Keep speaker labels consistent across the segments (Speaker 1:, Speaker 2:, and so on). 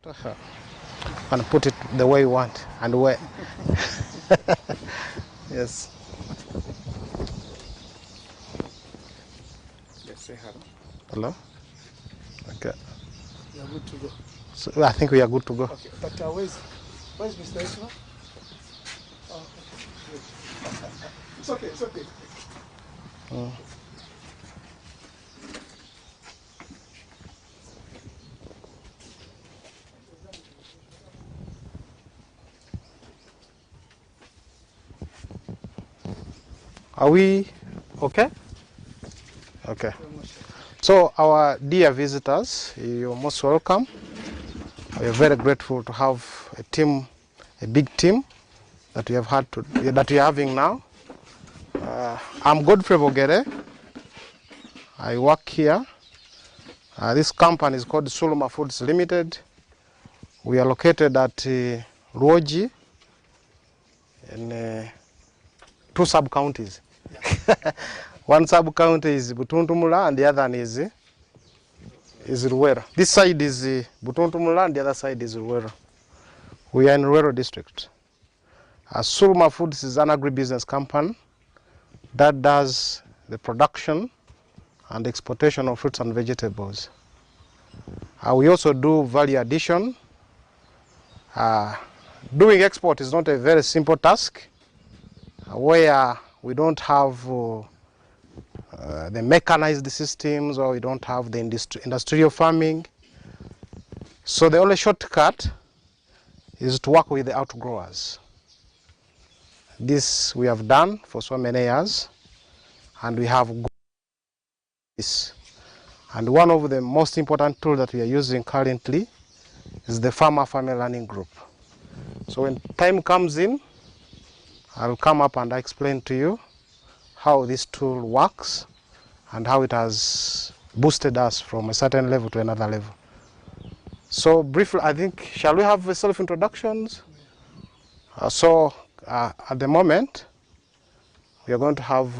Speaker 1: And put it the way you want and where. Yes.
Speaker 2: Let's say hello.
Speaker 1: Hello? Okay.
Speaker 2: You're good to go.
Speaker 1: So I think we are good to go.
Speaker 2: Okay, but where's Mr. Isma? Oh, good. It's okay, it's okay.
Speaker 1: Are we okay? Okay. So our dear visitors, you're most welcome. We are very grateful to have a team, a big team that we have that we are having now. I'm Godfrey Bogere. I work here. This company is called Sulma Foods Limited. We are located at Ruoji in 2 sub-counties. One sub-county is Butuntumula and the other one is Ruwero. This side is Butuntumula and the other side is Ruwero. We are in Ruwero district. Sulma Foods is an agribusiness company that does the production and exportation of fruits and vegetables. We also do value addition. Doing export is not a very simple task where we don't have the mechanized systems, or we don't have the industrial farming. So the only shortcut is to work with the outgrowers. This we have done for so many years, and we have this. And one of the most important tools that we are using currently is the Farmer Family Learning Group. So when time comes in, I'll come up and explain to you how this tool works and how it has boosted us from a certain level to another level. So briefly, I think, shall we have self-introductions? At the moment, we are going to have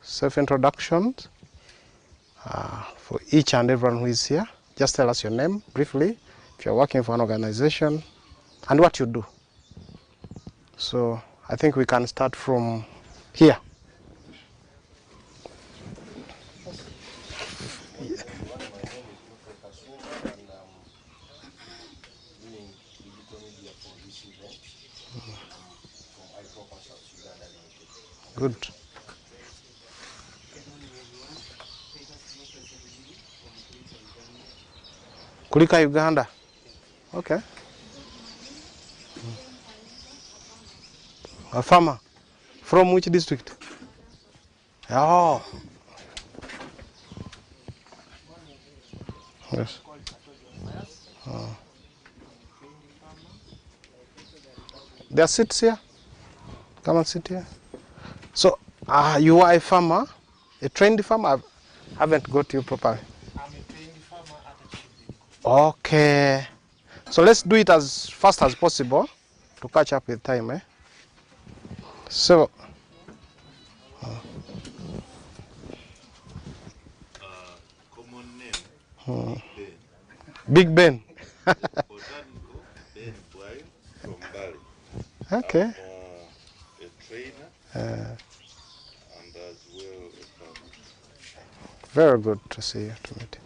Speaker 1: self-introductions for each and everyone who is here. Just tell us your name briefly, if you're working for an organization, and what you do. So I think we can start from here. Good. Kulika, Uganda. Okay. A farmer. From which district? Oh. Yes. There are seats here. Come and sit here. So, you are a farmer, a trained farmer? I haven't got you properly.
Speaker 2: I'm a trained farmer at a chief.
Speaker 1: Okay. So let's do it as fast as possible to catch up with time. Eh? So,
Speaker 3: Common name,
Speaker 1: Big Ben.
Speaker 3: Botanical Ben Bwai from Bali.
Speaker 1: Okay.
Speaker 3: I'm a trainer and as well a farmer.
Speaker 1: Very good to see you, to meet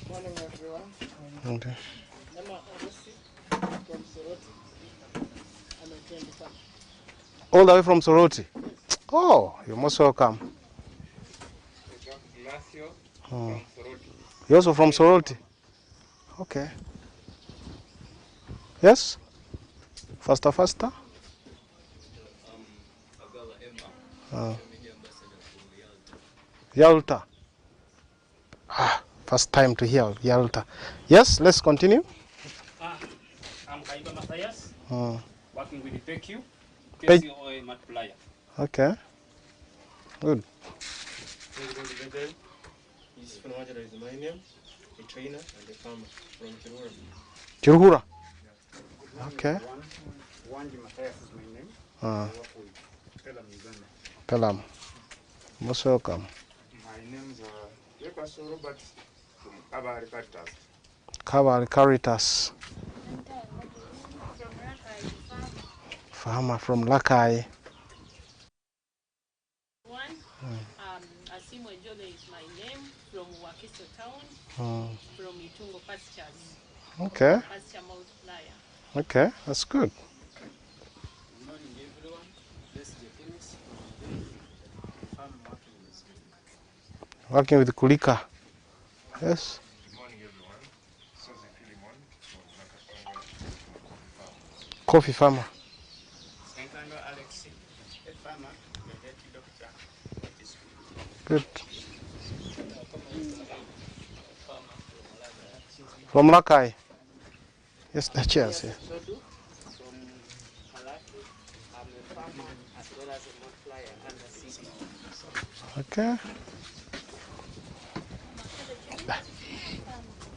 Speaker 2: Morning, everyone.
Speaker 1: you. Okay.
Speaker 2: Nama Orusi from Soroti. I'm a trained farmer.
Speaker 1: All the way from Soroti? Oh, you're most welcome.
Speaker 2: Ignacio from Soroti.
Speaker 1: You're also from Soroti? Okay. Yes? Faster, faster.
Speaker 4: Abella Emma, Media Ambassador for
Speaker 1: Yalta.
Speaker 4: Yalta.
Speaker 1: First time to hear Yalta. Yes, let's continue.
Speaker 4: I'm Kaiba Matthias, working with the PQ,
Speaker 1: Pe-
Speaker 4: KCOA multiplier.
Speaker 1: Okay. Good.
Speaker 2: Is Funawajara is my name, a trainer and a farmer from Kirura.
Speaker 1: Chiruhura. Okay.
Speaker 5: Wanji Matthias is my name.
Speaker 1: Uh,
Speaker 5: I work with Pelam Uganda.
Speaker 1: Pelam. Most welcome.
Speaker 5: My name's Yekas Robert Caravan Caritas.
Speaker 1: Caravan Caritas. Farmer from Lakai.
Speaker 6: Asimo Jole is my name, from Wakiso Town, from Itungo Pastures.
Speaker 1: Okay.
Speaker 6: Pasture multiplier.
Speaker 1: Okay, that's good.
Speaker 7: Good morning, everyone. This is Dennis from farm
Speaker 1: Working with Kulika. Yes.
Speaker 3: Good morning, everyone. Sozi Filimon from Nakasonga
Speaker 1: Coffee farmer.
Speaker 7: Senkando Alex, a farmer, the deputy doctor at the school.
Speaker 1: Good. From Lakai. Yes, the chairs here.
Speaker 7: Sodu from Malaki. I'm a farmer as well as a multiplier and a city.
Speaker 1: Okay.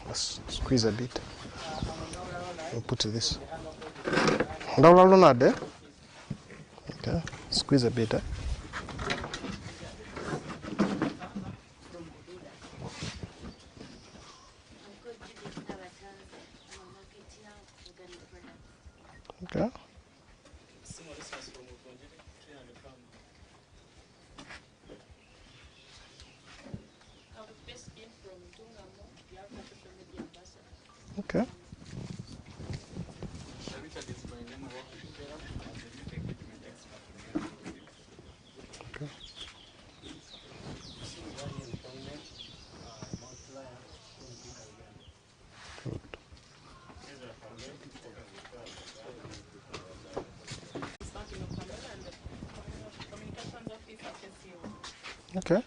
Speaker 1: Let's squeeze a bit. We'll put this. Okay. Squeeze a bit. Okay. Okay. Okay.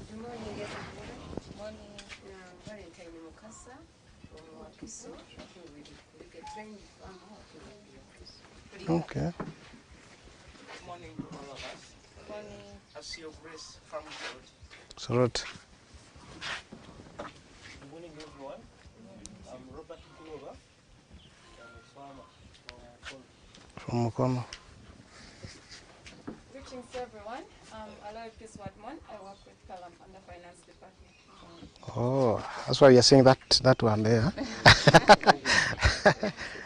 Speaker 8: Good morning, everyone. Morning, Valentine Mukasa from Wakiso. We get trained farmer.
Speaker 1: Okay.
Speaker 7: Good morning to all of us.
Speaker 8: Morning.
Speaker 7: As your grace, farm road.
Speaker 1: Salute.
Speaker 4: Good morning, everyone. I'm Robert Kuloba. I'm a farmer from Mukono.
Speaker 1: From Mukono.
Speaker 8: Greetings, everyone. Aloy Peace Wadmon. I work with Kalam on the finance department.
Speaker 1: Oh, that's why you're saying that one there.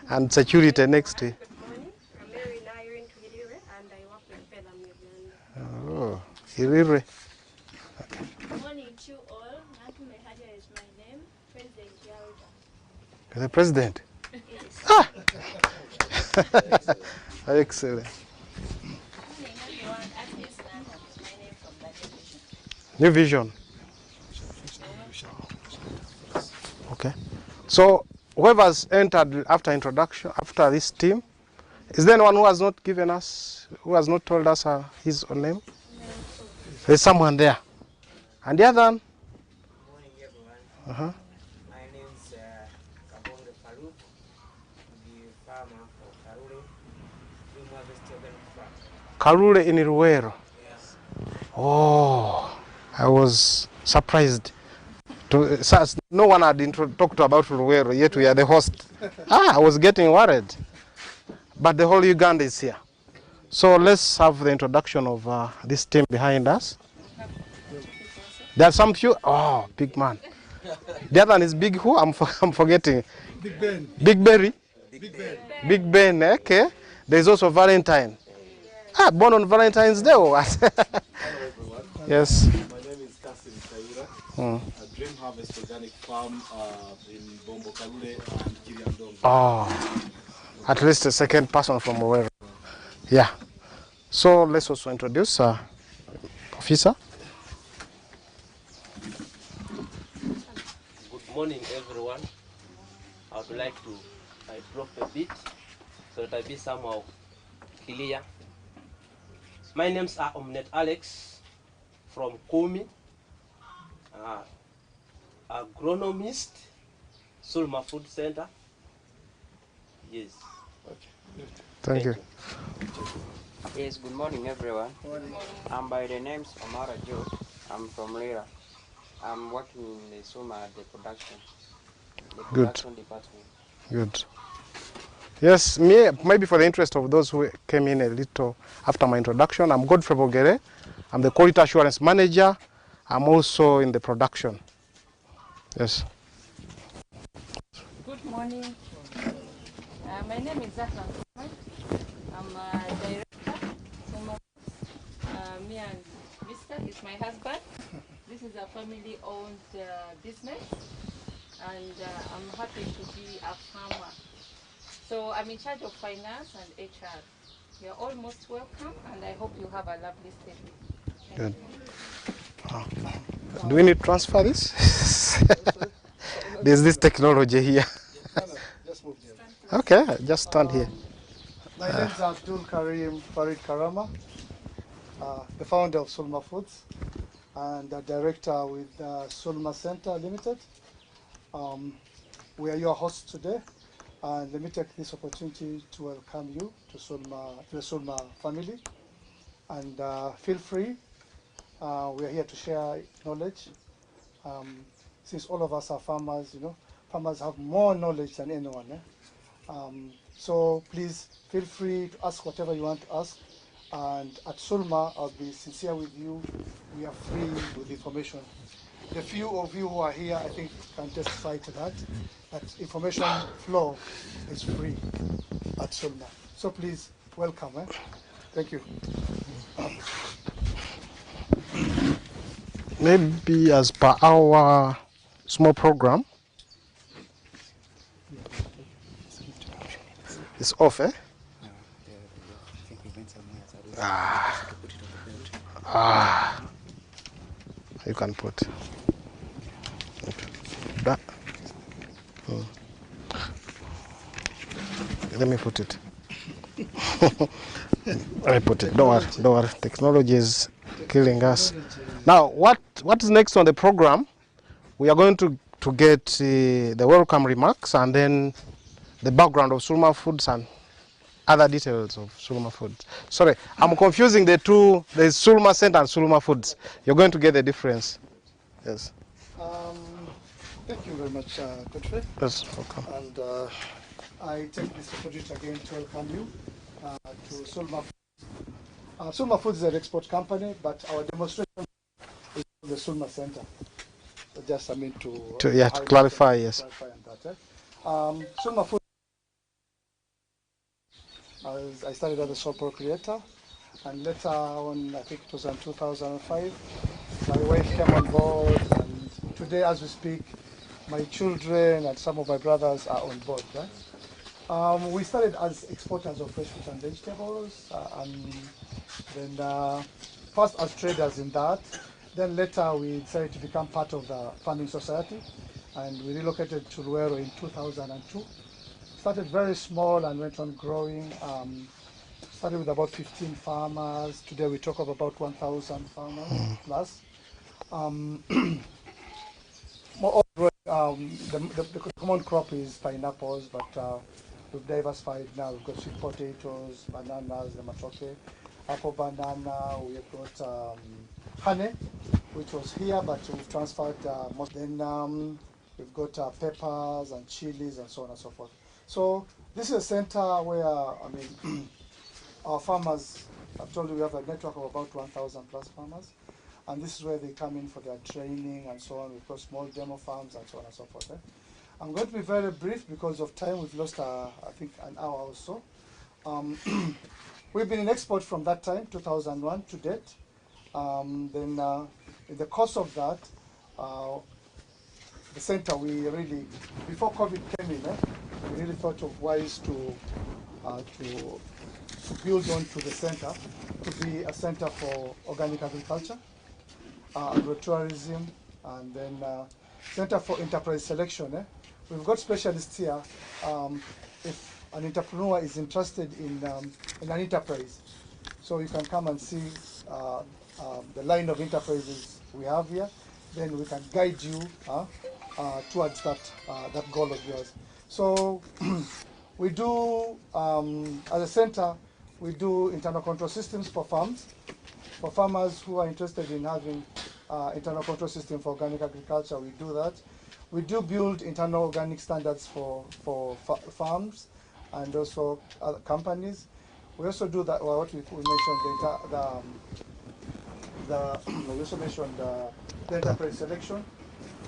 Speaker 1: And security next to it.
Speaker 9: Good morning. I'm Mary Nairin Twirire and I work with Pelam Uganda.
Speaker 1: Oh, Hirire.
Speaker 9: Good morning to all. Natume Haja is my name. President Yalda.
Speaker 1: You're the president?
Speaker 9: Yes.
Speaker 1: Ah! Excellent.
Speaker 8: Good morning, everyone. Agnes Nana is my name from that division.
Speaker 1: New vision. Okay. So whoever's entered after introduction, after this team, is there anyone who has not given us, who has not told us his own name? There's someone there. And the other one?
Speaker 7: Good morning, everyone.
Speaker 1: Uh-huh.
Speaker 7: My name is Kabonge Farouk, the farmer for Karure, doing harvest organic farm.
Speaker 1: Karure in Ruero.
Speaker 7: Yes.
Speaker 1: Oh, I was surprised. No one had talked about Ruero, yet we are the host. I was getting worried. But the whole Uganda is here. So let's have the introduction of this team behind us. There are some few. Oh, big man. The other one is Big who? I'm forgetting.
Speaker 2: Big Ben.
Speaker 1: Big Berry.
Speaker 2: Big Ben.
Speaker 1: Big Ben, okay. There's also Valentine. Born on Valentine's Day or what?
Speaker 10: Hello everyone.
Speaker 1: Yes.
Speaker 10: My name is Kasim Kaira. A Dream Harvest Organic Farm in Bombo Karure and Kiriandongo.
Speaker 1: Oh, at least a second person from where. Yeah. So let's also introduce officer.
Speaker 11: Good morning, everyone. I would like to drop a bit so that I be somehow clear. My names are Omnet Alex from Komi, agronomist, Sulma Food Center. Yes.
Speaker 1: Thank you.
Speaker 12: Yes, good morning everyone. I'm by the names Omara Joe. I'm from Lira. I'm working in the Sulma at the production department.
Speaker 1: Good. Yes, maybe for the interest of those who came in a little after my introduction, I'm Godfrey Bogere. I'm the quality assurance manager. I'm also in the production. Yes.
Speaker 8: Good morning. My name is Zahra. I'm a director. Sulma. Me and Mr. is my husband. This is a family-owned business, and I'm happy to be a farmer. So I'm in charge of finance and HR. You're all most welcome, and I hope you have a lovely stay.
Speaker 1: Good. Do we need to transfer this? There's this technology here.
Speaker 2: Just move here.
Speaker 1: Okay, just stand here.
Speaker 2: My name is Abdul Karim Farid Karama, the founder of Sulma Foods and the director with Sulma Center Limited. We are your hosts today, and let me take this opportunity to welcome you to the Sulma family. And feel free. We are here to share knowledge. Since all of us are farmers, farmers have more knowledge than anyone. So please feel free to ask whatever you want to ask. And at Sulma, I'll be sincere with you. We are free with information. The few of you who are here, I think, can testify to that. That information flow is free at Sulma. So please, welcome. Thank you.
Speaker 1: Maybe as per our small program, it's off, eh? You can put that. Let me put it. Let me put it. Don't worry, don't worry. Technology is killing us. Now, what is next on the program? We are going to get the welcome remarks and then the background of Sulma Foods and other details of Sulma Foods. Sorry, I'm confusing the two. There's Sulma Center and Sulma Foods. You're going to get the difference. Yes.
Speaker 2: Thank you very much, Godfrey.
Speaker 1: Yes, welcome.
Speaker 2: And I take this opportunity again to welcome you to Sulma Foods. Sulma Foods is an export company, but our demonstration is the Sulma Center. So just to
Speaker 1: clarify, yes.
Speaker 2: Clarify on that. Sulma Foods. I started as a sole proprietor, and later on, I think it was in 2005, my wife came on board, and today, as we speak, my children and some of my brothers are on board. Right? We started as exporters of fresh fruit and vegetables, and then first as traders in that. Then later we decided to become part of the farming society, and we relocated to Luero in 2002. Started very small and went on growing. Started with about 15 farmers. Today we talk of about 1,000 farmers plus. Moreover, the common crop is pineapples, but we've diversified now. We've got sweet potatoes, bananas, the matoke, apple banana. We've got honey, which was here, but we've transferred most. Then we've got peppers and chilies and so on and so forth. So this is a center where, our farmers, I've told you we have a network of about 1,000 plus farmers. And this is where they come in for their training and so on. We've got small demo farms and so on and so forth. I'm going to be very brief because of time. We've lost, I think, an hour or so. We've been in export from that time, 2001 to date. Then in the course of that, the center, we really, before COVID came in, we really thought of ways to build onto the center to be a center for organic agriculture, agritourism, and then center for enterprise selection. We've got specialists here. If an entrepreneur is interested in an enterprise, so you can come and see the line of enterprises we have here. Then we can guide you towards that goal of yours. So we do, as a center, we do internal control systems for farms. For farmers who are interested in having internal control system for organic agriculture, we do that. We do build internal organic standards for farms and also other companies. We also do that, what we mentioned, we also mentioned the enterprise selection.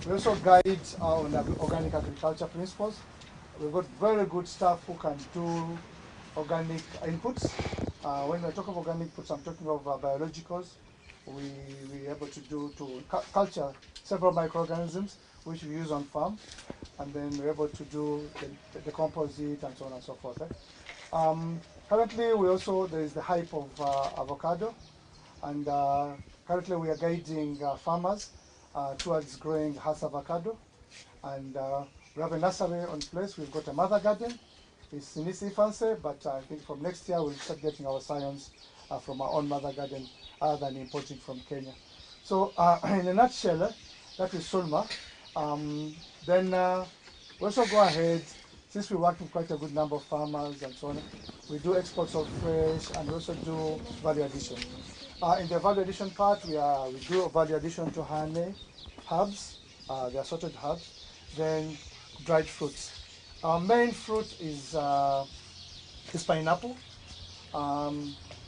Speaker 2: We also guide on organic agriculture principles. We've got very good staff who can do organic inputs. When I talk of organic inputs, I'm talking of biologicals. We're able to culture several microorganisms which we use on farm, and then we're able to do the composite and so on and so forth. Currently, there is the hype of avocado, and currently we are guiding farmers towards growing Hass avocado, and we have a nursery on place. We've got a mother garden. It's in its infancy, but I think from next year we'll start getting our science from our own mother garden other than importing from Kenya. So in a nutshell, that is Sulma. Then we also go ahead, since we work with quite a good number of farmers and so on, we do exports of fresh and we also do value addition. In the value addition part, we do value addition to honey, herbs, the assorted herbs, then dried fruits. Our main fruit is pineapple,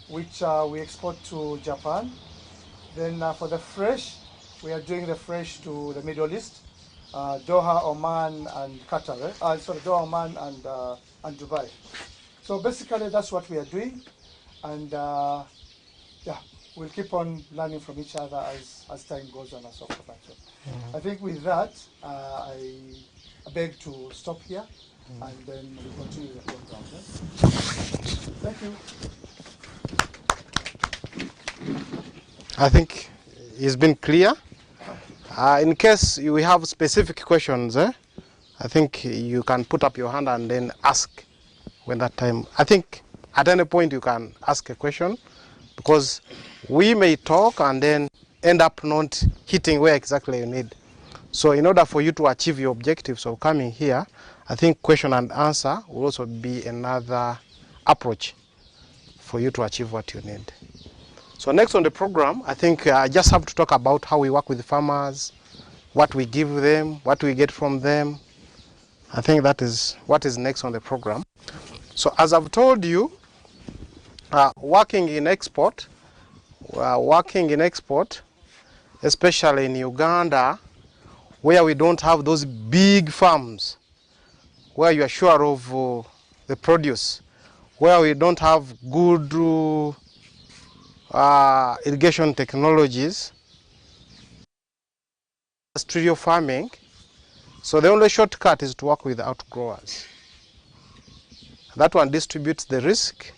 Speaker 2: which we export to Japan. Then for the fresh, we are doing the fresh to the Middle East, Doha, Oman, and Qatar. Doha, Oman, and Dubai. So basically, that's what we are doing, and yeah, we'll keep on learning from each other as time goes on and so forth. I think with that, I beg to stop here, and then we'll continue the program. Thank you.
Speaker 1: I think it's been clear. In case you have specific questions, I think you can put up your hand and then ask when that time. I think at any point you can ask a question, because we may talk and then end up not hitting where exactly you need. So in order for you to achieve your objectives of coming here, I think question and answer will also be another approach for you to achieve what you need. So next on the program, I think I just have to talk about how we work with farmers, what we give them, what we get from them. I think that is what is next on the program. So as I've told you, working in export, especially in Uganda, where we don't have those big farms, where you are sure of the produce, where we don't have good irrigation technologies, industrial farming. So the only shortcut is to work with outgrowers. That one distributes the risk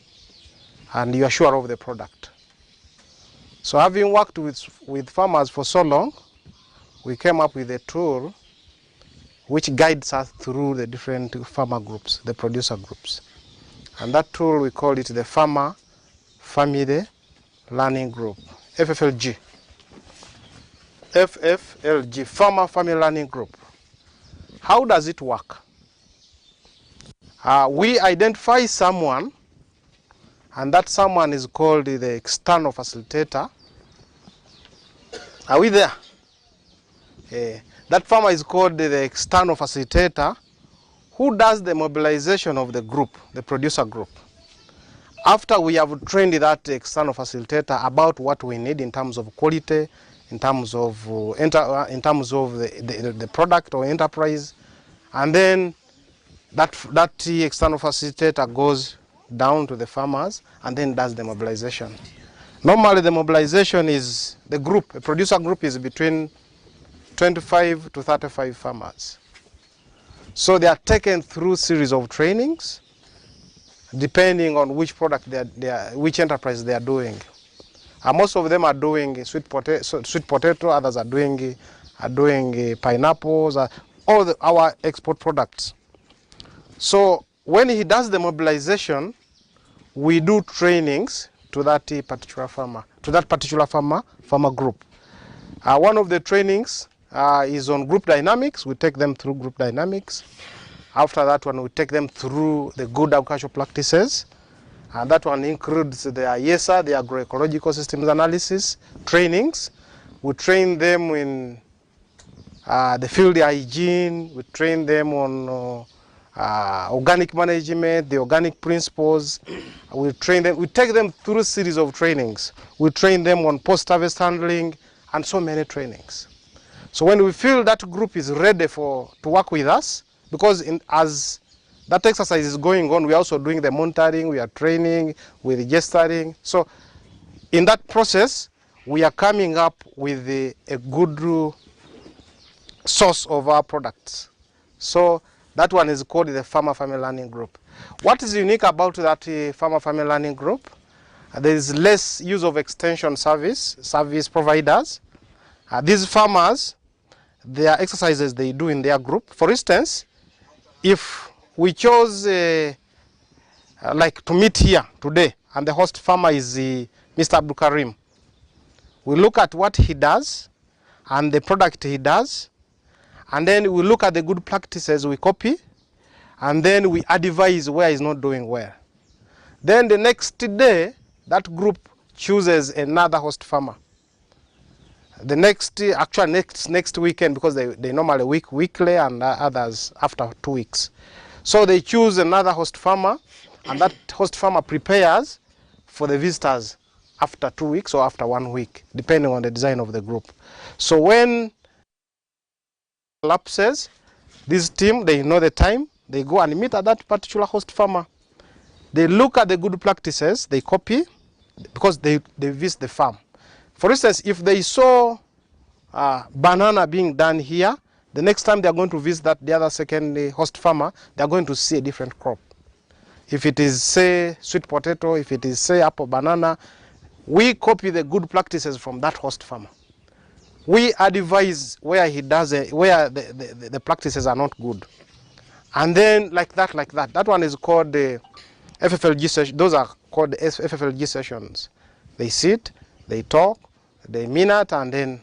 Speaker 1: and you are sure of the product. So having worked with farmers for so long, we came up with a tool which guides us through the different farmer groups, the producer groups. And that tool, we call it the Farmer Family Learning Group, FFLG. FFLG, Farmer Family Learning Group. How does it work? We identify someone, and that someone is called the external facilitator. Are we there? That farmer is called the external facilitator, who does the mobilization of the group, the producer group. After we have trained that external facilitator about what we need in terms of quality, in terms of the product or enterprise, and then that external facilitator goes down to the farmers and then does the mobilization. Normally the mobilization is the group, a producer group is between 25 to 35 farmers. So they are taken through series of trainings depending on which product which enterprise they are doing. Most of them are doing sweet potato, others are doing pineapples, all our export products. So when he does the mobilization, we do trainings to that particular farmer, farmer group. One of the trainings is on group dynamics. We take them through group dynamics. After that one, we take them through the good agricultural practices. And that one includes the IESA, the agroecological systems analysis trainings. We train them in the field hygiene. We train them on organic management, the organic principles. We train them. We take them through a series of trainings. We train them on post-harvest handling and so many trainings. So when we feel that group is ready to work with us, because as that exercise is going on, we are also doing the monitoring, we are training, we're registering. So in that process, we are coming up with a good source of our products. So that one is called the Farmer Family Learning Group. What is unique about that Farmer Family Learning Group? There is less use of extension service providers. These farmers, their exercises they do in their group. For instance, if we chose like to meet here today, and the host farmer is Mr. Abdul Karim, we look at what he does and the product he does, and then we look at the good practices we copy, and then we advise where he's not doing well. Then the next day, that group chooses another host farmer. The next weekend, because they normally weekly, and others after 2 weeks. So they choose another host farmer, and that host farmer prepares for the visitors after 2 weeks or after 1 week, depending on the design of the group. So when lapses, this team, they know the time, they go and meet at that particular host farmer. They look at the good practices, they copy, because they visit the farm. For instance, if they saw banana being done here, the next time they are going to visit the other second host farmer, they are going to see a different crop. If it is, say, sweet potato, if it is, say, apple banana, we copy the good practices from that host farmer. We advise where he does where the practices are not good. And then like that. That one is called the FFLG session. Those are called the FFLG sessions. They sit, they talk, they minute, and then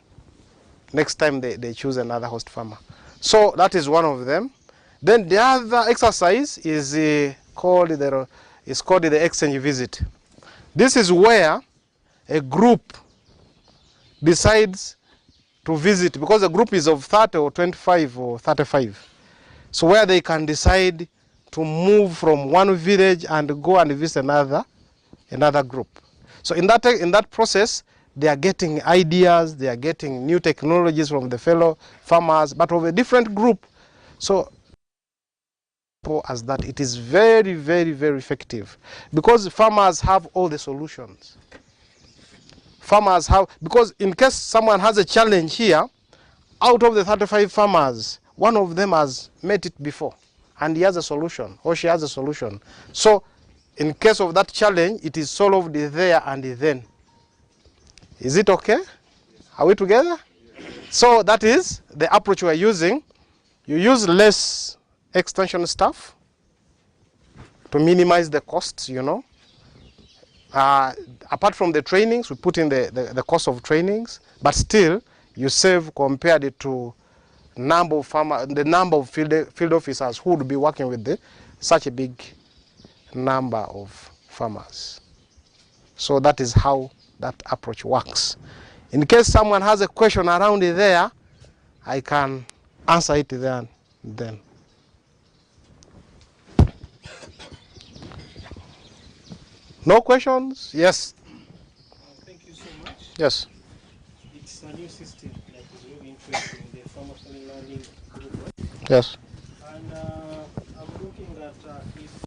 Speaker 1: next time they choose another host farmer. So that is one of them. Then the other exercise is called the exchange visit. This is where a group decides to visit, because a group is of 30 or 25 or 35. So where they can decide to move from one village and go and visit another group. So in that process, they are getting ideas, they are getting new technologies from the fellow farmers, but of a different group. So as that, it is very, very, very effective, because farmers have all the solutions. Farmers have, because in case someone has a challenge here, out of the 35 farmers, one of them has met it before, and he has a solution, or she has a solution. So in case of that challenge, it is solved there and then. Is it okay? Are we together? So that is the approach we are using. You use less extension staff to minimize the costs, apart from the trainings, we put in the cost of trainings, but still you save compared to the number of field officers who would be working with such a big number of farmers. So that is how that approach works. In case someone has a question around it there, I can answer it there and then. No questions? Yes.
Speaker 4: Thank you so much.
Speaker 1: Yes.
Speaker 4: It's a new system that is very interesting, the Farmer Family Learning Group.
Speaker 1: Yes.
Speaker 4: And I'm looking at if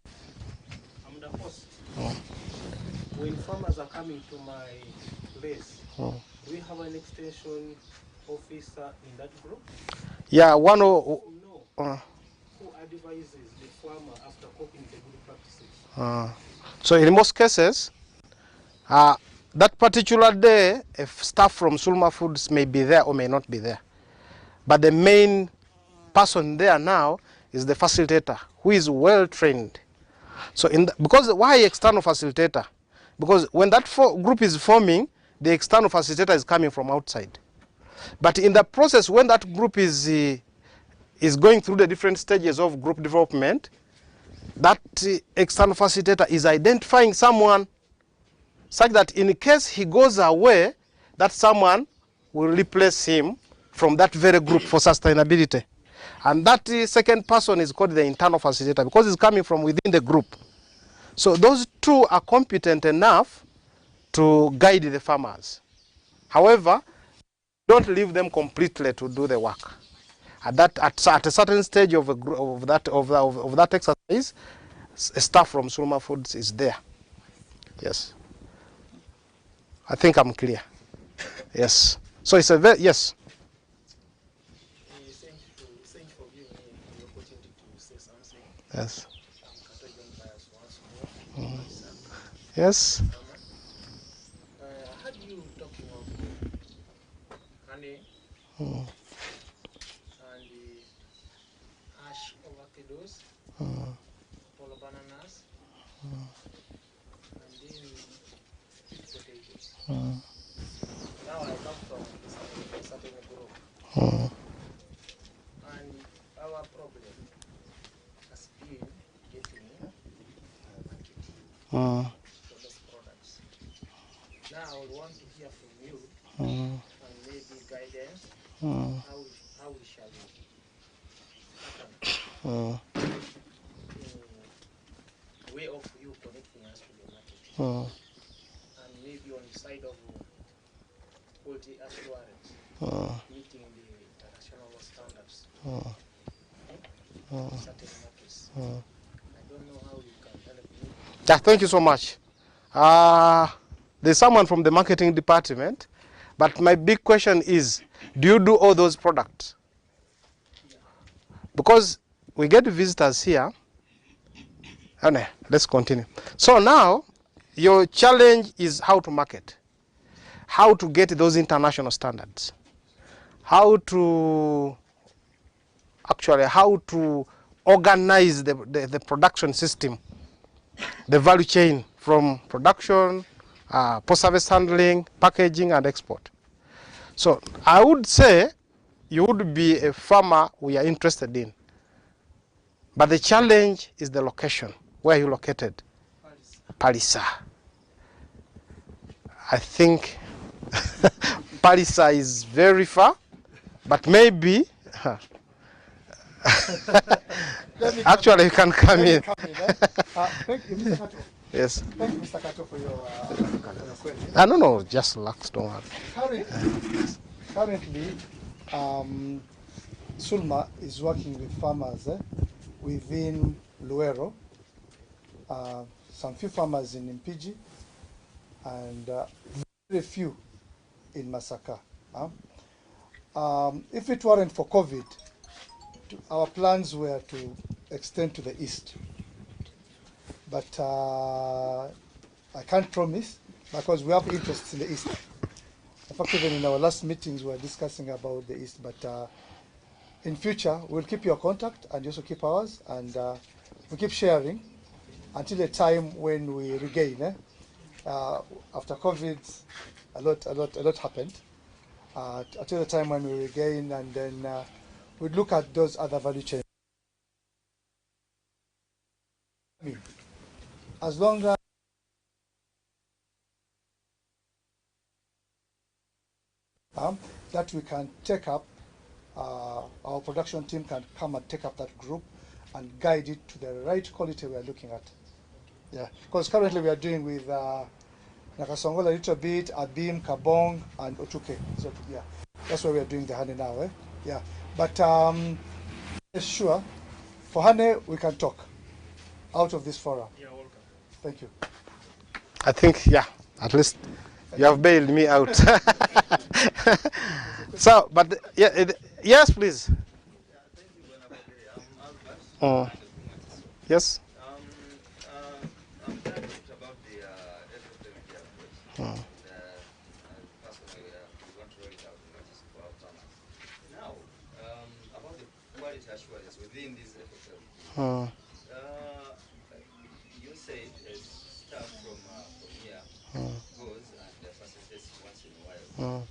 Speaker 4: I'm the host, when farmers are coming to my place, do we have an extension officer in that group?
Speaker 1: Yeah, one of
Speaker 4: who advises the farmer after copying the good practices?
Speaker 1: So in most cases, that particular day, if staff from Sulma Foods may be there or may not be there. But the main person there now is the facilitator, who is well trained. So because why external facilitator? Because when that group is forming, the external facilitator is coming from outside. But in the process, when that group is going through the different stages of group development, that external facilitator is identifying someone such that in case he goes away, that someone will replace him from that very group for sustainability. And that second person is called the internal facilitator, because he's coming from within the group. So those two are competent enough to guide the farmers. However, Don't leave them completely to do the work. At a certain stage of that exercise, staff from Sulma Foods is there. Yes. I think I'm clear. Yes. So it's a very, yes.
Speaker 4: Thank you for giving me the opportunity to say something.
Speaker 1: Yes.
Speaker 4: I'm Kato John Pius once more.
Speaker 1: Yes.
Speaker 4: I heard you talking of honey and ash avocados, polo bananas, and then sweet potatoes. Now I come from a certain group, and our problem has been getting market for those products. Now I would want to hear from you and maybe guidance how we shall pattern in way of you connecting us to the market and maybe on the side of quality assurance meeting the international standards certain markets. I don't know how you can help me.
Speaker 1: Yeah, thank you so much. There's someone from the marketing department, but my big question is, do you do all those products? Because we get visitors here. Okay, let's continue. So now, your challenge is how to market, how to get those international standards, how to organize the production system, the value chain from production, post-service handling, packaging, and export. So I would say you would be a farmer we are interested in. But the challenge is the location. Where are you located? Palisa. I think Palisa is very far, but maybe actually you can come in.
Speaker 2: Thank you, Mr. Kato.
Speaker 1: Yes.
Speaker 2: Thank you, Mr. Kato, for your question.
Speaker 1: No, just relax, don't worry.
Speaker 2: Currently, Sulma is working with farmers within Luero, some few farmers in Mpiji, and very few in Masaka. If it weren't for COVID, our plans were to extend to the east. But I can't promise because we have interests in the east. In fact, even in our last meetings, we were discussing about the east. But in future, we'll keep your contact and you also keep ours, and we keep sharing until the time when we regain. After COVID, a lot happened. Until the time when we regain, and then we look at those other value chains. As long as that we can take up, our production team can come and take up that group and guide it to the right quality we are looking at. Yeah, because currently we are doing with Nakasongola a little bit, Abim, Kabong, and Otuke. So yeah, that's why we are doing the honey now. Yeah, but sure, for honey we can talk out of this forum.
Speaker 4: You're welcome.
Speaker 2: Thank you.
Speaker 1: I think, yeah, at least you have bailed me out. So, but yeah, yes, please. Yes.
Speaker 13: I'm glad about the FFMG approach. Personally, we want to roll it out for our farmers. Now, about the quality assurance within this FFMG, you said staff from here goes and facilitates once in a while.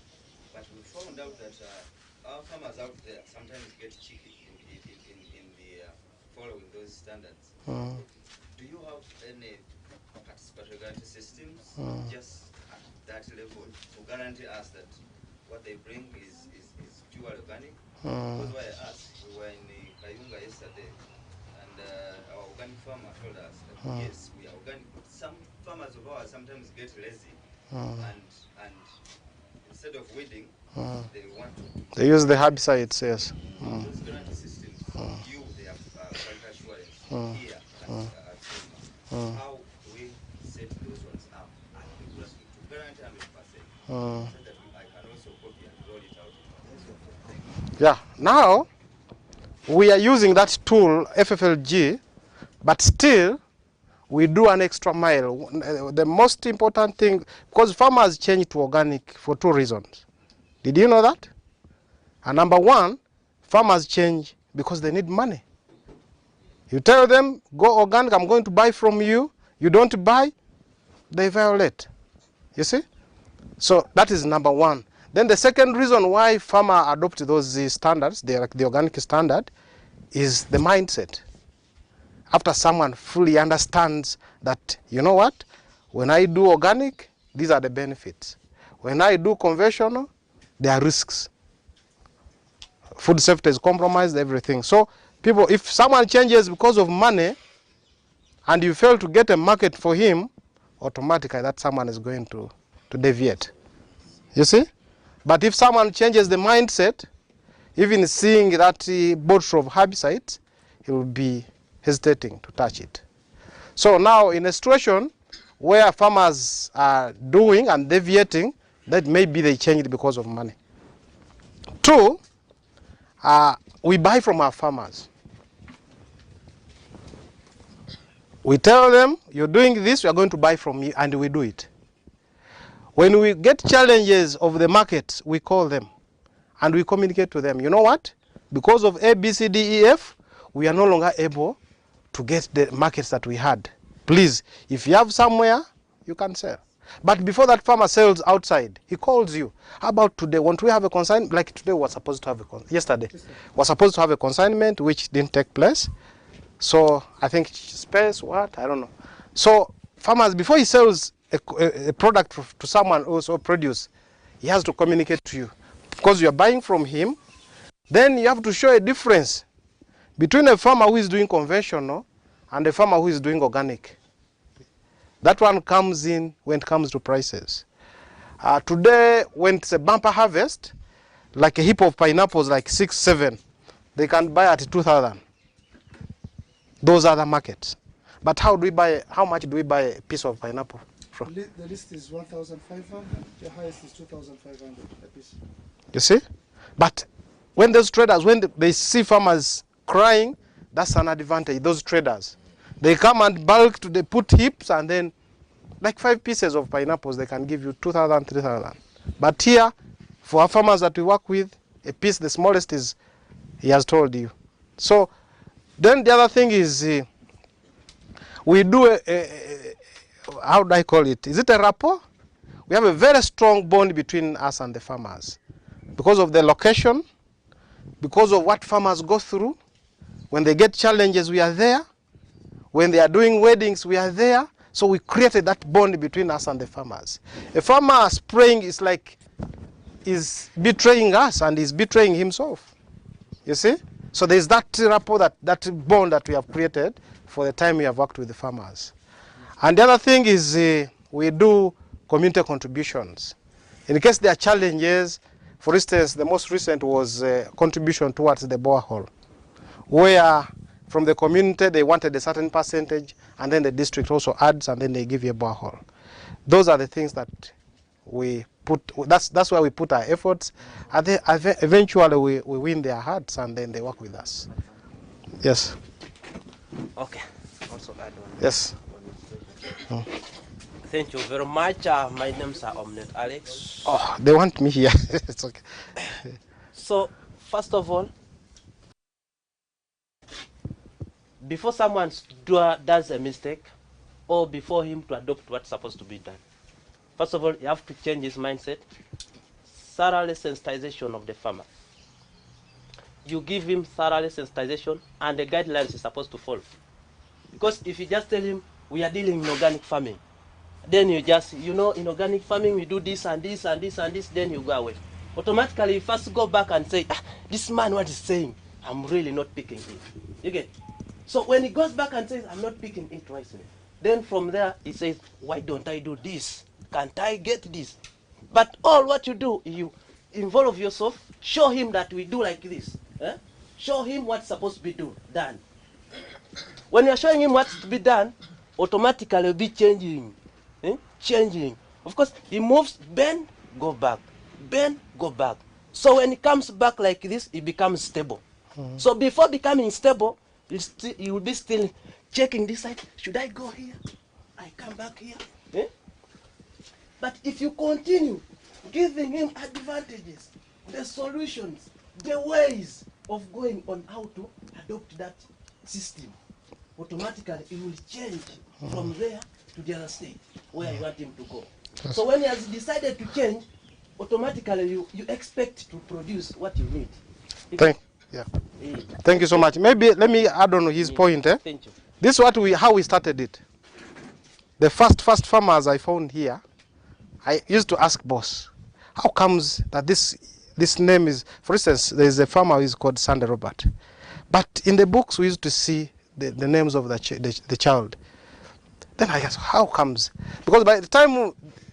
Speaker 13: But we found out that our farmers out there sometimes get cheeky in the following those standards. Do you have any participatory guarantee systems just at that level to guarantee us that what they bring is pure organic? That's why I asked. We were in Kayunga yesterday, and our organic farmer told us that yes, we are organic, but some farmers of ours sometimes get lazy and instead of weeding, they want to.
Speaker 1: They use the herbicides, yes.
Speaker 13: Those guarantee systems give their quality assurance here at Sulma. How do we set those ones up and people to guarantee 100%? So that I can also copy and roll it out.
Speaker 1: Yeah, now we are using that tool, FFLG, but still we do an extra mile. The most important thing, because farmers change to organic for 2 reasons. Did you know that? And number 1, farmers change because they need money. You tell them, go organic, I'm going to buy from you. You don't buy, they violate. You see? So that is number 1. Then the second reason why farmer adopt those standards, the organic standard, is the mindset. After someone fully understands that, you know what, when I do organic, these are the benefits. When I do conventional, there are risks. Food safety is compromised, everything. So people, if someone changes because of money and you fail to get a market for him, automatically that someone is going to deviate. You see? But if someone changes the mindset, even seeing that bottle of herbicides, he will be hesitating to touch it. So now in a situation where farmers are doing and deviating, that maybe they changed because of money. 2, we buy from our farmers. We tell them, you're doing this, we are going to buy from you, and we do it. When we get challenges of the market, we call them and we communicate to them. You know what? Because of A, B, C, D, E, F, we are no longer able to get the markets that we had. Please, if you have somewhere, you can sell. But before that farmer sells outside, he calls you. How about today? Won't we have a consignment? Like today, we're supposed to have yesterday, we're supposed to have a consignment which didn't take place. So I think space, what? I don't know. So farmers, before he sells a product to someone else or produce, he has to communicate to you. Because you are buying from him, then you have to show a difference between a farmer who is doing conventional and a farmer who is doing organic. That one comes in when it comes to prices. Today, when it's a bumper harvest, like a heap of pineapples, like 6, 7, they can buy at 2,000. Those are the markets. But how much do we buy a piece of pineapple from?
Speaker 2: The list is 1,500. The highest is 2,500 a piece.
Speaker 1: You see? But when those traders, when they see farmers crying, that's an advantage. Those traders, they come and bulk, they put heaps, and then like 5 pieces of pineapples, they can give you 2,000, 3,000. But here, for our farmers that we work with, a piece, the smallest is, he has told you. So then the other thing is, we do how do I call it? Is it a rapport? We have a very strong bond between us and the farmers. Because of the location, because of what farmers go through. When they get challenges, we are there. When they are doing weddings, we are there. So we created that bond between us and the farmers. A farmer spraying is betraying us and is betraying himself. You see? So there's that rapport, that bond that we have created for the time we have worked with the farmers. And the other thing is we do community contributions. In case there are challenges, for instance, the most recent was a contribution towards the borehole, where from the community they wanted a certain percentage, and then the district also adds, and then they give you a borehole. Those are the things that we put, that's where we put our efforts, and then eventually we win their hearts, and then they work with us. Yes.
Speaker 11: Okay. Also add on.
Speaker 1: Yes.
Speaker 11: Thank you very much. My name is Omnet Alex.
Speaker 1: Oh, they want me here. It's okay.
Speaker 11: So, first of all, before someone does a mistake, or before him to adopt what's supposed to be done, first of all, you have to change his mindset. Thoroughly sensitization of the farmer. You give him thoroughly sensitization, and the guidelines is supposed to follow. Because if you just tell him, we are dealing in organic farming, then you just, in organic farming, we do this and this and this and this, then you go away. Automatically, you first go back and say, this man, what he's saying, I'm really not picking it. You get? So when he goes back and says, I'm not picking it wisely, then from there, he says, why don't I do this? Can't I get this? But all what you do, involve yourself, show him that we do like this. Show him what's supposed to be done. When you're showing him what's to be done, automatically he'll be changing. Changing. Of course, he moves, bend, go back. Bend, go back. So when he comes back like this, he becomes stable. So before becoming stable, he will be still checking this side. Should I go here? I come back here. But if you continue giving him advantages, the solutions, the ways of going on how to adopt that system, automatically it will change from there to the other state where you want him to go. So when he has decided to change, automatically you expect to produce what you need.
Speaker 1: Thank you so much. Maybe let me add on his point.
Speaker 11: Thank you.
Speaker 1: This is how we started it. The first farmers I found here, I used to ask boss, how comes that this name is, for instance, there is a farmer who is called Sunday Robert, but in the books we used to see the names of the child. Then I asked, how comes? Because by the time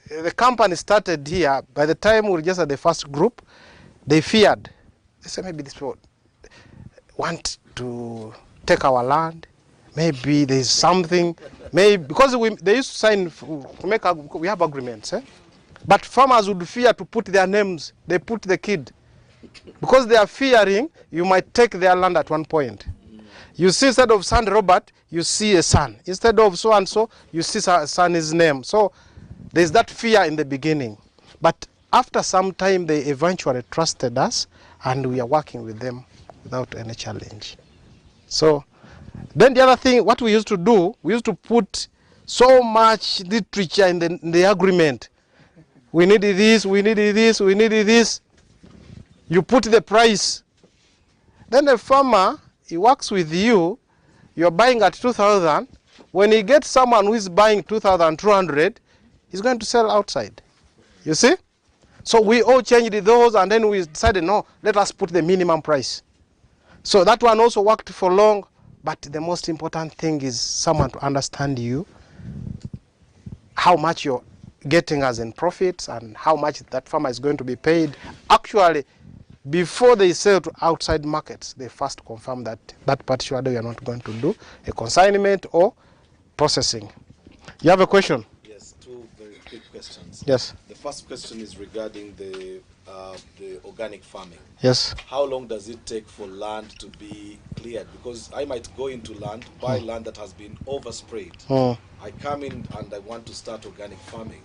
Speaker 1: the company started here, by the time we registered the first group, they feared. They said maybe this people want to take our land. Maybe there's something. Maybe because they used to sign we have agreements. But farmers would fear to put their names. They put the kid because they are fearing you might take their land at one point. You see, instead of son Robert, you see a son. Instead of so and so, you see son's name. So there's that fear in the beginning. But after some time, they eventually trusted us, and we are working with them without any challenge. So then the other thing, what we used to do, we used to put so much literature in the agreement. We need this, we need this, we need this. You put the price. Then the farmer, he works with you. You're buying at 2,000. When he gets someone who is buying 2,200, he's going to sell outside. You see? So we all changed those, and then we decided, no, let us put the minimum price. So that one also worked for long, but the most important thing is someone to understand you, how much you're getting as in profits, and how much that farmer is going to be paid. Actually, before they sell to outside markets, they first confirm that that particular day you are not going to do a consignment or processing. You have a question?
Speaker 10: Yes, two very quick questions.
Speaker 1: Yes.
Speaker 10: The first question is regarding the organic farming.
Speaker 1: Yes.
Speaker 10: How long does it take for land to be cleared? Because I might go into land, buy land that has been oversprayed. I come in and I want to start organic farming.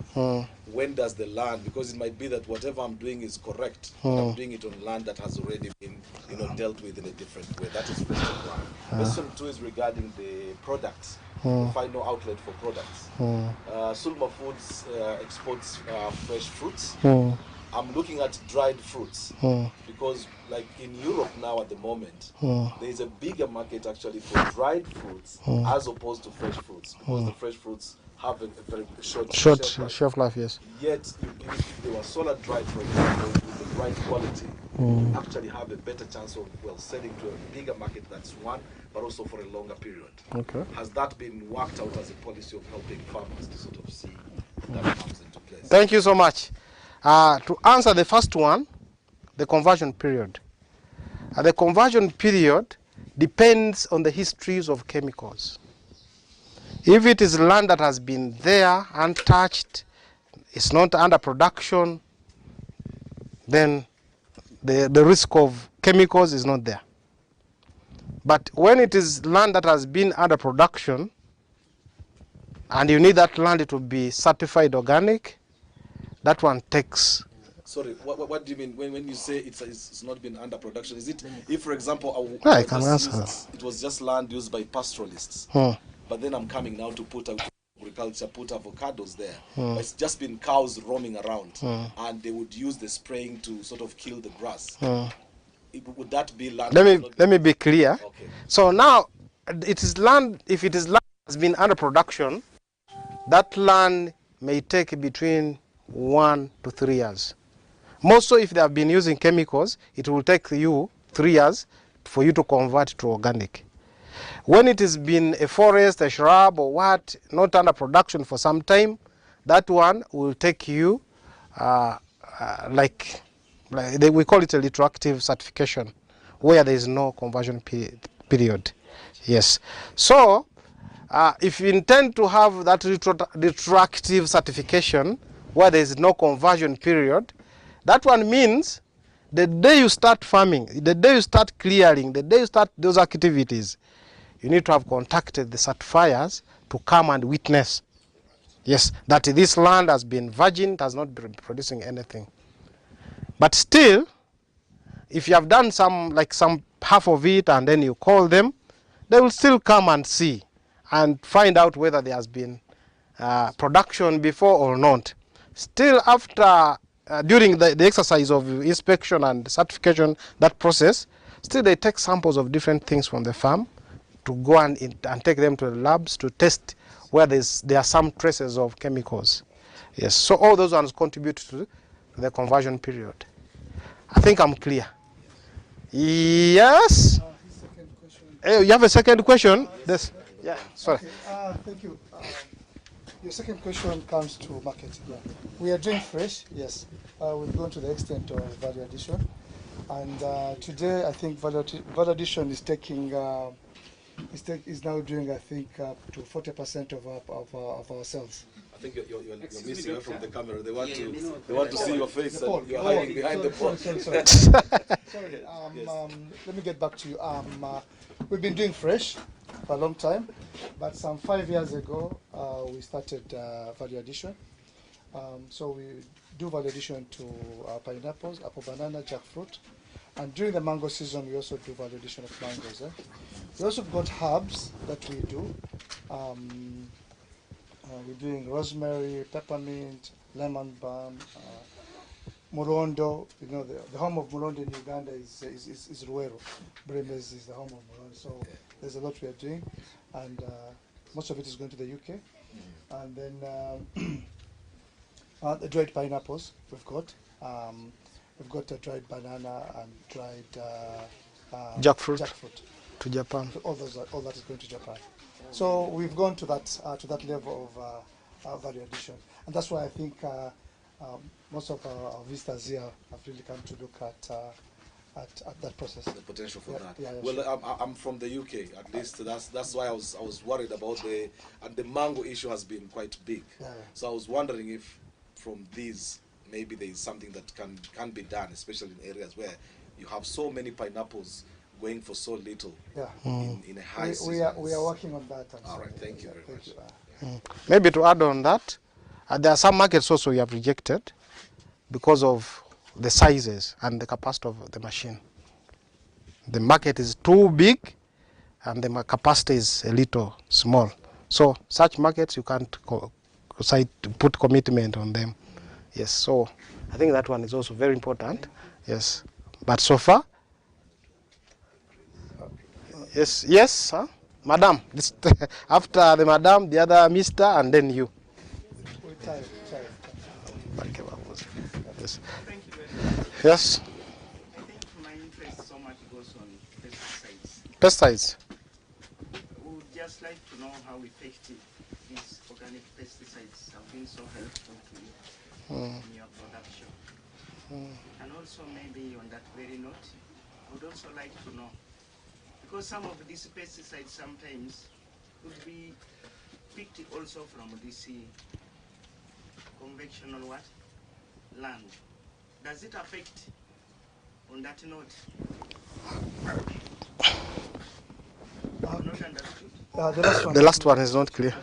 Speaker 10: When does the land, because it might be that whatever I'm doing is correct, but I'm doing it on land that has already been dealt with in a different way. That is question one. Question two is regarding the products, the final outlet for products. Sulma Foods exports fresh fruits. I'm looking at dried fruits because, like in Europe now at the moment, there is a bigger market actually for dried fruits as opposed to fresh fruits, because the fresh fruits have a very short
Speaker 1: shelf life. Yes.
Speaker 10: Yet, if they were solar dried, for example, with the right quality, you actually have a better chance of selling to a bigger market. That's one, but also for a longer period.
Speaker 1: Okay.
Speaker 10: Has that been worked out as a policy of helping farmers to sort of see that comes into place?
Speaker 1: Thank you so much. To answer the first one, the conversion period. The conversion period depends on the histories of chemicals. If it is land that has been there, untouched, it's not under production, then the risk of chemicals is not there. But when it is land that has been under production, and you need that land to be certified organic, that one takes.
Speaker 10: Sorry, what do you mean when you say it's not been under production? Is it if, for example,
Speaker 1: I can answer.
Speaker 10: It was just land used by pastoralists, but then I'm coming now to put agriculture, put avocados there. But it's just been cows roaming around, and they would use the spraying to sort of kill the grass. Would that be land?
Speaker 1: Let me be clear. Okay. So now, it is land. If it is land that has been under production, that land may take between 1 to 3 years. Most so if they have been using chemicals, it will take you 3 years for you to convert to organic. When it has been a forest, a shrub or what, not under production for some time, that one will take you like we call it a retroactive certification, where there is no conversion period. Yes. So, if you intend to have that retroactive certification where there is no conversion period, that one means the day you start farming, the day you start clearing, the day you start those activities, you need to have contacted the certifiers to come and witness, yes, that this land has been virgin, it has not been producing anything. But still, if you have done some half of it and then you call them, they will still come and see and find out whether there has been production before or not. Still, after during the exercise of inspection and certification, that process, still they take samples of different things from the farm to go and take them to the labs to test where there are some traces of chemicals. Yes, so all those ones contribute to the conversion period. I think I'm clear. Yes? You have a second question? Yes. Yeah, sorry.
Speaker 2: Okay, thank you. Your second question comes to market. Yeah. We are doing fresh, yes. We've gone to the extent of value addition. And today, I think value addition is taking, is now doing, I think, up to 40% of our sales.
Speaker 10: I think you're missing her from the camera. They want to see your face and you're hiding behind the pole.
Speaker 2: Sorry. Let me get back to you. We've been doing fresh for a long time, but some 5 years ago, we started value addition. So we do value addition to pineapples, apple, banana, jackfruit. And during the mango season, we also do value addition of mangoes. We also got herbs that we do. We're doing rosemary, peppermint, lemon balm, Murondo. You know, the home of Murondo in Uganda is Ruero. Bremes is the home of Murondo. So there's a lot we are doing, and most of it is going to the UK. And then the dried pineapples we've got. We've got a dried banana and dried
Speaker 1: jackfruit to Japan.
Speaker 2: All that is going to Japan. So we've gone to that level of value addition, and that's why I think most of our visitors here have really come to look at that process.
Speaker 10: The potential for that.
Speaker 2: Yeah,
Speaker 10: well,
Speaker 2: sure.
Speaker 10: I'm from the UK. At least that's why I was worried about the mango issue has been quite big.
Speaker 2: Yeah.
Speaker 10: So I was wondering if from these maybe there is something that can be done, especially in areas where you have so many pineapples going for so little.
Speaker 2: Yeah.
Speaker 10: In a high season.
Speaker 2: We are working on that.
Speaker 10: All right, thank you very much.
Speaker 1: Maybe to add on that, there are some markets also we have rejected because of the sizes and the capacity of the machine. The market is too big and the capacity is a little small. So such markets you can't put commitment on them. Yes, so I think that one is also very important. Yes, but so far, yes, huh? Madam. After the madam, the other mister, and then you. Yes.
Speaker 14: Thank you very much.
Speaker 1: Yes.
Speaker 14: I think my interest so much goes on pesticides.
Speaker 1: Pesticides.
Speaker 14: We would just like to know how effective these organic pesticides have been so helpful to you in your production. And also maybe on that very note, I would also like to know, because some of these pesticides sometimes could be picked also from this conventional land. Does it affect on that note? Not understood.
Speaker 1: The last one is not clear.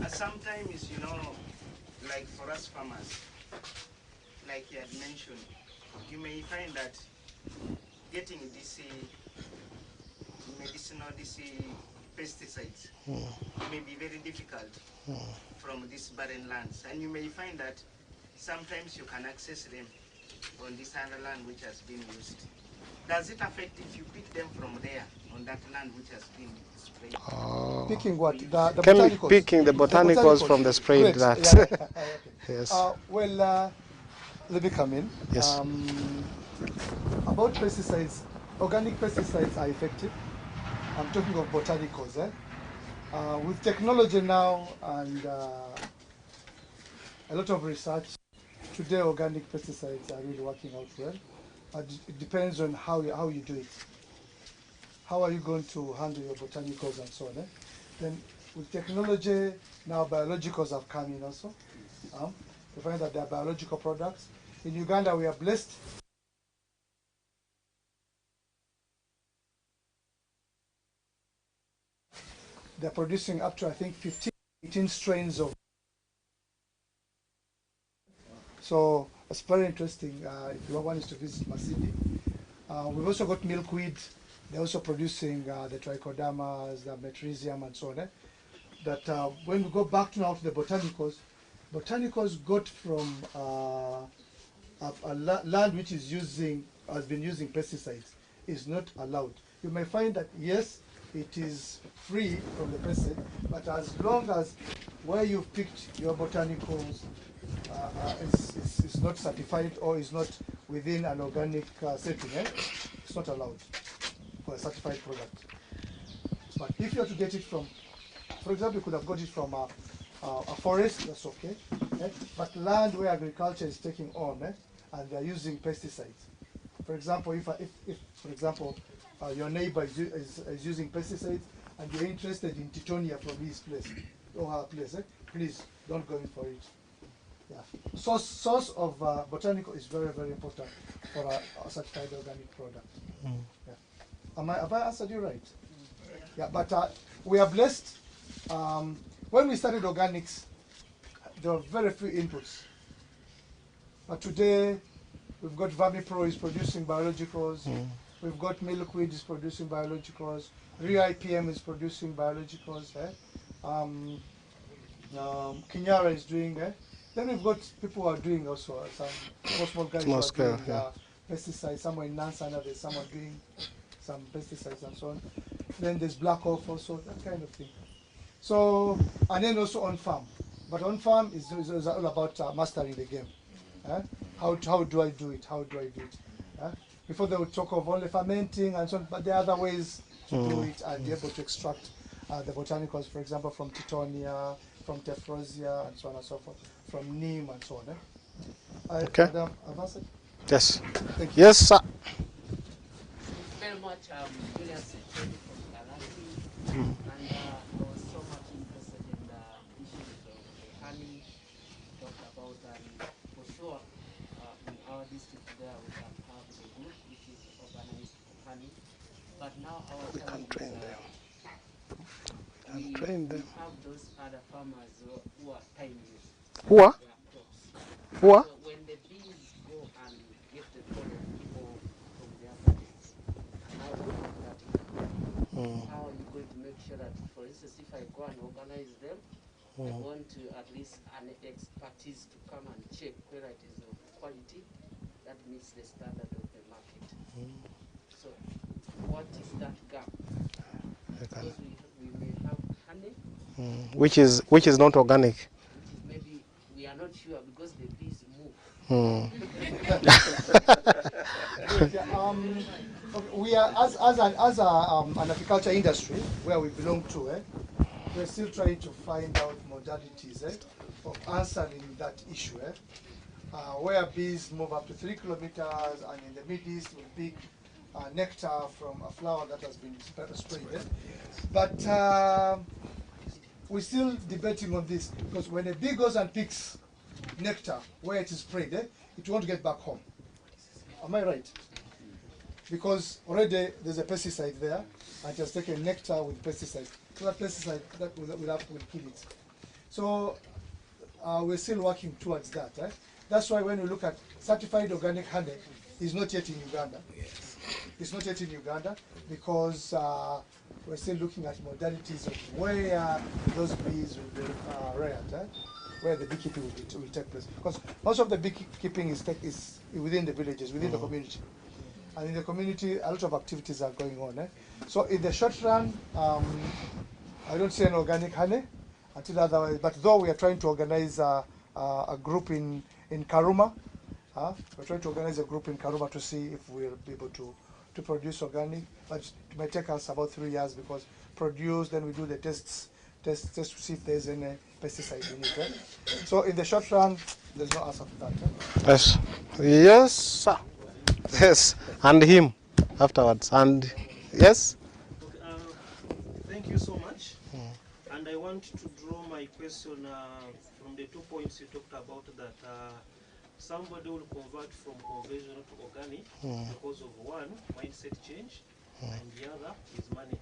Speaker 14: Sometimes, like for us farmers, like you had mentioned, you may find that getting this medicinal pesticides may be very difficult from these barren lands, and you may find that sometimes you can access them on this other land which has been used. Does it affect if you pick them from there on that land which has been sprayed?
Speaker 2: Picking what? The botanicals?
Speaker 1: Picking the botanicals from the sprayed that. Yes.
Speaker 2: Well, let me come in.
Speaker 1: Yes.
Speaker 2: About pesticides, organic pesticides are effective. I'm talking of botanicals. With technology now and a lot of research, today organic pesticides are really working out well. It depends on how you do it. How are you going to handle your botanicals and so on? Then with technology, now biologicals have come in also. We find that they are biological products. In Uganda, we are blessed. They're producing up to, I think, 15, 18 strains of. So it's very interesting if you want to visit Masindi. We've also got milkweed. They're also producing the trichodermas, the metrrhizium, and so on. That when we go back now to the botanicals got from a land which is has been using pesticides is not allowed. You may find that yes, it is free from the pesticide, but as long as where you've picked your botanicals is not certified or is not within an organic setting, it's not allowed for a certified product. But if you are to get it from, for example, you could have got it from a forest, that's okay. But land where agriculture is taking on, and they are using pesticides. For example, if for example, your neighbor is using pesticides and you're interested in Titonia from his place or her place, please don't go in for it. Yeah. Source of botanical is very, very important for a certified organic product. Yeah. Have I answered you right? Yeah, but we are blessed. When we started organics, there were very few inputs. But today, we've got Vermipro is producing biologicals. We've got Milkweed is producing biologicals. ReIPM is producing biologicals. Kinyara is doing. Then we've got people who are doing also some small guys who are doing pesticides. Somewhere in Nansana, there's someone doing some pesticides and so on. Then there's Black Off also, that kind of thing. So, and then also on farm. But on farm is all about mastering the game. How do I do it? How do I do it? Before they would talk of only fermenting and so on, but there are other ways to do it and be able to extract the botanicals, for example, from Titonia, from Tephrosia, and so on and so forth, from Neem and so on.
Speaker 1: Okay.
Speaker 2: Madam, have I answered?
Speaker 1: Yes.
Speaker 2: Thank you.
Speaker 1: Yes, sir.
Speaker 7: Thank you very much, Julius from Caravan. And I was so much interested in the issues of the honey. Talked about for sure in our district there we can have the group which is organized for honey. But now our
Speaker 1: We can train them.
Speaker 7: we have those other farmers who are time use.
Speaker 1: Who are?
Speaker 7: Crops.
Speaker 1: Who are?
Speaker 7: So when the bees go and get the pollen from their bodies, how do you do that? How are you going to make sure that, for instance, if I go and organize them, I want to at least an expertise to come and check whether it is of quality that meets the standard of the market. So what is that gap? Because we may have honey,
Speaker 1: which is not organic.
Speaker 7: which is maybe we are not sure because the bees move.
Speaker 2: We are as an agriculture industry where we belong to, we're still trying to find out modalities of answering that issue. Where bees move up to 3 kilometers, and in the Middle East will pick nectar from a flower that has been sprayed. But we're still debating on this, because when a bee goes and picks nectar where it is sprayed, it won't get back home. Am I right? Because already there's a pesticide there, and it has taken nectar with pesticide. So that pesticide that will kill it. So we're still working towards that. That's why when we look at certified organic honey, it's not yet in Uganda. It's not yet in Uganda because we're still looking at modalities of where those bees will be reared, where the beekeeping will take place. Because most of the beekeeping is within the villages, within the community. And in the community, a lot of activities are going on. So in the short run, I don't see an organic honey until otherwise. But though we are trying to organize a group in Karuma, we're trying to organize a group in Karuma to see if we'll be able to produce organic. But it might take us about 3 years because produce, then we do the tests to see if there's any pesticide in it. So in the short run, There's no answer to that. Eh?
Speaker 1: Yes. Yes, sir. Yes. And him afterwards. And yes.
Speaker 4: Okay, thank you so much. And I want to draw my question from the 2 points you talked about, that somebody will convert from conventional to organic because of one, mindset change, and the other is money.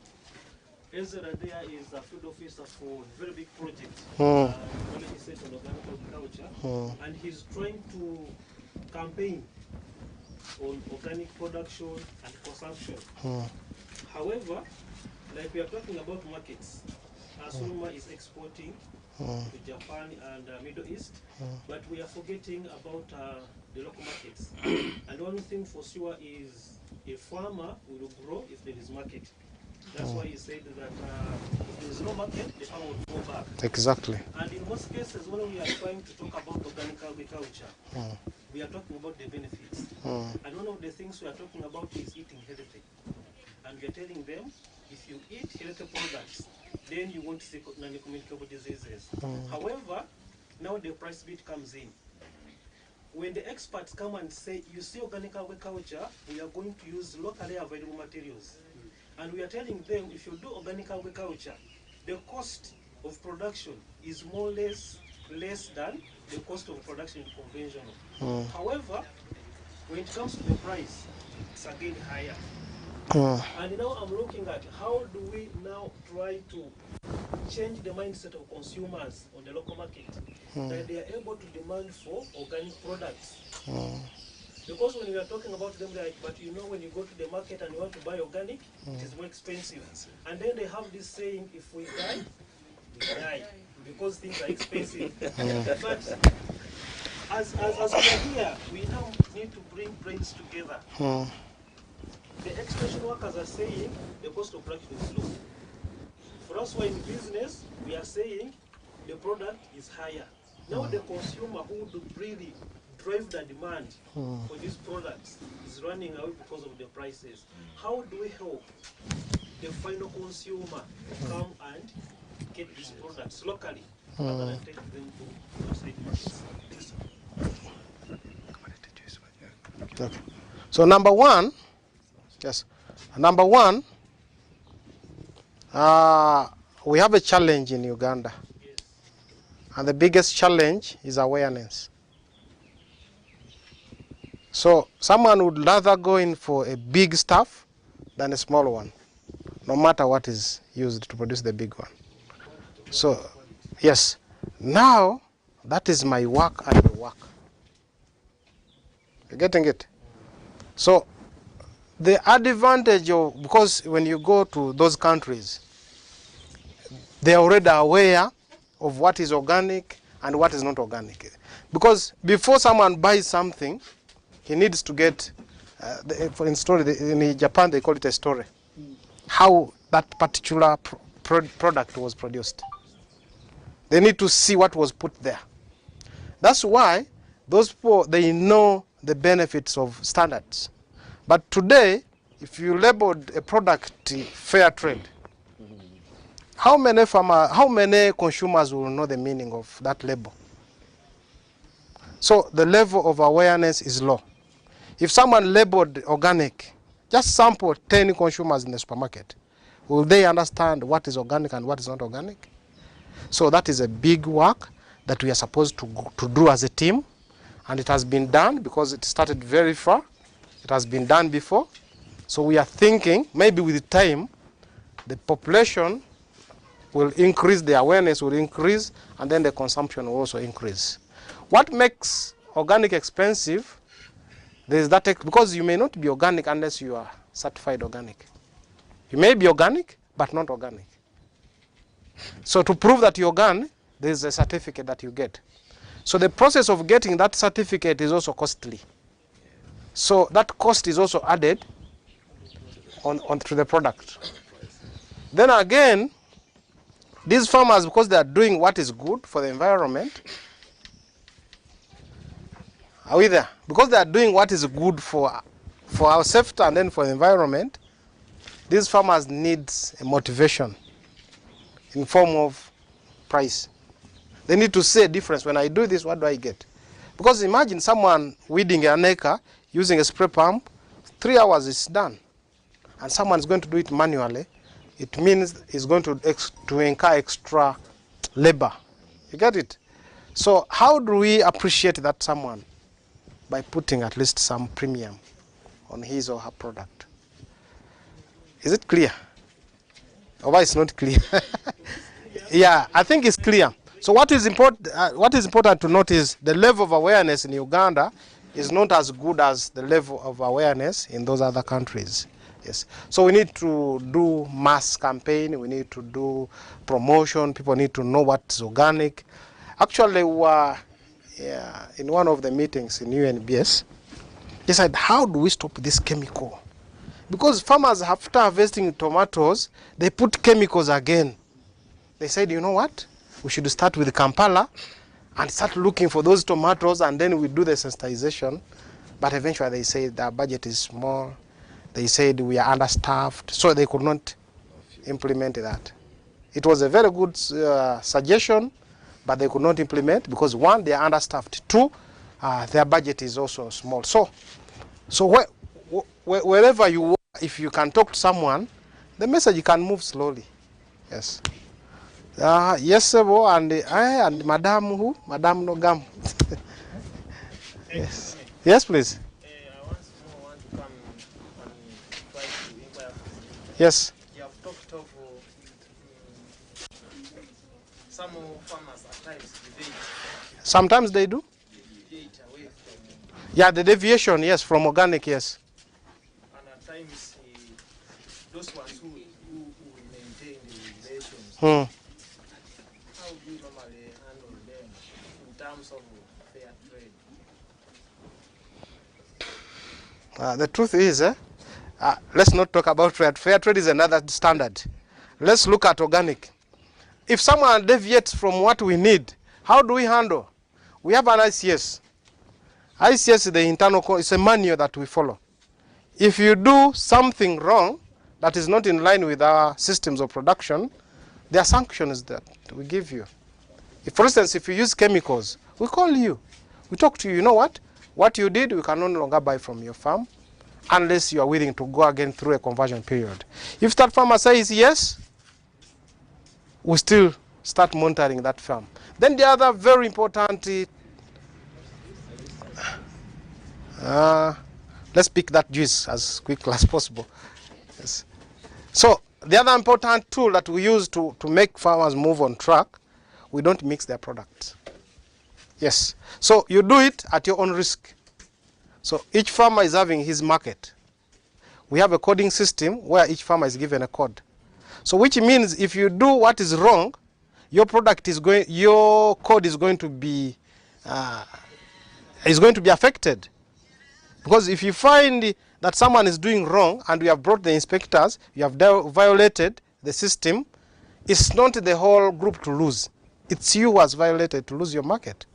Speaker 4: Ezra there is a field officer for a very big project, quality set on organic agriculture, and he's trying to campaign on organic production and consumption. However, like we are talking about markets, Sulma is exporting to Japan and Middle East, but we are forgetting about the local markets. And one thing for sure is a farmer will grow if there is market. That's why he said that if there is no market, the farmer will go back.
Speaker 1: Exactly.
Speaker 4: And in most cases, when we are trying to talk about organic agriculture, we are talking about the benefits. And one of the things we are talking about is eating healthy. And we are telling them, if you eat healthy products, then you won't see non-communicable diseases. However, now the price bit comes in. When the experts come and say, you see organic agriculture, we are going to use locally available materials. And we are telling them, if you do organic agriculture, the cost of production is more or less than the cost of production in conventional. However, when it comes to the price, it's again higher. And now I'm looking at how do we now try to change the mindset of consumers on the local market, that they are able to demand for organic products. Because when we are talking about them, like, but you know, when you go to the market and you want to buy organic, it is more expensive. And then they have this saying, if we die, we die, because things are expensive. But as we are here, we now need to bring brains together. The extension workers are saying the cost of production is low. For us who are in business, we are saying the product is higher. Now the consumer who would really drive the demand for these products is running away because of the prices. How do we help the final consumer to come and get these products locally rather than take them to outside markets?
Speaker 1: Okay. So number one, we have a challenge in Uganda. And the biggest challenge is awareness. So someone would rather go in for a big stuff than a small one, no matter what is used to produce the big one. So, yes, now that is my work and your work. You're getting it? So the advantage of, because when you go to those countries, they are already aware of what is organic and what is not organic. Because before someone buys something, he needs to get, in Japan they call it a story, how that particular product was produced. They need to see what was put there. That's why those people, they know the benefits of standards. But today, if you labeled a product fair trade, how many consumers will know the meaning of that label? So the level of awareness is low. If someone labeled organic, just sample 10 consumers in the supermarket, will they understand what is organic and what is not organic? So that is a big work that we are supposed to do as a team, and it has been done because it started very far. It has been done before. So we are thinking maybe with time, the population will increase, the awareness will increase, and then the consumption will also increase. What makes organic expensive, there is that, because you may not be organic unless you are certified organic. You may be organic, but not organic. So to prove that you're organic, there is a certificate that you get. So the process of getting that certificate is also costly. So that cost is also added onto the product. Then again, these farmers, because they are doing what is good for the environment, are we there? Because they are doing what is good for our safety and then for the environment, these farmers need a motivation in form of price. They need to see a difference. When I do this, what do I get? Because imagine someone weeding an acre using a spray pump, 3 hours is done. And someone is going to do it manually. It means it's going to incur extra labor. You get it? So how do we appreciate that someone? By putting at least some premium on his or her product. Is it clear? Or why it's not clear? Yeah, I think it's clear. So what is important to note is the level of awareness in Uganda is not as good as the level of awareness in those other countries. Yes. So we need to do mass campaign, we need to do promotion, people need to know what's organic. Actually, we were in one of the meetings in UNBS, they said, how do we stop this chemical? Because farmers, after harvesting tomatoes, they put chemicals again. They said, you know what? We should start with Kampala and start looking for those tomatoes, and then we do the sensitization. But eventually they said their budget is small. They said we are understaffed, so they could not implement that. It was a very good suggestion, but they could not implement because one, they are understaffed. Two, their budget is also small. So wherever you work, if you can talk to someone, the message can move slowly. Yes. Yes, sir, and Madam who? Madam Nogam. Yes. Yes, please. Yes.
Speaker 4: You have talked of some farmers at times deviate.
Speaker 1: Sometimes they do.
Speaker 4: Deviate away from.
Speaker 1: Yeah, the deviation, yes, from organic, yes.
Speaker 4: And at times, those ones who maintain the relations,
Speaker 1: Hmm.
Speaker 4: how do you normally handle them in terms of fair trade?
Speaker 1: The truth is, let's not talk about trade. Fair trade is another standard. Let's look at organic. If someone deviates from what we need, how do we handle? We have an ICS. ICS is the internal, it's a manual that we follow. If you do something wrong that is not in line with our systems of production, there are sanctions that we give you. If, for instance, if you use chemicals, we call you. We talk to you, you know what? What you did, we can no longer buy from your farm unless you are willing to go again through a conversion period. If that farmer says yes, we still start monitoring that farm. Then the other very important, let's pick that juice as quickly as possible. Yes. So the other important tool that we use to make farmers move on track, we don't mix their products. Yes. So you do it at your own risk. So each farmer is having his market. We have a coding system where each farmer is given a code. So which means if you do what is wrong, your code is going to be affected. Because if you find that someone is doing wrong and we have brought the inspectors, you have violated the system, it's not the whole group to lose. It's you who has violated to lose your market.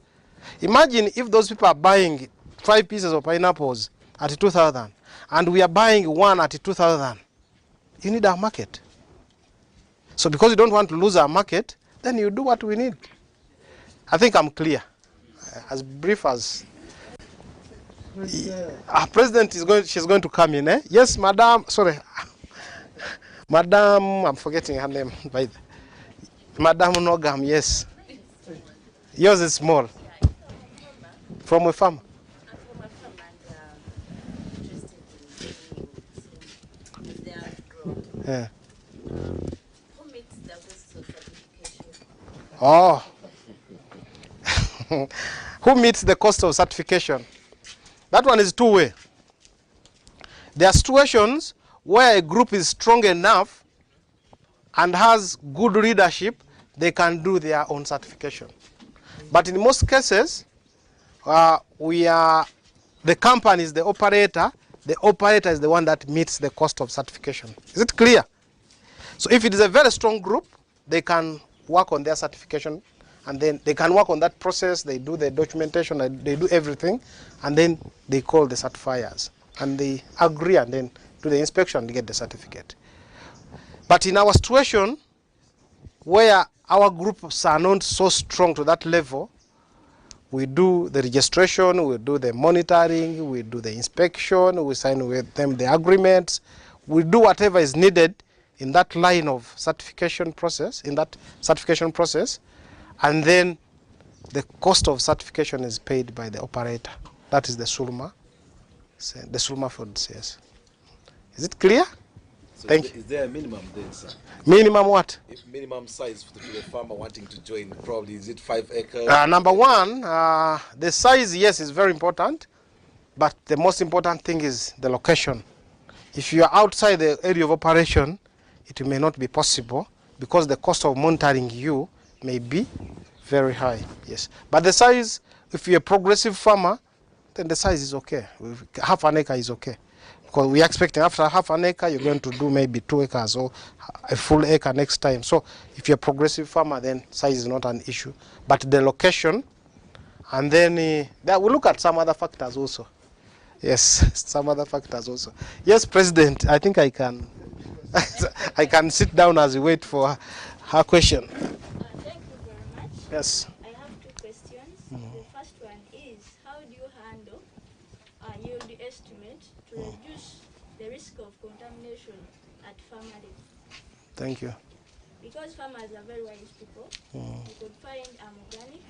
Speaker 1: Imagine if those people are buying 5 pieces of pineapples at 2,000 and we are buying one at 2,000. You need our market. So because you don't want to lose our market, then you do what we need. I think I'm clear. As brief as our president she's going to come in, eh? Yes, madam, sorry. Madam, I'm forgetting her name. Madam Nogam, yes. Yours is small. From a farm. Yeah.
Speaker 6: Who meets the process of certification?
Speaker 1: Oh. Who meets the cost of certification? That one is two-way. There are situations where a group is strong enough and has good leadership, they can do their own certification. But in most cases, we are the company is the operator is the one that meets the cost of certification. Is it clear? So if it is a very strong group, they can work on their certification, and then they can work on that process, they do the documentation, they do everything, and then they call the certifiers, and they agree, and then do the inspection to get the certificate. But in our situation, where our groups are not so strong to that level, We do the registration, we do the monitoring, we do the inspection, we sign with them the agreements. We do whatever is needed in that line of certification process, and then the cost of certification is paid by the operator. That is the Sulma Foods, yes. Is it clear?
Speaker 10: So
Speaker 1: Thank you.
Speaker 10: Is there a minimum then, sir?
Speaker 1: Minimum what?
Speaker 10: If minimum size to the farmer wanting to join, probably is it 5 acres?
Speaker 1: Number one, the size, yes, is very important, but the most important thing is the location. If you are outside the area of operation, it may not be possible because the cost of monitoring you may be very high, yes. But the size, if you're a progressive farmer, then the size is okay. Half an acre is okay. Because we are expecting after half an acre, you're going to do maybe 2 acres or a full acre next time. So if you're a progressive farmer, then size is not an issue. But the location, and then we look at some other factors also. Yes, some other factors also. Yes, President, I think I can I can sit down as we wait for her question.
Speaker 9: Thank you very much.
Speaker 1: Yes.
Speaker 9: I have 2 questions. The first one is, how do you handle yield estimate to reduce the risk of contamination at farm level?
Speaker 1: Thank you.
Speaker 9: Because farmers are very wise people, you could find I'm organic,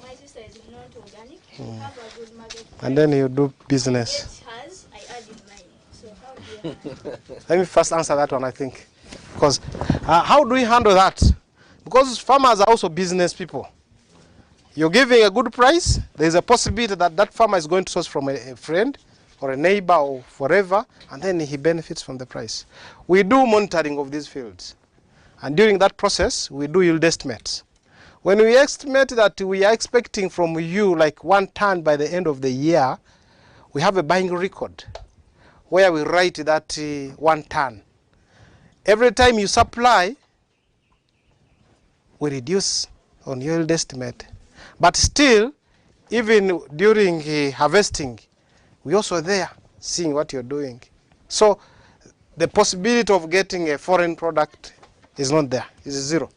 Speaker 9: my sister is not organic, have a good market price.
Speaker 1: And then you do business.
Speaker 9: Yet hers, I added mine. So how do you handle?
Speaker 1: Let me first answer that one, I think. Because how do we handle that? Because farmers are also business people. You're giving a good price, there's a possibility that that farmer is going to source from a friend or a neighbor or forever, and then he benefits from the price. We do monitoring of these fields. And during that process, we do yield estimates. When we estimate that we are expecting from you like 1 ton by the end of the year, we have a buying record where we write that 1 ton. Every time you supply, we reduce on yield estimate. But still, even during harvesting, we also there seeing what you're doing. So the possibility of getting a foreign product is not there. It's zero.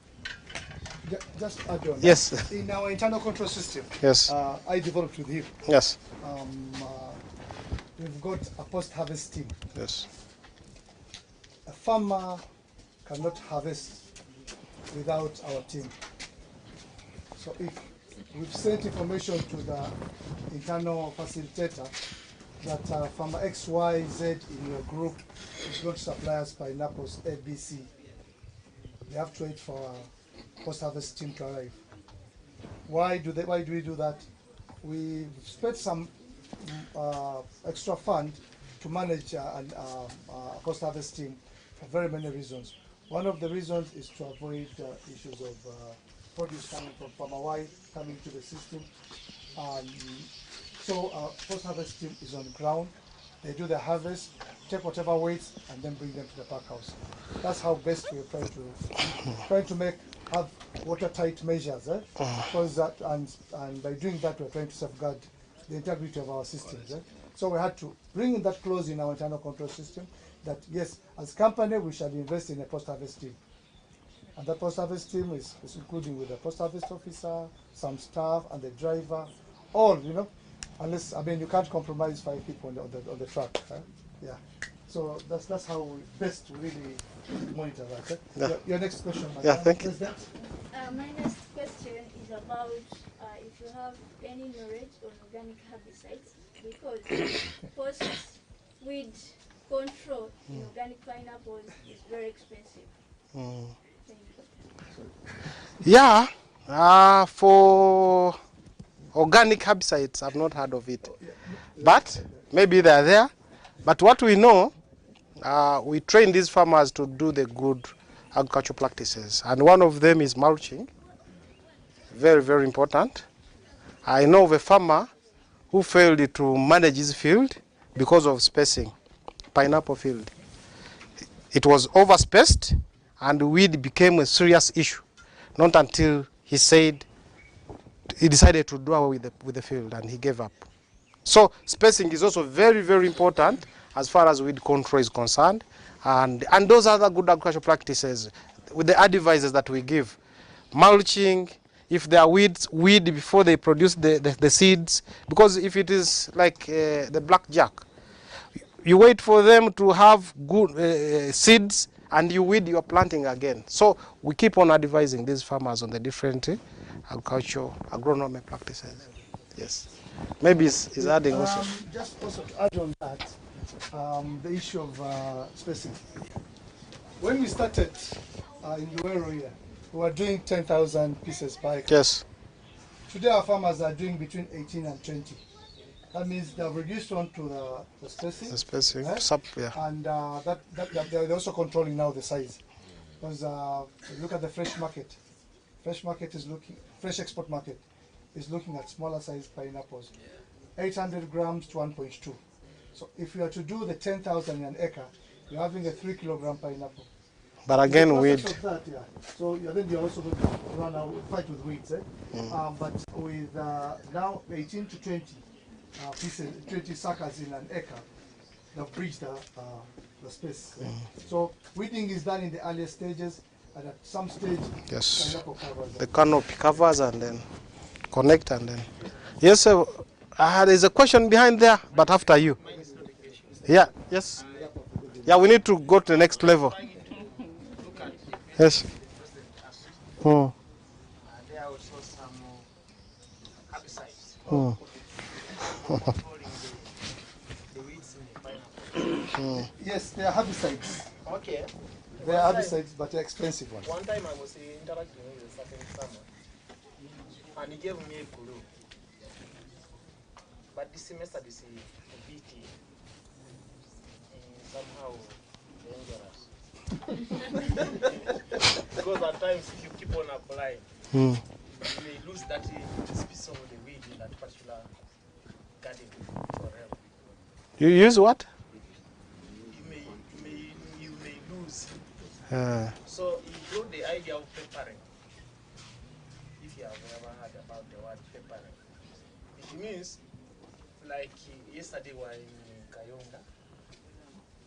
Speaker 2: Just add on.
Speaker 1: Yes.
Speaker 2: In our internal control system,
Speaker 1: Yes.
Speaker 2: I developed with him.
Speaker 1: Yes.
Speaker 2: We've got a post-harvest team.
Speaker 1: Yes.
Speaker 2: A farmer cannot harvest without our team. So if we've sent information to the internal facilitator that farmer XYZ in your group is going to supply us pineapples ABC, they have to wait for our post-harvest team to arrive. Why do we do that? We spent some extra fund to manage a post-harvest team for very many reasons. One of the reasons is to avoid issues of produce coming from farmer Y coming to the system. So our post-harvest team is on the ground. They do the harvest, take whatever weights, and then bring them to the pack house. That's how best we're trying to have watertight measures. Because that, and by doing that, we're trying to safeguard the integrity of our systems. So we had to bring in that clause in our internal control system that yes, as a company, we shall invest in a post-harvest team. And that post-harvest team is including with the post-harvest officer, some staff, and the driver, all, unless, you can't compromise 5 people on the truck. Yeah. So that's how we best really monitor that.
Speaker 1: Yeah.
Speaker 2: Your next question, Madam.
Speaker 1: Yeah, thank you.
Speaker 9: My next question is about if you have any knowledge on organic herbicides, because post-weed control in organic pineapples is very expensive. Thank you.
Speaker 1: Yeah, for organic herbicides, I've not heard of it. But maybe they're there. But what we know, we train these farmers to do the good agricultural practices. And one of them is mulching. Very, very important. I know of a farmer who failed to manage his field because of spacing, pineapple field. It was overspaced and weed became a serious issue. Not until he decided to do away with the field and he gave up. So spacing is also very, very important as far as weed control is concerned. And those other good agricultural practices with the advices that we give. Mulching, If there are weeds, weed before they produce the seeds. Because if it is like the blackjack, you wait for them to have good seeds and you weed your planting again. So we keep on advising these farmers on the different agricultural agronomy practices. Yes. Maybe it's adding also.
Speaker 2: Just also to add on that, the issue of spacing. When we started in Luero here, we were doing 10,000 pieces per acre.
Speaker 1: Yes.
Speaker 2: Today our farmers are doing between 18 and 20. That means they've reduced on to the spacing.
Speaker 1: The spacing, yeah.
Speaker 2: And they're also controlling now the size. Because look at the fresh market. Fresh export market is looking at smaller size pineapples. 800 grams to 1.2. So if you are to do the 10,000 in an acre, you're having a 3 kilogram pineapple.
Speaker 1: But again, weed.
Speaker 2: That, yeah. So then you're also going to run out, fight with weeds. But with now 18 to 20 pieces, 20 suckers in an acre, they've breached the space. So weeding is done in the earlier stages, and at some stage,
Speaker 1: yes,
Speaker 2: covers
Speaker 1: the canopy covers and then connect and then. Yes, sir. There's a question behind there, but after you. Yeah. Yes. Yeah, we need to go to the next level. Yes.
Speaker 14: There are also some herbicides. The weeds in the pineapple.
Speaker 2: Yes, they are herbicides.
Speaker 14: Okay.
Speaker 2: They are herbicides, but they're expensive ones.
Speaker 14: One time I was interacting with a certain farmer, and he gave me a clue. But this semester, this is a bit somehow dangerous. Because at times, if you keep on applying, you may lose that species of the weed in that particular garden forever.
Speaker 1: You use what?
Speaker 14: You may lose.
Speaker 3: So you brought the idea of peppering. If you have ever heard about the word peppering, it means like yesterday we were in Kayonga.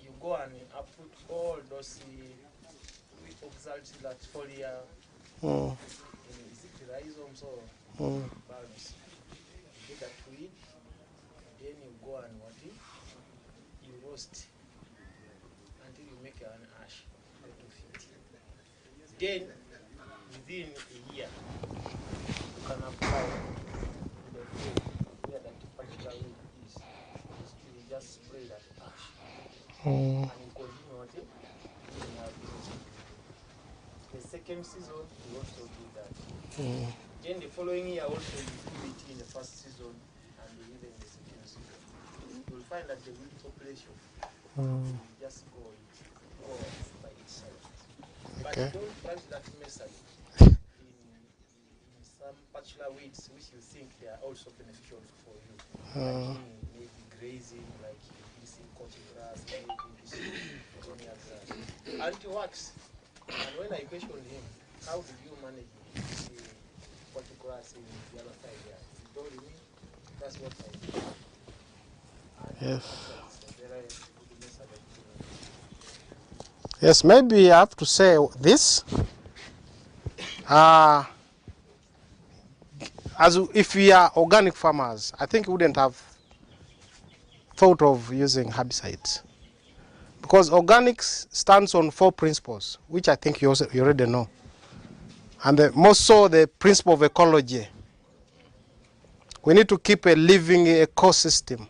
Speaker 3: You go and uproot all those oxalic folia, is it rhizomes or bulbs. You get that weed, then you go and you roast until you make an ash out of it. Then within a year you can apply the field where that particular weed is. You just spray that ash and you continue the second season you also do that. Then the following year also you do it in the first season and even the second season. You will find that the weed population will just go by itself. But don't plant that method in some particular weeds which you think they are also beneficial for you. Like maybe grazing, like this cotton grass, maybe this junior grass. And it works. And when I questioned him, how did you manage the cotton grass in the other side here? He told me that's what I did.
Speaker 1: Yes. Yes, maybe I have to say this. As if we are organic farmers, I think we wouldn't have thought of using herbicides. Because organics stands on 4 principles, which I think you already know. And most so the principle of ecology. We need to keep a living ecosystem.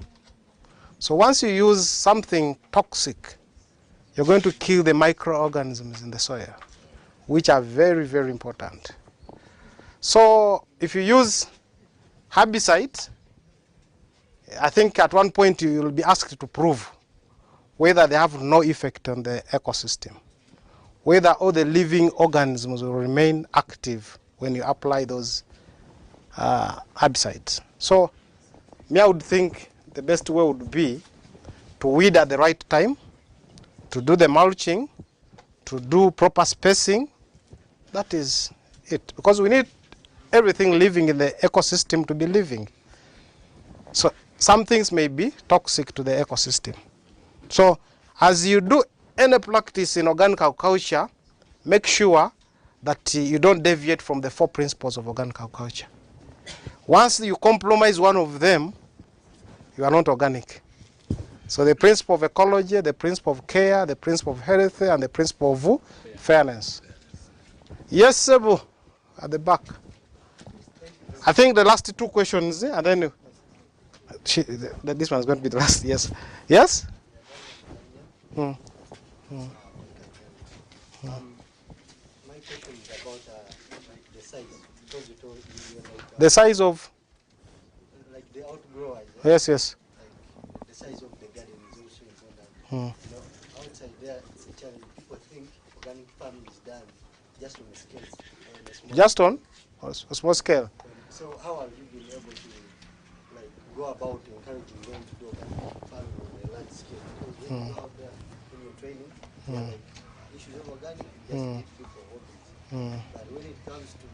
Speaker 1: So once you use something toxic, you're going to kill the microorganisms in the soil, which are very, very important. So if you use herbicides, I think at one point you will be asked to prove whether they have no effect on the ecosystem, whether all the living organisms will remain active when you apply those herbicides. So I would think the best way would be to weed at the right time, to do the mulching, to do proper spacing. That is it. Because we need everything living in the ecosystem to be living. So some things may be toxic to the ecosystem. So as you do any practice in organic agriculture, make sure that you don't deviate from the 4 principles of organic agriculture. Once you compromise one of them, you are not organic. So the principle of ecology, the principle of care, the principle of health, and the principle of fairness. Yes, Sebu, at the back. I think the last 2 questions, and then this one's going to be the last. Yes. Yes?
Speaker 15: My question is about the size. Because you told me like,
Speaker 1: The size of?
Speaker 15: Like the outgrowers.
Speaker 1: Yes, yes.
Speaker 15: Like the size of the garden is also important. You know, outside there, it's a challenge. People think organic farming is done just on a scale.
Speaker 1: Just on a small scale.
Speaker 15: So how have you been able to like go about encouraging them to do organic farming on a large scale? Because when you go out there in your training, there are like issues of organic, you just need people hobbies. But when it comes to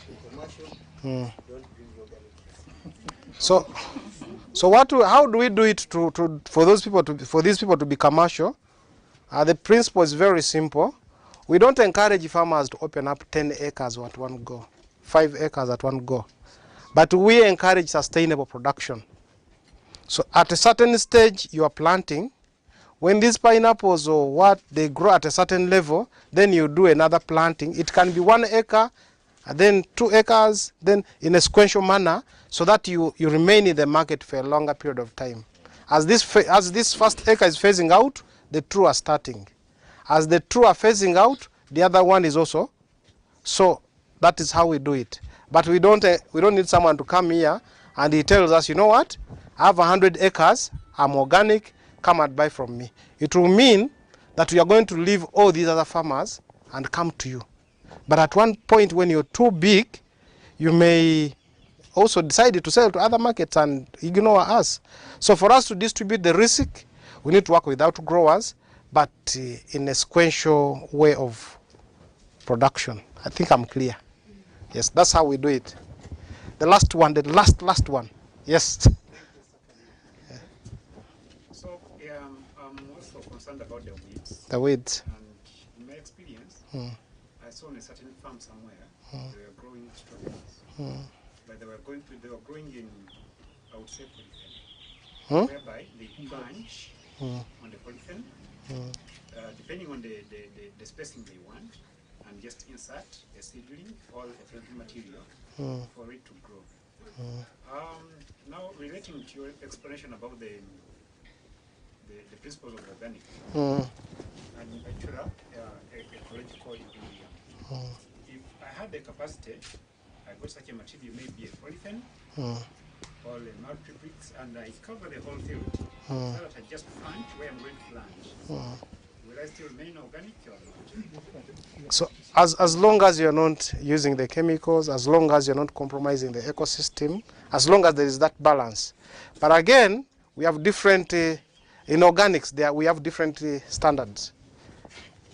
Speaker 15: the commercial, don't bring the organic.
Speaker 1: So how do we do it for these people to be commercial? The principle is very simple. We don't encourage farmers to open up 10 acres at one go, 5 acres at one go. But we encourage sustainable production. So at a certain stage you are planting. When these pineapples or what, they grow at a certain level, then you do another planting. It can be 1 acre, and then 2 acres, then in a sequential manner, so that you remain in the market for a longer period of time. As this first acre is phasing out, the 2 are starting. As the 2 are phasing out, the other one is also. So that is how we do it. But we don't need someone to come here and he tells us, you know what, I have 100 acres, I'm organic, come and buy from me. It will mean that we are going to leave all these other farmers and come to you. But at one point when you're too big, you may also decide to sell to other markets and ignore us. So for us to distribute the risk, we need to work with outgrowers, but in a sequential way of production. I think I'm clear. Yes, that's how we do it. The last one, the last one. Yes.
Speaker 5: So I'm also concerned about the weeds.
Speaker 1: The weeds.
Speaker 5: And in my experience, I saw on a certain farm somewhere they were growing strawberries, but they were growing in, I would say, polythene, whereby they bunch on the polythene, depending on the spacing they want, and just insert a seedling or a planting material for it to grow. Now, relating to your explanation about the principles of organic and in particular ecological ingredient. If I had the capacity, I got such a material, maybe a polythene or a multi-bricks, and I cover the whole field so that I just plant where I'm going to plant. Will I still remain organic or not?
Speaker 1: So as long as you're not using the chemicals, as long as you're not compromising the ecosystem, as long as there is that balance. But again, we have different, in organics, we have different standards.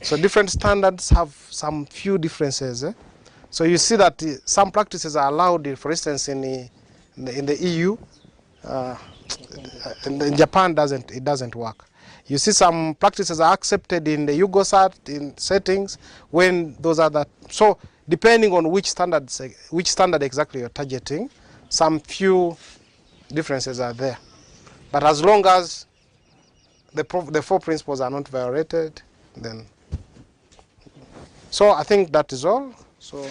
Speaker 1: So different standards have some few differences. So you see that some practices are allowed, for instance, in the EU. In Japan, it doesn't work. You see some practices are accepted in the UGOSAT in settings when those are that. So depending on which standard exactly you're targeting, some few differences are there. But as long as the 4 principles are not violated, then. So I think that is all. So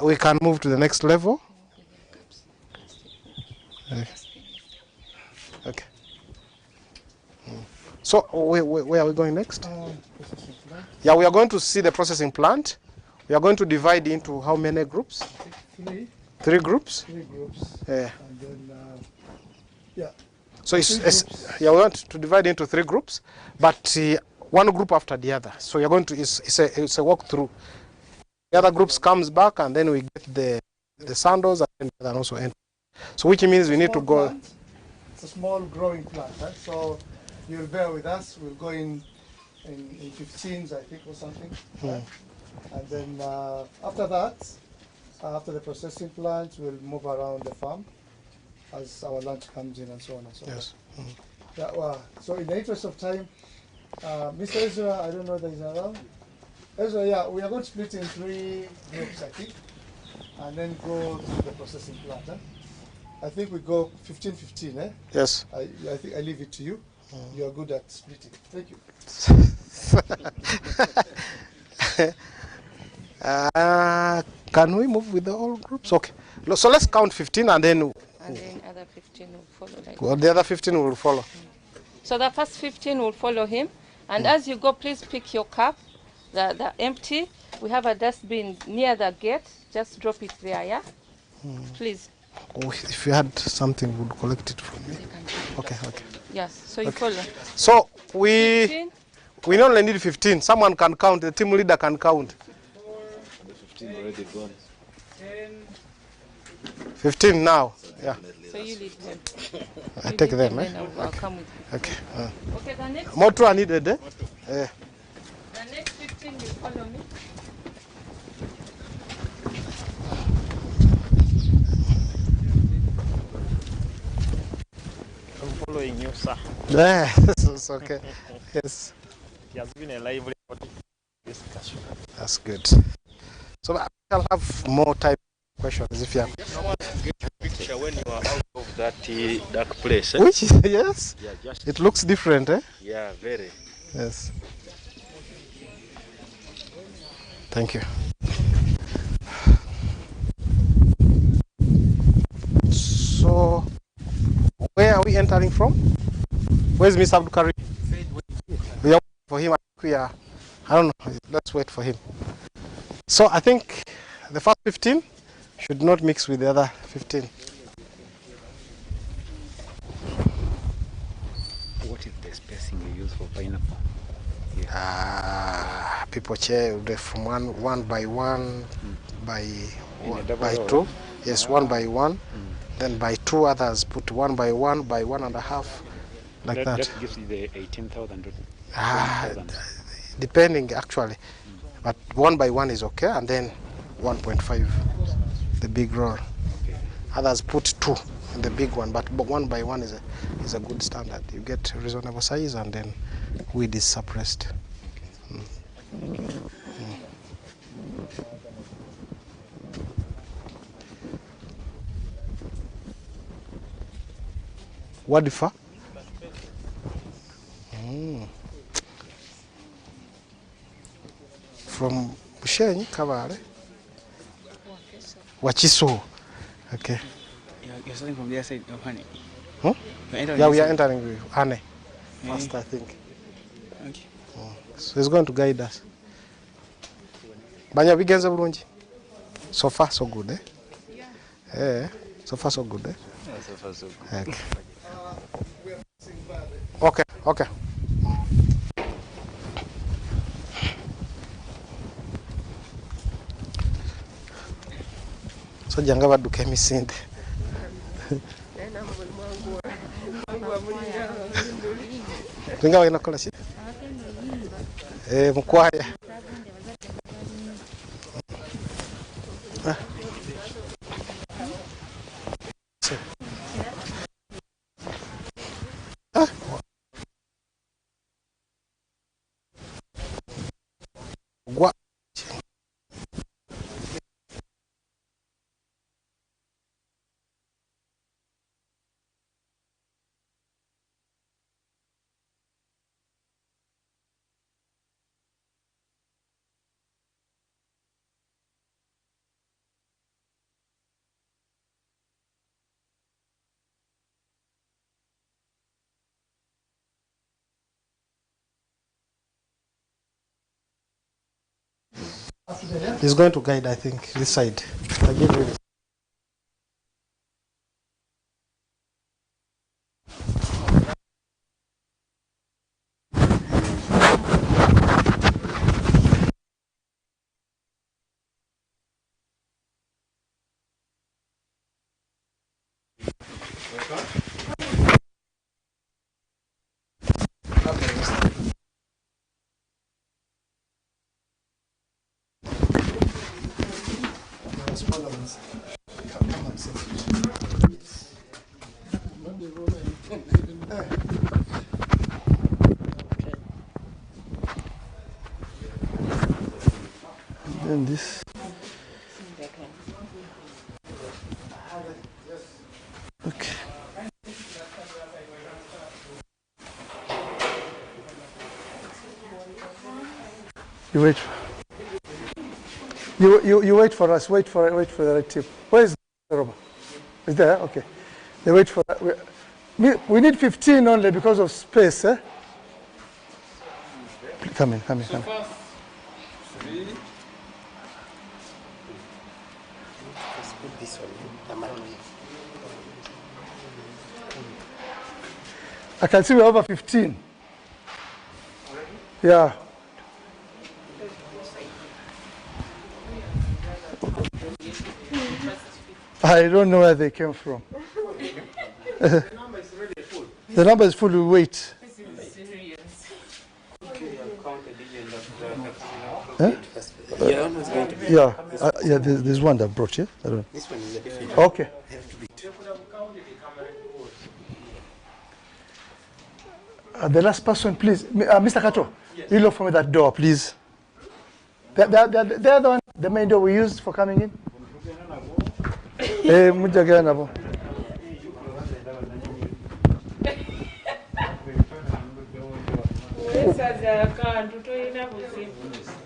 Speaker 1: we can move to the next level. Okay. So where are we going next? Yeah, we are going to see the processing plant. We are going to divide into how many groups?
Speaker 2: 3.
Speaker 1: 3 groups?
Speaker 2: 3 groups.
Speaker 1: Yeah.
Speaker 2: And then, yeah.
Speaker 1: So we want to divide into 3 groups, but one group after the other. So you're going to, it's a walkthrough. The other groups comes back, and then we get the sandals, and then also enter. So which means we need to go.
Speaker 2: Plant. It's a small growing plant, right? So you'll bear with us. We'll go in 15s, I think, or something. Right? And then after that, after the processing plant, we'll move around the farm as our lunch comes in and so on and so
Speaker 1: yes.
Speaker 2: on. Yeah, well, so in the interest of time, Mr. Ezra, I don't know that he's around. So yeah, we are going to split in 3 groups, I think, and then go to the processing plant. I think we go 15-15, eh?
Speaker 1: Yes.
Speaker 2: I think I leave it to you. You are good at splitting. Thank you.
Speaker 1: Can we move with the all groups? Okay. So let's count 15 and then.
Speaker 8: And then other 15 will follow. Like
Speaker 1: Well, the other 15 will follow.
Speaker 8: So the first 15 will follow him. And as you go, please pick your cup, the empty. We have a dustbin near the gate. Just drop it there, yeah? Please.
Speaker 1: Oh, if you had something, we'll collect it from me. Okay.
Speaker 8: Yes, so you follow.
Speaker 1: So we
Speaker 8: 15.
Speaker 1: we only need 15. Someone can count. The team leader can count.
Speaker 16: The 15 already gone.
Speaker 1: 15 now. Yeah.
Speaker 8: So you lead them.
Speaker 1: I take them, eh?
Speaker 8: Then I'll come with you.
Speaker 1: Okay.
Speaker 8: Okay, the next.
Speaker 1: More two are needed, eh?
Speaker 8: The next 15 will follow me.
Speaker 17: I'm following you, sir.
Speaker 1: Yes, it's okay. Yes.
Speaker 17: It has been a lively discussion.
Speaker 1: That's good. So I shall have more type of questions if you have.
Speaker 17: Get a picture when you are out of that dark place. Eh?
Speaker 1: Which yes.
Speaker 17: Yeah, just
Speaker 1: it looks different, eh?
Speaker 17: Yeah, very.
Speaker 1: Yes. Thank you. So where are we entering from? Where's Mr. Abdul Karim? We are waiting for him. I don't know. Let's wait for him. So I think the first 15 should not mix with the other 15.
Speaker 5: What is the spacing you use for pineapple?
Speaker 1: People chair from one by one by
Speaker 5: row,
Speaker 1: two. Yes, 1 by 1. Then by 2 others put 1 by 1 by 1.5, like that.
Speaker 5: That gives you the 18,000.
Speaker 1: Depending actually, but 1 by 1 is okay, and then 1.5, the big roll.
Speaker 5: Okay.
Speaker 1: Others put 2 in the big one, but 1 by 1 is a good standard. You get reasonable size, and then weed is suppressed. What differ? From Bushenyi, Kabale? Wachiso. Okay.
Speaker 18: You're starting from the other side of Honey.
Speaker 1: Huh? Yeah, we are entering with Honey first, I think.
Speaker 18: Okay.
Speaker 1: So he's going to guide us. Banya bigenze bulungi. So far so good, eh? Yeah. So far so good, eh?
Speaker 18: Yeah, so far so good.
Speaker 1: Okay. So janga badduka emisinde. Tulinga bagenda kukola ki? Mukwaya. He's going to guide, I think, this side. I give you.
Speaker 2: Then this. Okay. You wait. You wait for us. Wait for the right tip. Where is the robot? Is there? Okay. They wait for that. We need 15 only because of space. Eh? Come in.
Speaker 19: First, 3.
Speaker 15: Let's put this one.
Speaker 2: I can see we're over 15. Yeah. I don't know where they came from.
Speaker 19: The number is really full.
Speaker 2: The number is full, we wait.
Speaker 6: This is serious.
Speaker 2: Yeah, there's one that brought you. I don't know.
Speaker 15: This one is a different.
Speaker 2: Okay. The last person, please. Mr. Kato, you look for me that door, please. The other one, the main door we used for coming in.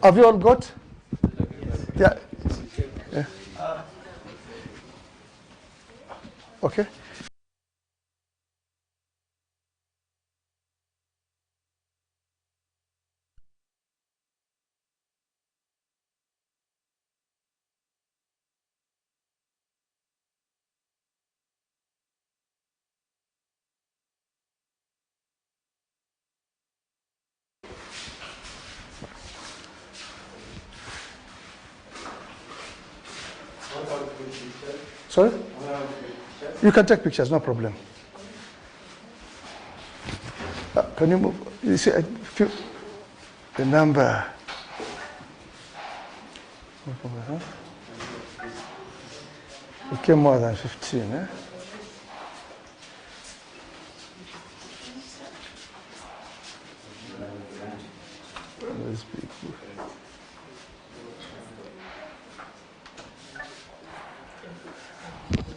Speaker 2: Have you all got? Yeah. Okay. Sorry? You can take pictures, no problem. Can you move? You see, the number. It came more than 15, eh? Those people.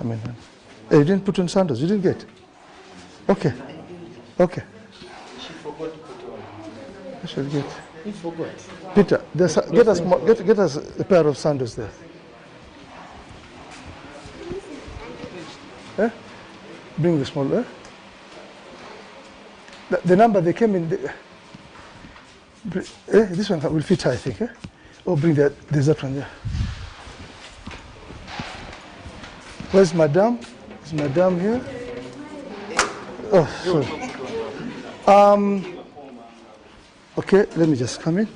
Speaker 2: I mean, hey, you didn't put on sandals, you didn't get? Okay. Okay.
Speaker 15: She forgot to put on.
Speaker 2: I should get.
Speaker 15: He forgot.
Speaker 2: Peter, get us a pair of sandals there. Eh? Bring the small, eh? The number they came in, this one will fit her, I think, eh? Oh, bring that, there's that one there. Where's Madame? Is Madame here? Oh, sorry. Okay, let me just come in.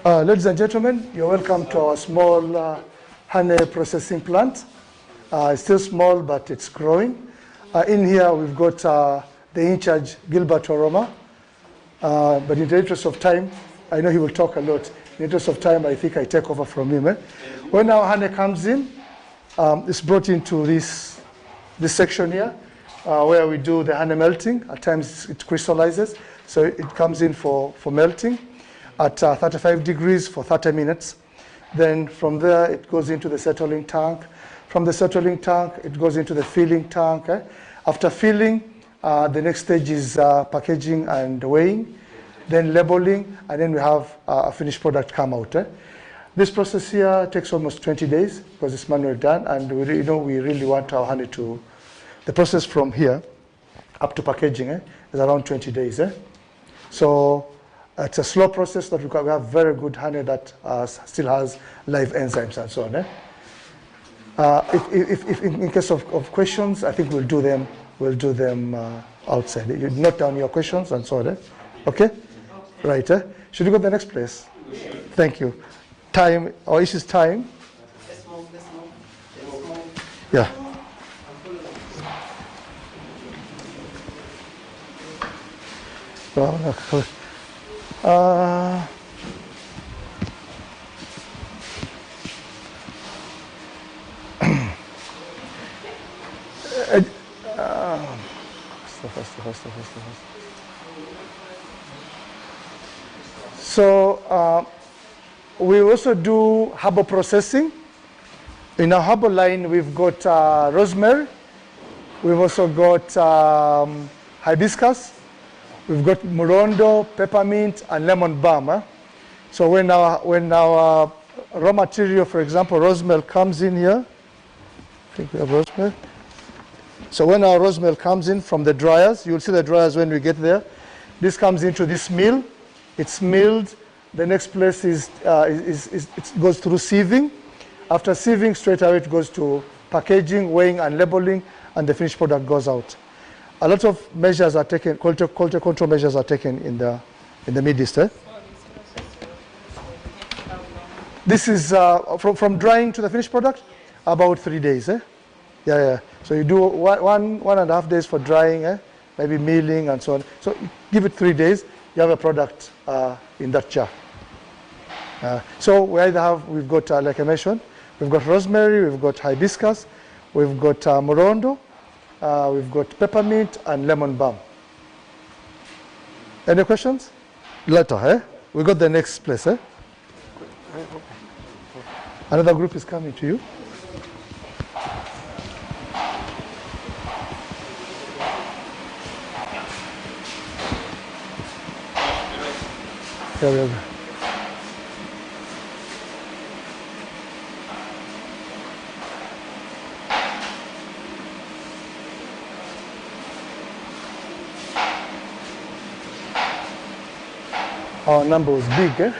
Speaker 2: Ladies and gentlemen, you're welcome to our small honey processing plant. It's still small, but it's growing. In here, we've got the in-charge, Gilbert Oroma. But in the interest of time, I know he will talk a lot. In the interest of time, I think I take over from him. Eh? When our honey comes in, it's brought into this section here, where we do the honey melting. At times it crystallizes, so it comes in for melting at 35 degrees for 30 minutes. Then from there, it goes into the settling tank. From the settling tank, it goes into the filling tank. Eh? After filling, the next stage is packaging and weighing, then labeling, and then we have a finished product come out. Eh? This process here takes almost 20 days because it's manually done, and we really want our honey to, the process from here up to packaging is around 20 days. So it's a slow process, but we have very good honey that still has live enzymes and so on. If in case of questions, I think we'll do them outside. You note down your questions and so on. Okay? Right. Should we go to the next place? Thank you. Time, our issue is time. Yeah. So We also do herbal processing. In our herbal line, we've got rosemary. We've also got hibiscus. We've got murondo, peppermint, and lemon balm. So when our raw material, for example, rosemary comes in here, I think we have rosemary. So when our rosemary comes in from the dryers, you'll see the dryers when we get there. This comes into this mill. It's milled. The next place it goes through sieving. After sieving, straight away it goes to packaging, weighing, and labeling, and the finished product goes out. A lot of measures are taken, quality control measures are taken in the Middle East. This is from drying to the finished product, about 3 days. Yeah. So you do one and a half days for drying, maybe milling and so on. So give it 3 days, you have a product in that jar. So we've got, like I mentioned, we've got rosemary, we've got hibiscus, we've got murondo, we've got peppermint and lemon balm. Any questions? Later, we got the next place, Another group is coming to you. Here we go. Our number was big,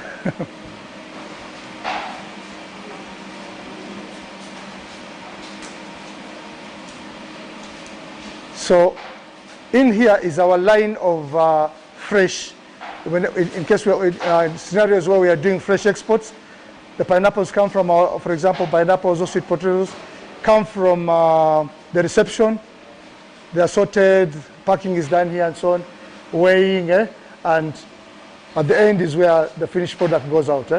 Speaker 2: So in here is our line of fresh. In case we are in scenarios where we are doing fresh exports, the pineapples come from for example, pineapples or sweet potatoes come from the reception. They are sorted, packing is done here and so on, weighing, and at the end is where the finished product goes out.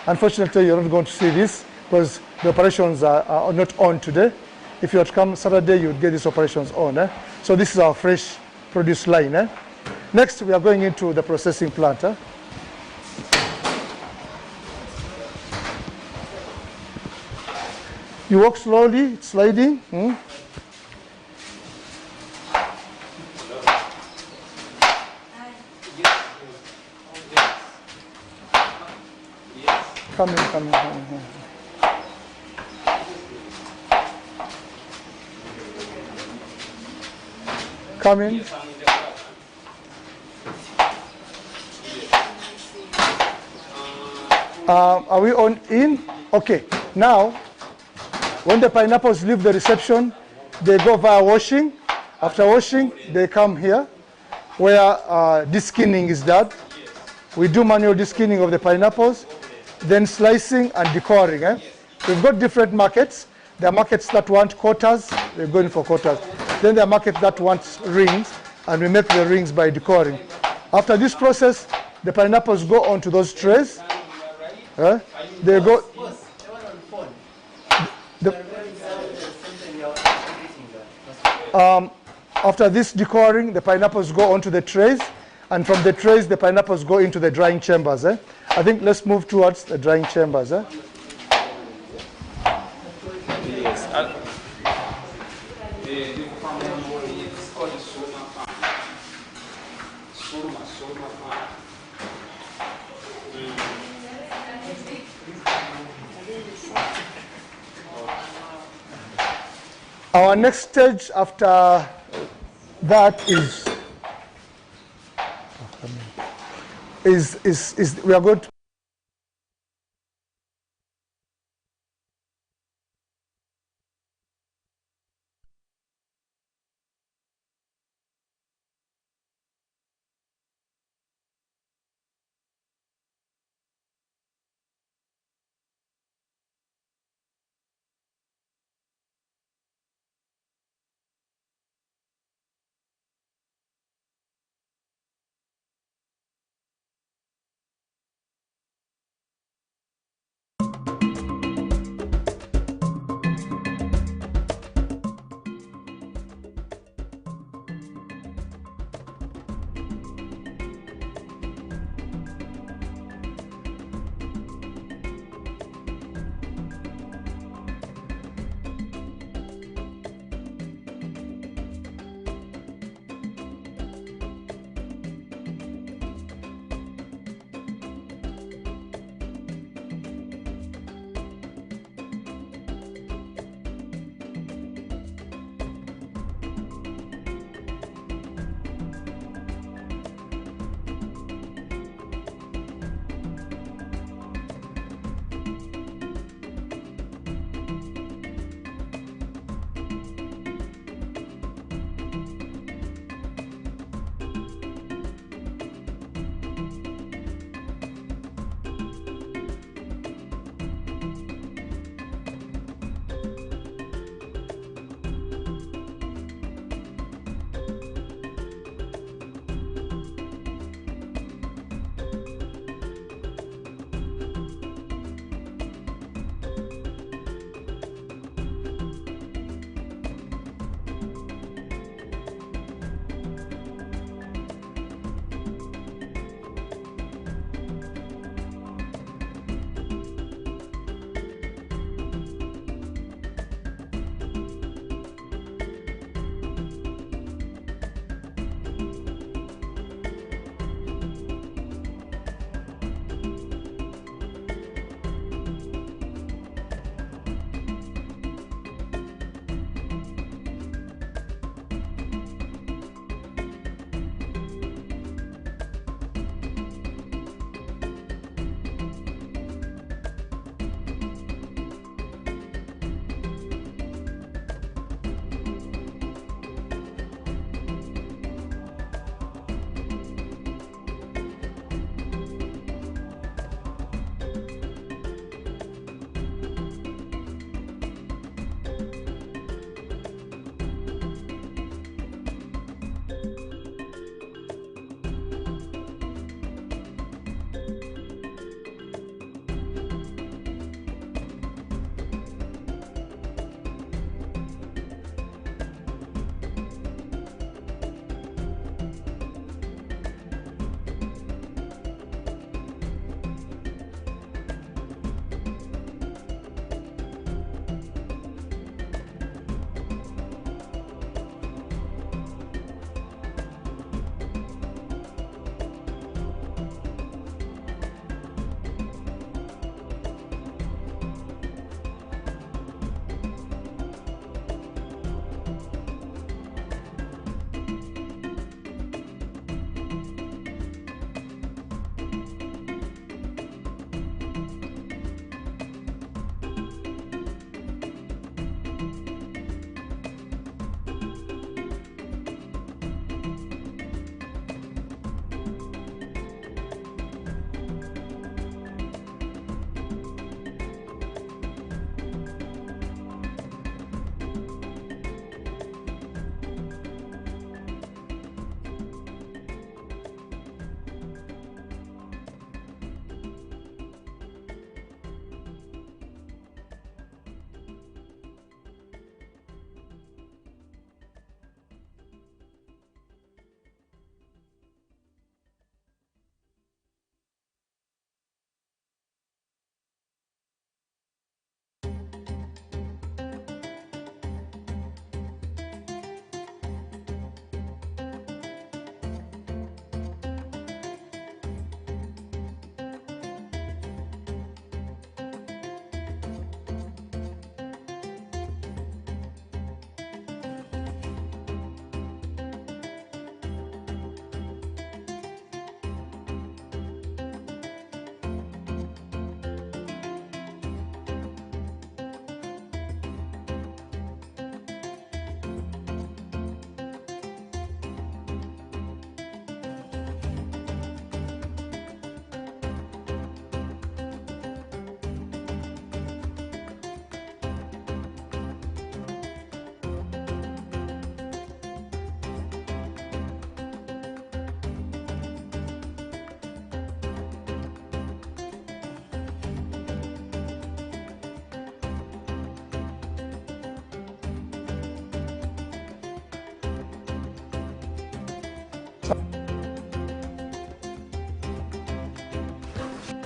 Speaker 2: Unfortunately, you're not going to see this because the operations are not on today. If you had come Saturday, you would get these operations on. So this is our fresh produce line. Next, we are going into the processing plant. You walk slowly, it's sliding. Come in. Come in. Are we on in? Okay. Now, when the pineapples leave the reception, they go via washing. After washing, they come here, where deskinning is done. We do manual deskinning of the pineapples, then slicing and decoring. We've got different markets. There are markets that want quarters, we're going for quarters. Then there are markets that want rings, and we make the rings by decoring. After this process, the pineapples go onto those trays. They go. After this decoring, the pineapples go onto the trays, and from the trays, the pineapples go into the drying chambers. I think let's move towards the drying chambers.
Speaker 17: Yes. Sulma.
Speaker 2: Our next stage after that is we are going to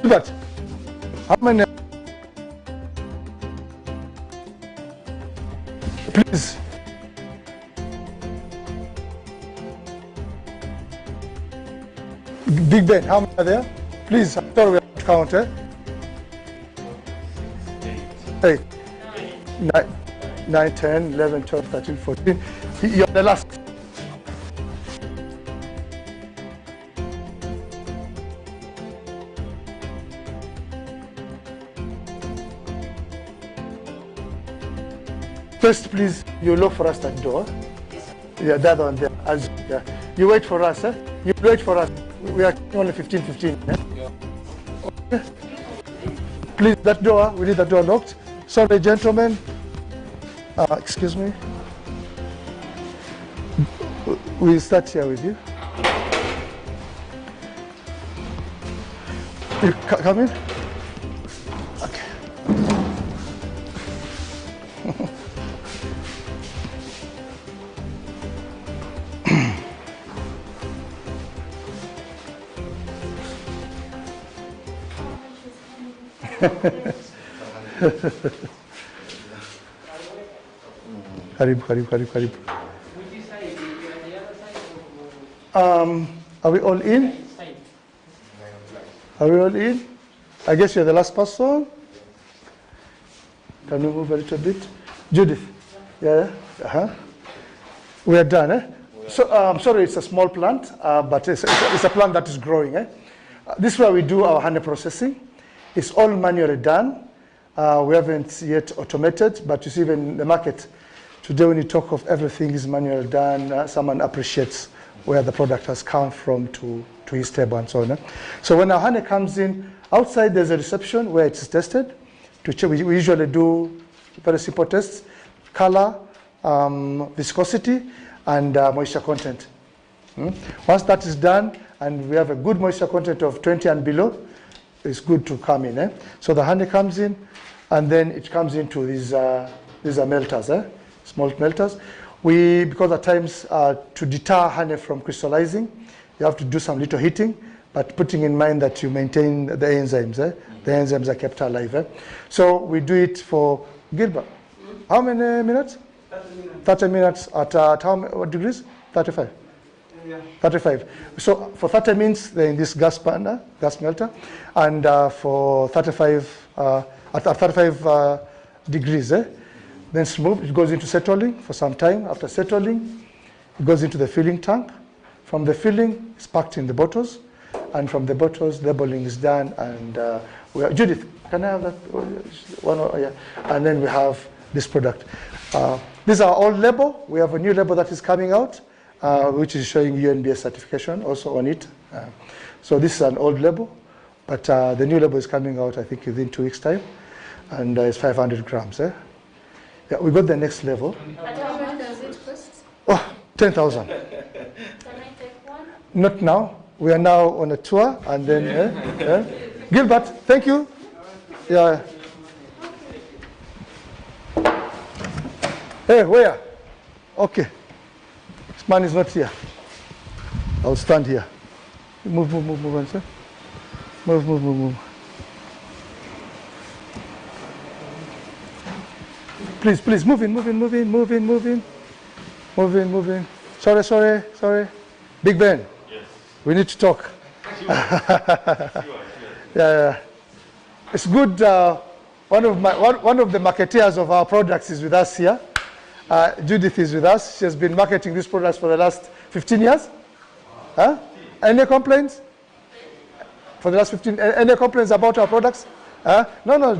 Speaker 2: But how many? Please. Big Ben, how many are there? Please, I'm sorry we have to count, eh? 8, 9, 10, 11, 12, 13, 14. You're the last. First, please, you look for us that door. Yeah, that one there. Yeah. You wait for us, eh? You wait for us. We are only 15. Eh? Okay. Please, that door, we need that door locked. Sorry, gentlemen. Excuse me. We'll start here with you. You come in. Okay. Karibu. Are we all in? Are we all in? I guess you're the last person. Can we move a little bit? Judith? Yeah? We are done, eh? So, I'm sorry, it's a small plant, but it's a plant that is growing, eh? This is where we do our honey processing. It's all manually done. We haven't yet automated, but you see even in the market, today when you talk of everything is manually done, someone appreciates where the product has come from to his table and so on. So when our honey comes in, outside there's a reception where it's tested. To check, we usually do very simple tests, color, viscosity, and moisture content. Once that is done, and we have a good moisture content of 20 and below, it's good to come in. Eh? So the honey comes in, and then it comes into these are melters, small melters. Because at times to deter honey from crystallizing, you have to do some little heating, but putting in mind that you maintain the enzymes. The enzymes are kept alive. So we do it for Gilbert. How many minutes? 30 minutes at what degrees? 35. Yeah. 35. So for 30 minutes, they're in this gas melter, and for 35 at 35 degrees. Then smooth, it goes into settling for some time. After settling, it goes into the filling tank. From the filling, it's packed in the bottles, and from the bottles, labeling is done. And Judith, can I have that one? Yeah. And then we have this product. These are all label. We have a new label that is coming out, which is showing UNBS certification also on it. So this is an old label, but the new label is coming out, I think, within 2 weeks' time, and it's 500 grams. Yeah, we got the next level.
Speaker 9: How much does it cost?
Speaker 2: Oh, 10,000.
Speaker 9: Can I take one?
Speaker 2: Not now. We are now on a tour, and then Gilbert, thank you. Yeah. Hey, where? Okay. This man is not here. I'll stand here. Move, answer. Move. Please, move in. Sorry. Big Ben. Yes. We need to talk. Sure. Yeah. It's good. One of the marketeers of our products is with us here. Judith is with us. She has been marketing these products for the last 15 years. Any complaints? For the last 15, any complaints about our products? No.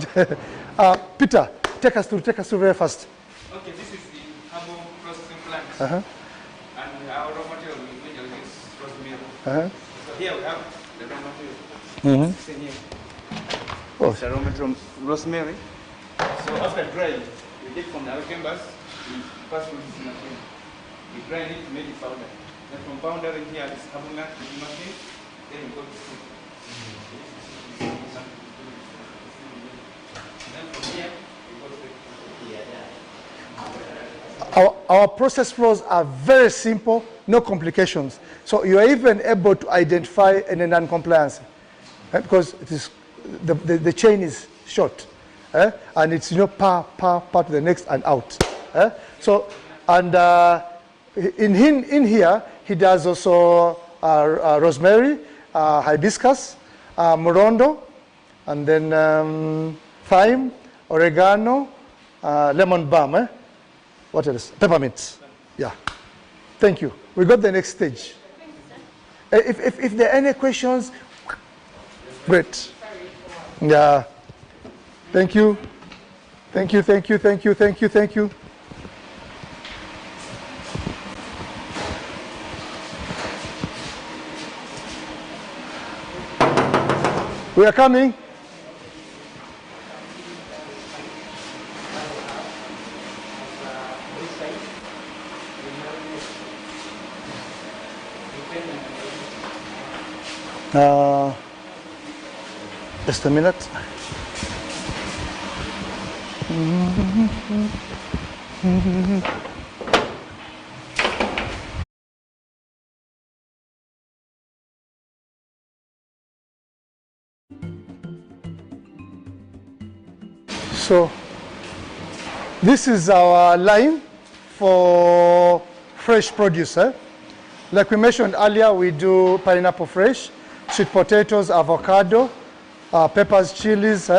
Speaker 2: Peter, take us through very fast.
Speaker 18: Okay, this is the herbal processing plant. And our raw material we use rosemary. So here we have the raw material. It's in here. It's a raw material rosemary. So after drying, we get from the cucumbers, we pass through this machine. We grind it to make it powder. Then from powder in here, this herbal nut machine, then we go to soup. Then from here, we go to
Speaker 2: Our process flows are very simple, no complications. So you are even able to identify any non-compliance, because it is the chain is short, and it's part to the next and out. So and in here he does also rosemary, hibiscus, morondo, and then thyme, oregano, lemon balm. What else? Peppermint. Yeah. Thank you. We got the next stage. If there are any questions, great. Yeah. Thank you. Thank you, thank you, thank you, thank you, thank you. We are coming. Just a minute. So this is our line for fresh produce. Like we mentioned earlier, we do pineapple fresh, sweet potatoes, avocado, peppers, chilies,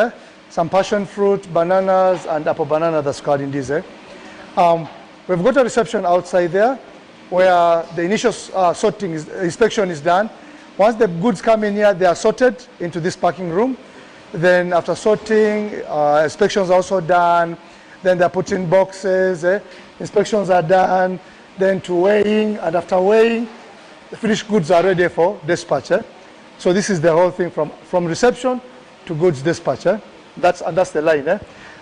Speaker 2: some passion fruit, bananas, and apple banana that's called in this. We've got a reception outside there where the initial inspection is done. Once the goods come in here, they are sorted into this packing room. Then after sorting, inspections are also done. Then they're put in boxes, inspections are done, then to weighing, and after weighing, the finished goods are ready for dispatch. So this is the whole thing from reception to goods dispatch. That's the line.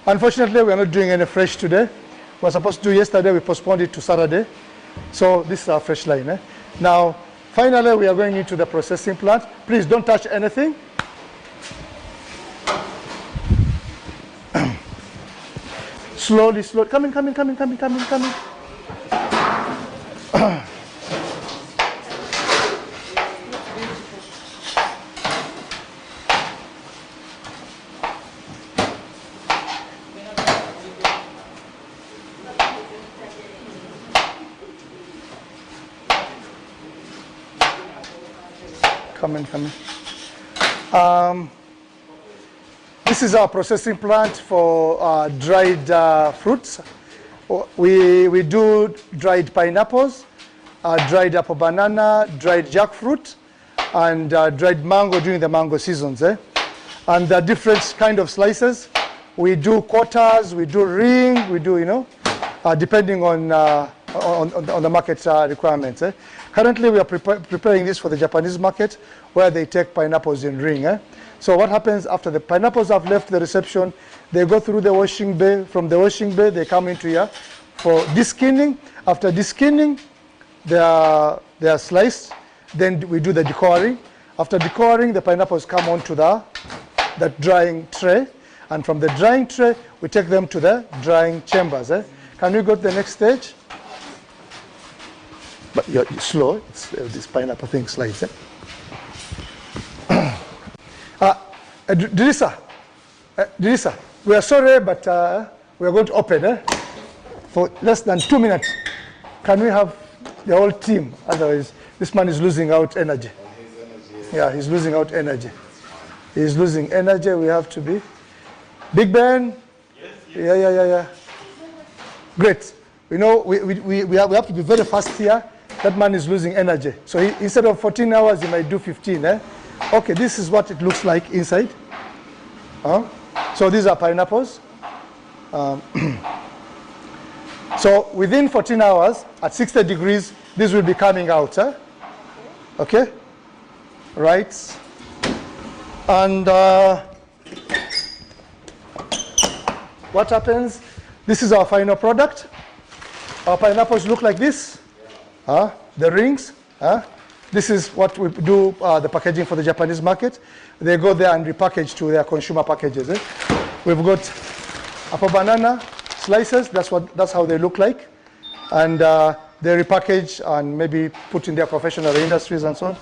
Speaker 2: Unfortunately, we are not doing any fresh today. We were supposed to do yesterday, we postponed it to Saturday. So this is our fresh line. Now, finally, we are going into the processing plant. Please don't touch anything. Slowly, slowly, coming. Coming. This is our processing plant for dried fruits. We do dried pineapples, dried apple banana, dried jackfruit, and dried mango during the mango seasons. And there are different kind of slices. We do quarters, we do ring, we do, depending on the market requirements. Currently, we are preparing this for the Japanese market, where they take pineapples in ring. So what happens after the pineapples have left the reception, they go through the washing bay. From the washing bay, they come into here for deskinning. After deskinning, they are sliced. Then we do the decoring. After decoring, the pineapples come onto the drying tray. And from the drying tray, we take them to the drying chambers. Can we go to the next stage? But you're slow. This pineapple thing slides. Dirisa, we are sorry, but we are going to open for less than 2 minutes. Can we have the whole team? Otherwise, this man is losing out energy. Yeah, he's losing out energy. He's losing energy. We have to be. Big Ben? Yes. Yeah. Great. We have to be very fast here. That man is losing energy. So instead of 14 hours, he might do 15. Okay, this is what it looks like inside. So these are pineapples. So within 14 hours, at 60 degrees, this will be coming out. Okay? Right. And what happens? This is our final product. Our pineapples look like this. The rings. This is what we do, the packaging for the Japanese market. They go there and repackage to their consumer packages. We've got apple banana slices. That's how they look like. And they repackage and maybe put in their professional industries and so on.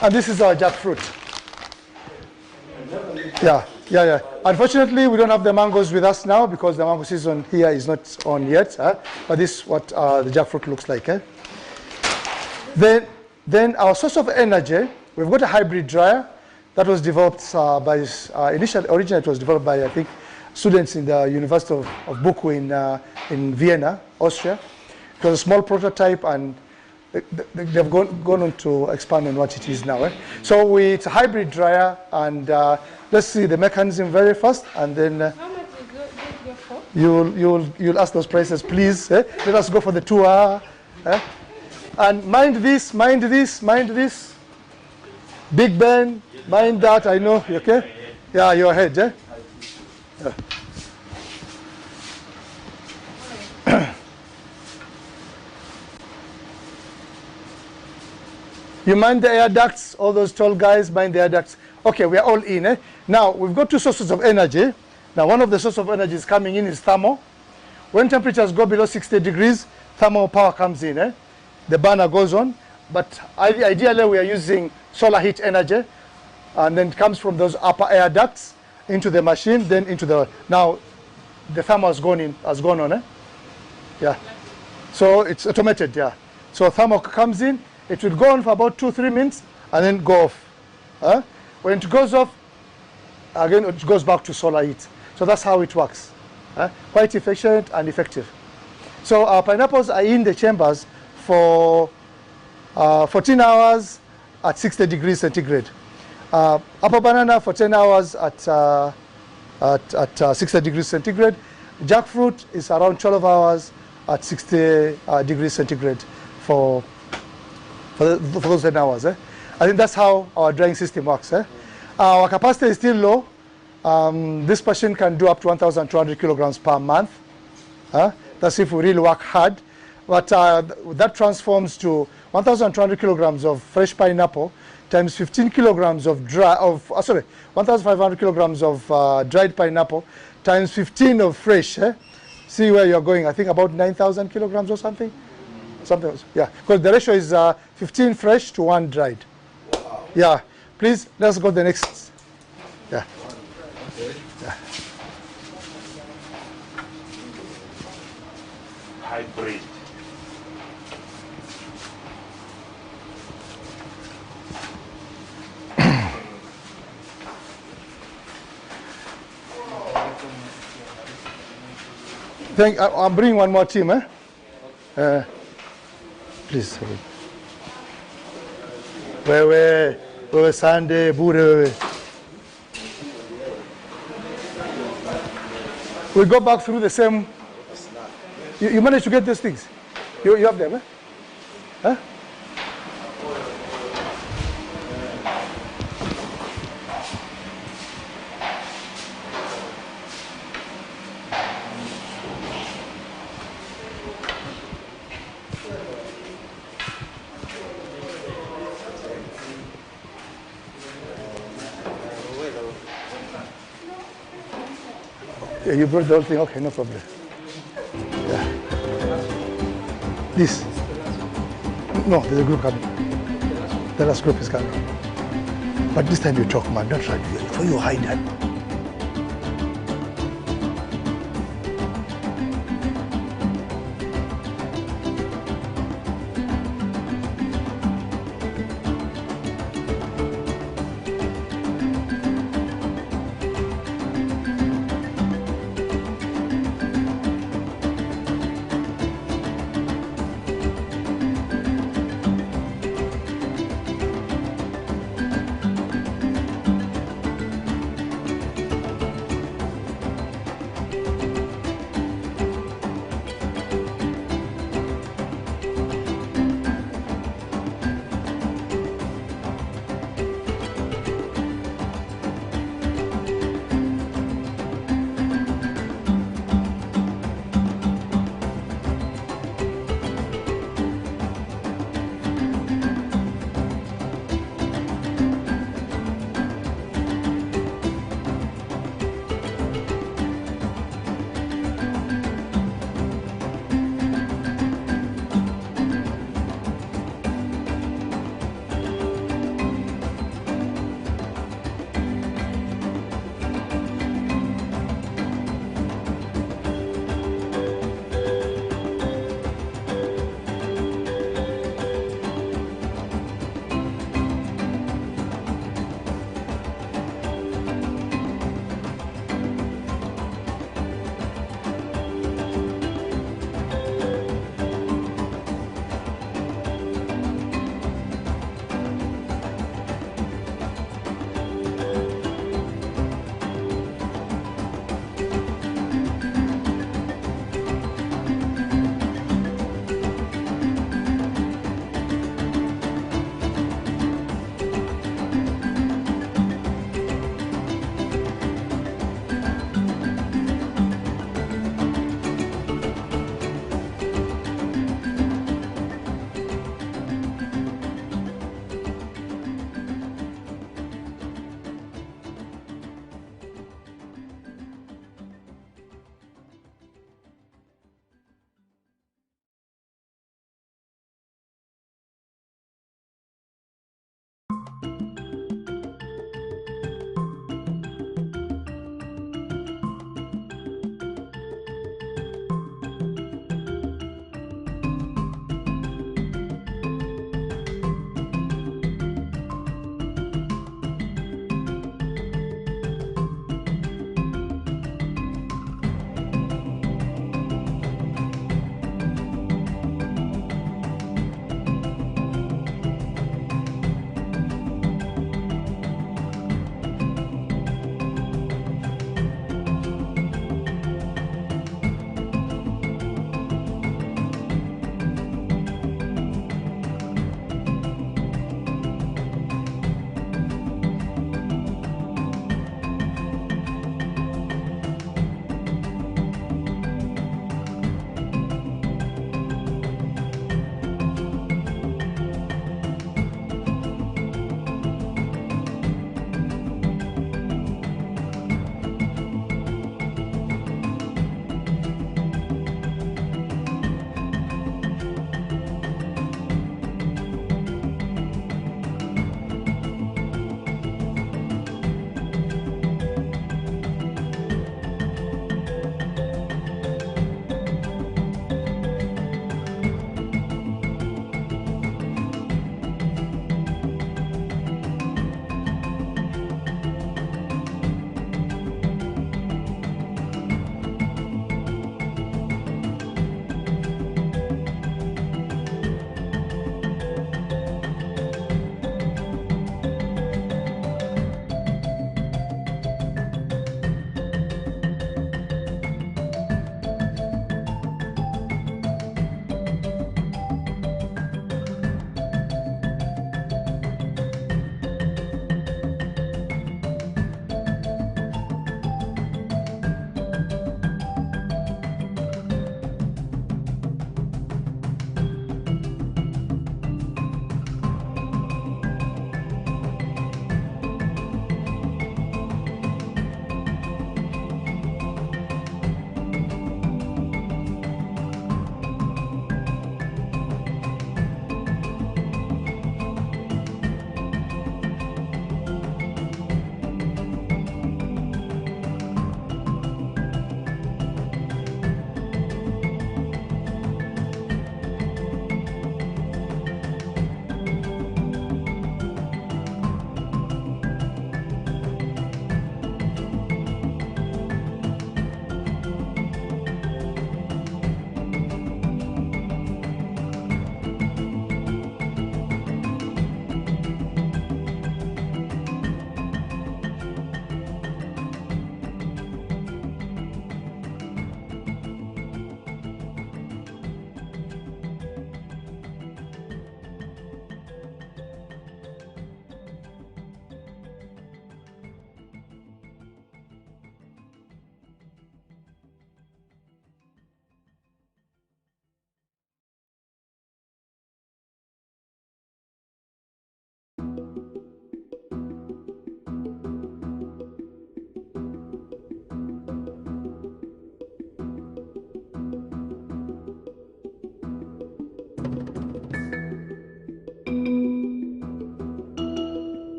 Speaker 2: And this is our jackfruit. Yeah. Unfortunately, we don't have the mangoes with us now because the mango season here is not on yet. But this is what the jackfruit looks like. Then our source of energy, we've got a hybrid dryer that was developed originally it was developed by, I think, students in the University of Buku in Vienna, Austria. It was a small prototype, and they've gone on to expand on what it is now. So it's a hybrid dryer, and let's see the mechanism very fast, and then
Speaker 8: How much is your for?
Speaker 2: you'll ask those prices, please. Let us go for the tour. And mind this. Big Ben, mind that, I know, okay? Yeah, your head, yeah? You mind the air ducts? All those tall guys mind the air ducts. Okay, we are all in. Now, we've got two sources of energy. Now, one of the sources of energy is coming in is thermal. When temperatures go below 60 degrees, thermal power comes in. The burner goes on. But ideally, we are using solar heat energy. And then it comes from those upper air ducts into the machine, then into the... Now, the thermal has gone on. Yeah. So it's automated, yeah. So thermal comes in. It will go on for about 2-3 minutes and then go off. When it goes off, again, it goes back to solar heat. So that's how it works. Quite efficient and effective. So our pineapples are in the chambers for 14 hours at 60 degrees centigrade. Apple banana for 10 hours at 60 degrees centigrade. Jackfruit is around 12 hours at 60 degrees centigrade for those 10 hours. I think that's how our drying system works. Our capacity is still low. This machine can do up to 1,200 kilograms per month. That's if we really work hard. But that transforms to 1,200 kilograms of fresh pineapple times 15 kilograms of 1,500 kilograms of dried pineapple times 15 of fresh. See where you're going. I think about 9,000 kilograms or something. Something else. Yeah, because the ratio is 15 fresh to 1 dried. Wow. Yeah, please, let's go to the next. Yeah.
Speaker 17: Hybrid.
Speaker 2: I'm bringing one more team. Please. Wewe Sunday, Bure. We go back through the same. You managed to get these things? You have them, Huh? Yeah, you brought the whole thing? Okay, no problem. Yeah. This? No, there's a group coming. The last group is coming. But this time you talk, man, don't try to do it. Before you hide that.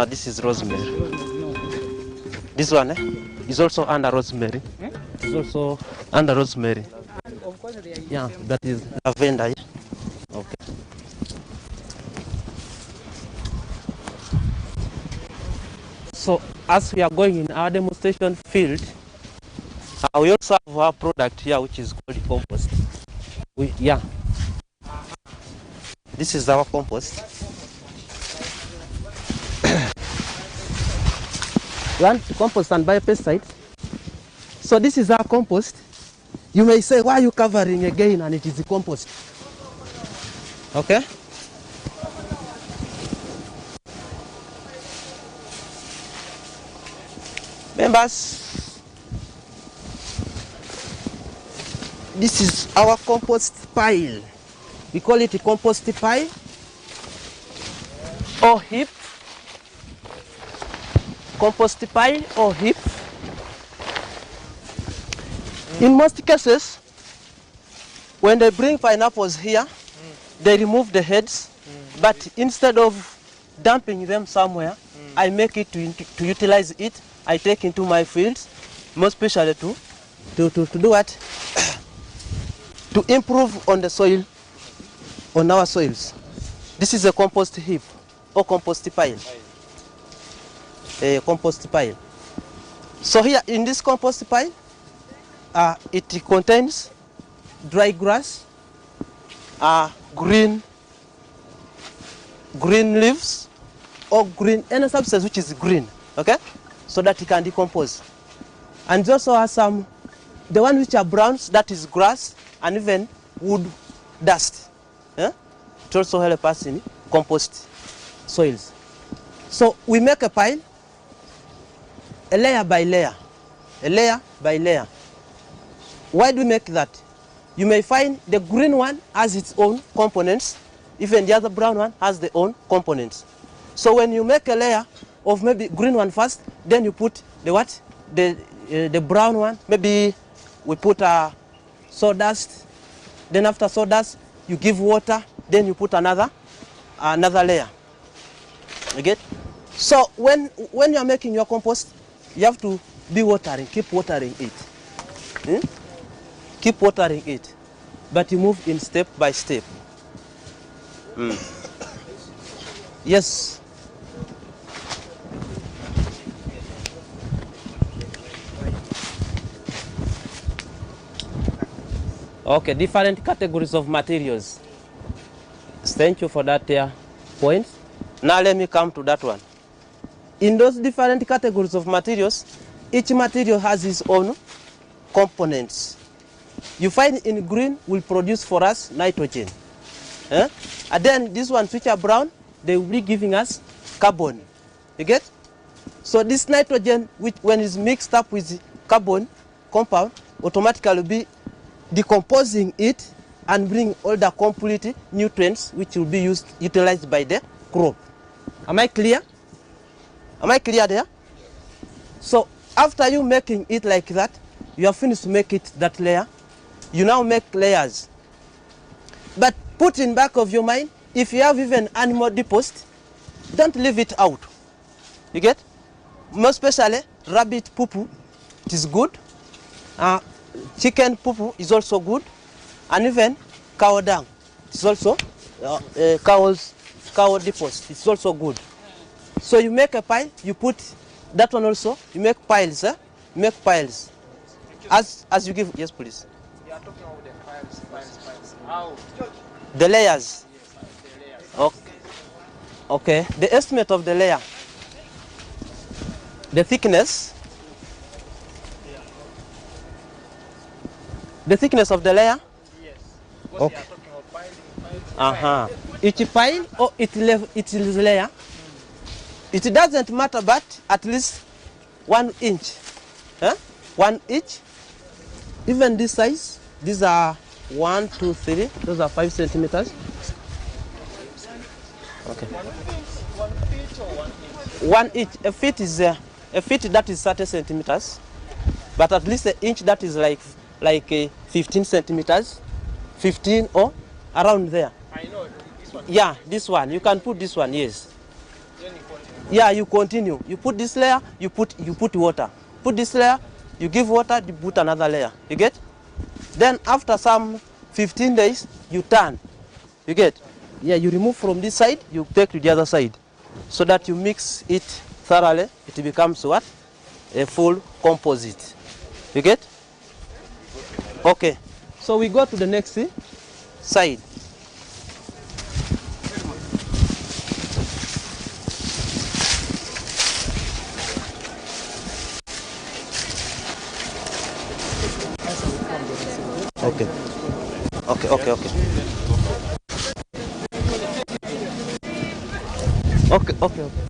Speaker 11: This is rosemary. This one is also under rosemary. It's also under rosemary. Yeah, that is lavender. Yeah? Okay. So as we are going in our demonstration field, we also have our product here, which is called compost. This is our compost. Plant compost and biopesticides. So this is our compost. You may say, why are you covering again and it is the compost? Okay? Members, this is our compost pile. We call it a compost pile or heap. Compost pile or heap. In most cases, when they bring pineapples here, they remove the heads, but instead of dumping them somewhere, I make it to utilize it. I take into my fields, most especially to do what? To improve on the soil, on our soils. This is a compost heap or compost pile. A compost pile. So here in this compost pile, it contains dry grass, green leaves, or green any substance which is green, okay, so that it can decompose. And it also has some, the one which are browns, that is grass, and even wood dust. Yeah? It also helps us in compost soils. So we make a pile, a layer by layer, a layer by layer. Why do we make that? You may find the green one has its own components, even the other brown one has their own components. So when you make a layer of maybe green one first, then you put the what? The brown one. Maybe we put sawdust. Then after sawdust, you give water. Then you put another layer. You get? So when you are making your compost, you have to be watering. Keep watering it. Keep watering it, but you move in step by step. Yes. Okay, different categories of materials. Thank you for that point. Now let me come to that one. In those different categories of materials, each material has its own components. You find in green will produce for us nitrogen. And then these ones which are brown, they will be giving us carbon. You get? So this nitrogen, which when it's mixed up with carbon compound, automatically will be decomposing it and bring all the complete nutrients which will be utilized by the crop. Am I clear? Am I clear there? So after you making it like that, you have finished to make it that layer. You now make layers. But put in back of your mind, if you have even animal deposit, don't leave it out. You get? Most especially rabbit poo-poo, it is good. Chicken poo-poo is also good. And even cow dung, it's also cow deposit, it's also good. So you make a pile, you put that one also, you make piles, You make piles. As you give, yes please.
Speaker 4: You are talking about the piles. How?
Speaker 11: The layers. Okay. Okay. The estimate of the layer. The thickness. The thickness of the layer.
Speaker 4: Yes.
Speaker 11: Okay.
Speaker 4: You are talking about piling.
Speaker 11: Each pile or its layer. It doesn't matter, but at least 1 inch. 1 inch. Even this size, these are 1, 2, 3. Those are 5 centimeters. Okay.
Speaker 4: 1 feet or 1 inch?
Speaker 11: 1 inch. A feet that is 30 centimeters, but at least an inch that is like 15 centimeters, 15 or around there.
Speaker 4: I know this one.
Speaker 11: Yeah, this one. You can put this one. Yes.
Speaker 4: Then you continue.
Speaker 11: Yeah, you continue. You put this layer, you put water. Put this layer, you give water, you put another layer. You get? Then after some 15 days, you turn. You get? Yeah, you remove from this side, you take to the other side. So that you mix it thoroughly, it becomes what? A full composite. You get? Okay. So we go to the next side. Okay. Okay, okay, okay. Okay, okay, okay.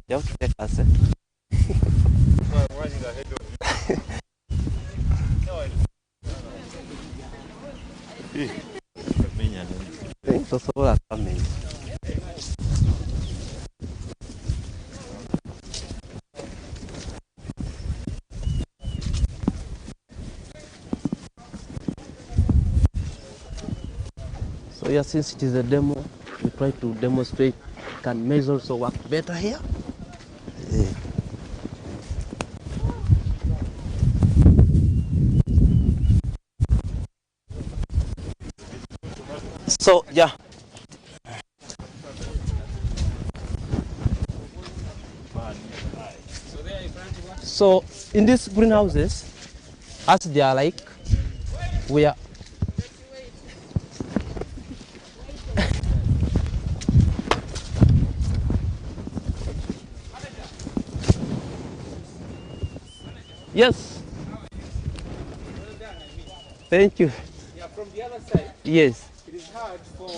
Speaker 11: You have to take us. So coming. So yeah, since it is a demo, we try to demonstrate can maize also work better here. Yeah. So yeah. So in these greenhouses, as they are like, we are yes. Thank you.
Speaker 18: Yeah, from the other side.
Speaker 11: Yes.
Speaker 18: It is hard for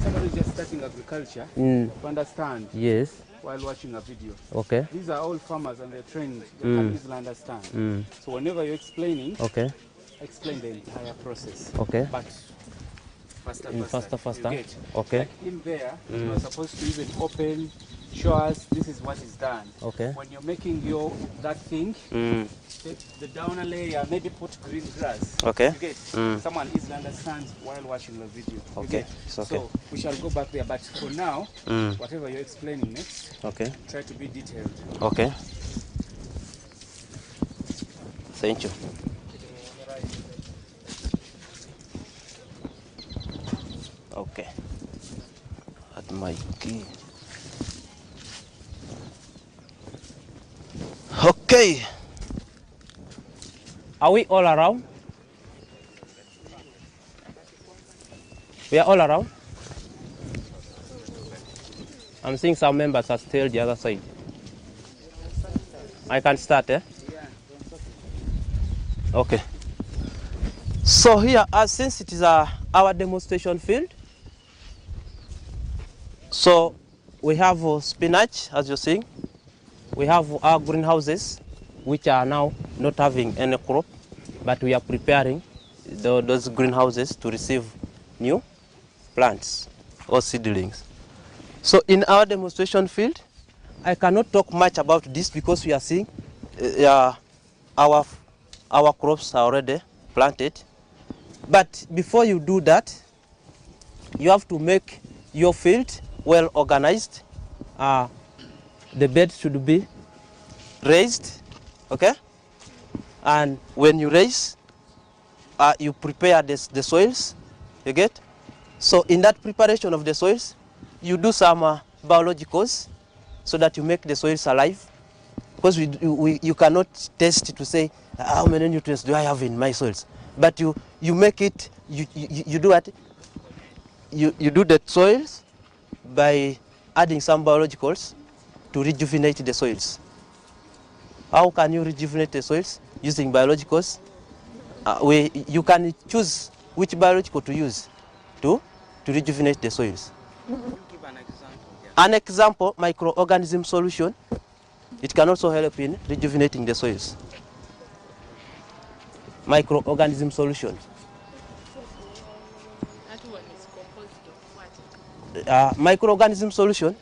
Speaker 18: somebody just starting agriculture
Speaker 11: Mm.
Speaker 18: to understand.
Speaker 11: Yes.
Speaker 18: While watching a video.
Speaker 11: Okay.
Speaker 18: These are all farmers and they're trained. They
Speaker 11: Mm.
Speaker 18: can easily understand.
Speaker 11: Mm.
Speaker 18: So whenever you're explaining,
Speaker 11: Okay.
Speaker 18: explain the entire process.
Speaker 11: Okay.
Speaker 18: But faster,
Speaker 11: In
Speaker 18: faster.
Speaker 11: faster.
Speaker 18: You get?
Speaker 11: Okay.
Speaker 18: Like in there,
Speaker 11: Mm.
Speaker 18: you're supposed to even open, show us this is what is done.
Speaker 11: Okay.
Speaker 18: When you're making that thing,
Speaker 11: Mm.
Speaker 18: the downer layer, maybe put green grass.
Speaker 11: Okay.
Speaker 18: You get?
Speaker 11: Mm.
Speaker 18: Someone easily understands while watching the video. You
Speaker 11: Okay.
Speaker 18: get?
Speaker 11: It's okay.
Speaker 18: So we shall go back there, but for now,
Speaker 11: Mm.
Speaker 18: whatever you're explaining next,
Speaker 11: Okay.
Speaker 18: try to be detailed.
Speaker 11: Okay. Thank you. Okay. At my key. Okay. Are we all around? We are all around? I'm seeing some members are still the other side. I can start, eh? Okay. So here, since it is our demonstration field, so we have spinach, as you're seeing. We have our greenhouses, which are now not having any crop, but we are preparing those greenhouses to receive new plants or seedlings. So in our demonstration field, I cannot talk much about this because we are seeing our crops are already planted. But before you do that, you have to make your field well organized. The beds should be raised, okay? And when you raise, you prepare the soils, you get? So in that preparation of the soils, you do some biologicals so that you make the soils alive. Because you cannot test to say how many nutrients do I have in my soils. But you make it, you do what? You do the soils by adding some biologicals to rejuvenate the soils. How can you rejuvenate the soils? Using biologicals. You can choose which biological to use to rejuvenate the soils.
Speaker 12: Can you give an example?
Speaker 11: An example, microorganism solution. It can also help in rejuvenating the soils. microorganism solution.
Speaker 6: That one is composed of what?
Speaker 11: Microorganism solution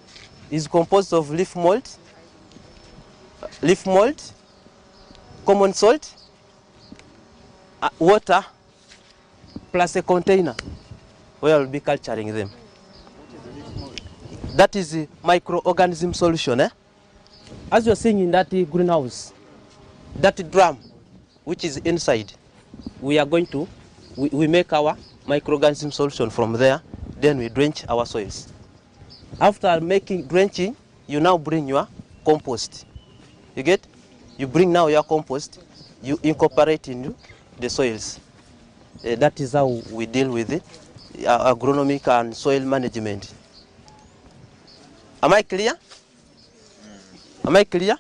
Speaker 11: is composed of leaf mold, common salt, water, plus a container where we'll be culturing them. That is the microorganism solution. As you're seeing in that greenhouse, that drum which is inside, we are going to, we make our microorganism solution from there, then we drench our soils. After making drenching, you now bring your compost. You get? You bring now your compost, you incorporate into the soils. That is how we deal with it, agronomic and soil management. Am I clear? Am I clear?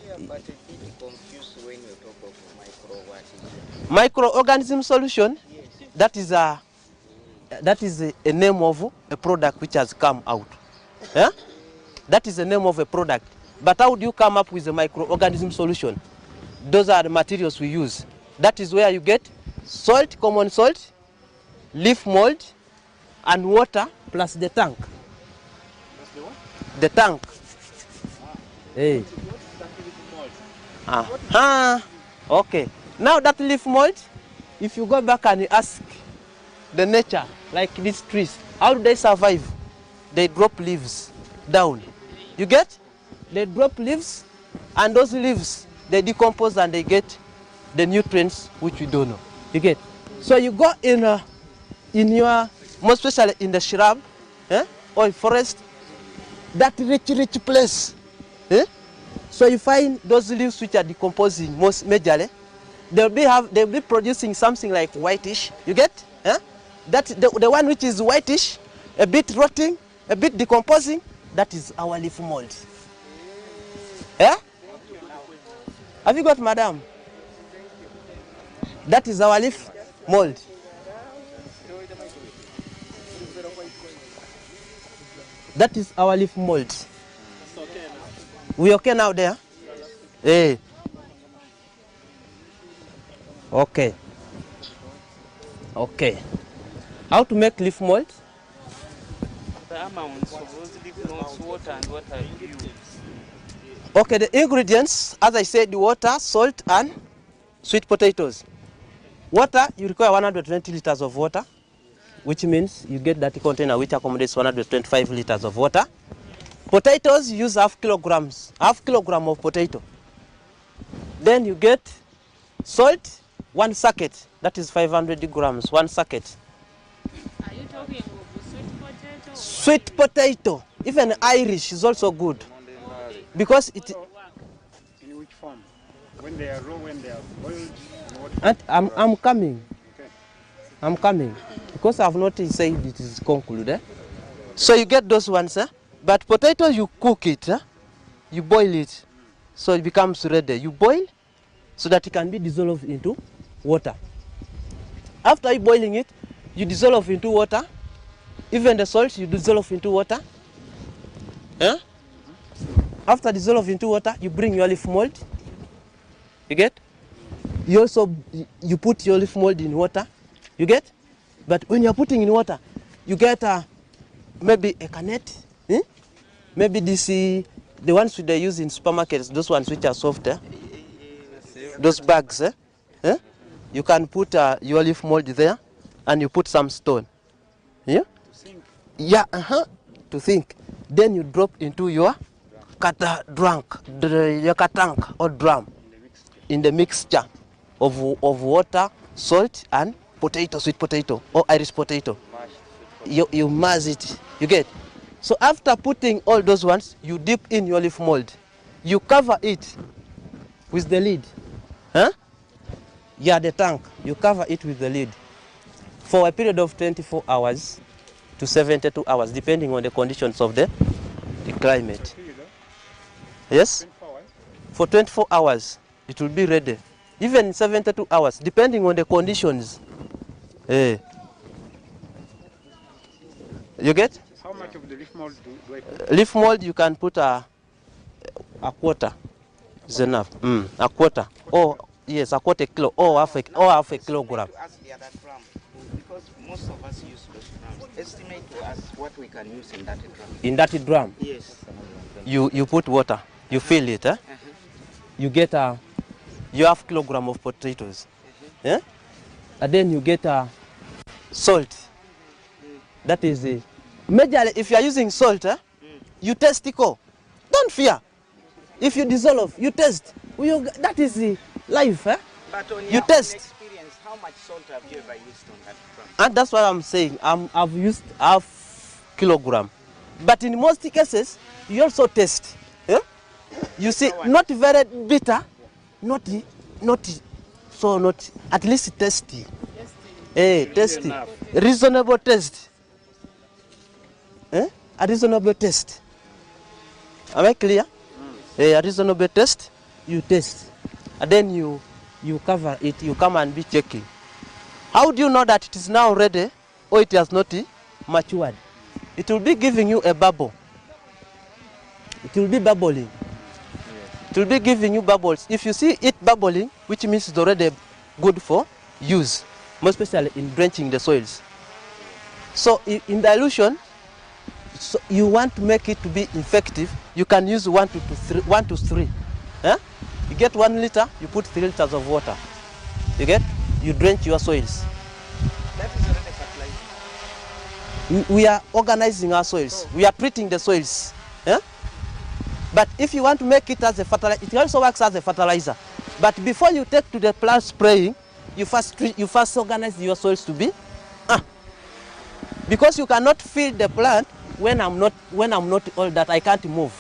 Speaker 12: Yeah, but a bit confused when you talk of
Speaker 11: Microorganism solution, that is a name of a product which has come out. Yeah? That is the name of a product. But how do you come up with a microorganism solution? Those are the materials we use. That is where you get salt, common salt, leaf mold, and water plus the tank. The tank. Hey. Okay. Now that leaf mold, if you go back and you ask the nature, like these trees, how do they survive? They drop leaves down. You get? They drop leaves, and those leaves, they decompose and they get the nutrients which we don't know. You get? So you go in your, most especially in the shrub, or forest, that rich place. So you find those leaves which are decomposing most majorly, they'll be producing something like whitish. You get? That the one which is whitish, a bit rotting, a bit decomposing, that is our leaf mold. Have you got, madam? That is our leaf mold. That is our leaf mold. We okay now there? Hey. Okay. Okay. How to make leaf mold?
Speaker 20: The amounts of those leaf molds, water, and what are you use?
Speaker 11: Okay, the ingredients, as I said, water, salt, and sweet potatoes. Water, you require 120 liters of water, which means you get that container which accommodates 125 liters of water. Potatoes, you use half kilogram of potato. Then you get salt, 1 sacket, that is 500 grams, 1 sacket.
Speaker 6: Are you talking of sweet potato?
Speaker 11: Sweet potato, even Irish is also good. Because it...
Speaker 5: In which form? When they are raw, when they are boiled?
Speaker 11: And I'm coming.
Speaker 5: Okay.
Speaker 11: I'm coming. Because I've not said it is concluded. So you get those ones, but potatoes you cook it, you boil it, so it becomes ready. You boil so that it can be dissolved into water. After you boiling it, you dissolve into water. Even the salt you dissolve into water. After dissolve into water, you bring your leaf mold. You get? You also you put your leaf mold in water. You get? But when you're putting in water, you get maybe a canet. Maybe this the ones they use in supermarkets, those ones which are softer. Those bags. You can put your leaf mold there, and you put some stone. Yeah? Yeah, to think. Then you drop into your your tank or drum in the mixture of water, salt, and potato, sweet potato or Irish potato. You mash it. You get? So after putting all those ones, you dip in your leaf mold. You cover it with the lid. Yeah, the tank. You cover it with the lid for a period of 24 hours to 72 hours, depending on the conditions of the climate. Yes? For 24 hours, it will be ready. Even 72 hours, depending on the conditions. You get?
Speaker 5: How much of the leaf mold do I put?
Speaker 11: Leaf mold, you can put a quarter. Is enough. A quarter. Or Yes, a quarter kilo or half a kilogram.
Speaker 14: To us the other drum, because most of us use those drums. Estimate to us what we can use in that drum.
Speaker 11: In that drum,
Speaker 14: Yes.
Speaker 11: you put water, you fill it, you get you have kilogram of potatoes, and then you get salt. That is majorly if you are using salt, you test equal. Don't fear. If you dissolve, you test. That is the life.
Speaker 14: But on
Speaker 11: You
Speaker 14: your
Speaker 11: test.
Speaker 14: own experience, how much salt have you ever used on that drum?
Speaker 11: And that's what I'm saying. I've used half kilogram. But in most cases, you also test. You see, not very bitter, not at least tasty. Tasty. Reasonable taste. A reasonable taste. Am I clear? A reasonable taste, you taste. And then you cover it, you come and be checking. How do you know that it is now ready or it has not matured? It will be giving you a bubble. It will be bubbling. It will be giving you bubbles. If you see it bubbling, which means it's already good for use, more especially in drenching the soils. So in dilution, so you want to make it to be effective, you can use 1 to 3. You get 1 liter, you put 3 liters of water. You get? You drench your soils.
Speaker 14: That is already fertilizer.
Speaker 11: We are organizing our soils. We are treating the soils. But if you want to make it as a fertilizer, it also works as a fertilizer. But before you take to the plant spraying, you first organize your soils to be, because you cannot feed the plant when I'm not all that I can't move.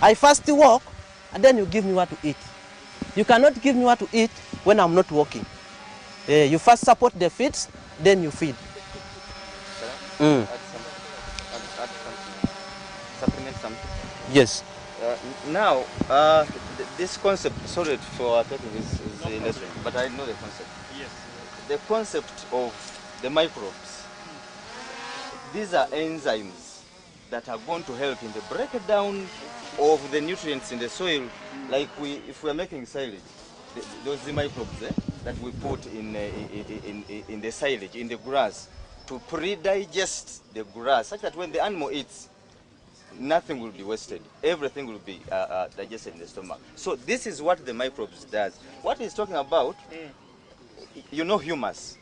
Speaker 11: I first walk, and then you give me what to eat. You cannot give me what to eat when I'm not walking. You first support the feeds, then you feed.
Speaker 13: Supplement something.
Speaker 11: Yes.
Speaker 13: Now, this concept, sorry for talking is industry, but I know the concept.
Speaker 14: Yes.
Speaker 13: The concept of the microbes, these are enzymes that are going to help in the breakdown of the nutrients in the soil. Like if we are making silage, those microbes that we put in the silage, in the grass, to pre-digest the grass, such that when the animal eats, nothing will be wasted. Everything will be digested in the stomach. So this is what the microbes does. What he's talking about, you know, humus.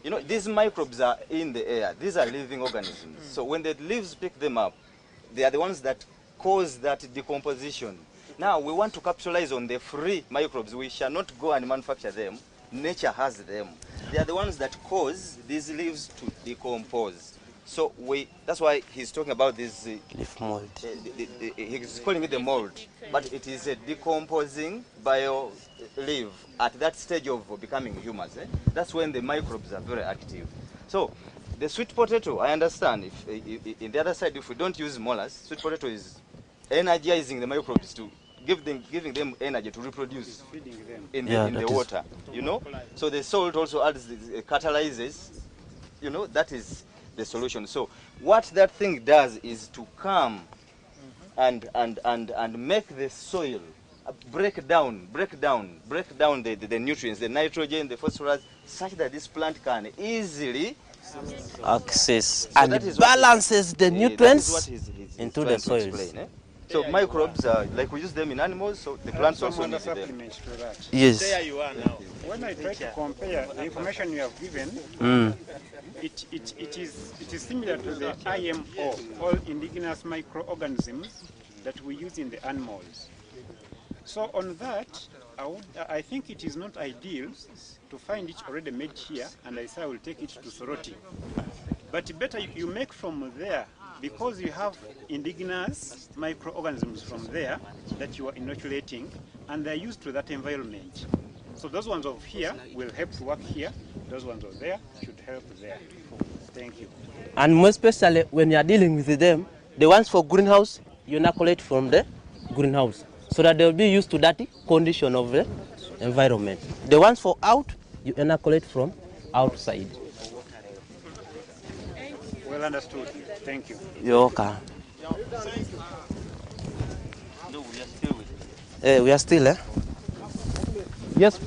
Speaker 13: You know, these microbes are in the air. These are living organisms. So when the leaves pick them up, they are the ones that cause that decomposition. Now we want to capitalize on the free microbes. We shall not go and manufacture them. Nature has them. They are the ones that cause these leaves to decompose. So that's why he's talking about this
Speaker 11: leaf mold.
Speaker 13: He's calling it the mold, but it is a decomposing bio leaf at that stage of becoming humus. That's when the microbes are very active. So the sweet potato, I understand. If in the other side, if we don't use molars, sweet potato is energizing the microbes to giving them energy to reproduce in the water. You know, so the salt also adds catalyzes. You know, that is the solution. So what that thing does is to come and make the soil break down the nutrients, the nitrogen, the phosphorus, such that this plant can easily
Speaker 11: access and balances the nutrients into the soils.
Speaker 13: So microbes are like we use them in animals, so the plants also need them.
Speaker 11: Yes.
Speaker 5: There you are now. When I try to compare the information you have given, it is similar to the IMO, all indigenous microorganisms that we use in the animals. So on that, I think it is not ideal to find it already made here, and I say I will take it to Soroti. But better you make from there, because you have indigenous microorganisms from there that you are inoculating, and they're used to that environment. So those ones of here will help to work here, those ones of there should help there. Thank you.
Speaker 11: And more especially when you are dealing with them, the ones for greenhouse, you inoculate from the greenhouse, so that they will be used to that condition of the environment. The ones for out, you inoculate from outside.
Speaker 5: Well understood. Thank you.
Speaker 11: You're okay.
Speaker 13: No, we are still with it.
Speaker 11: We are still, Yes.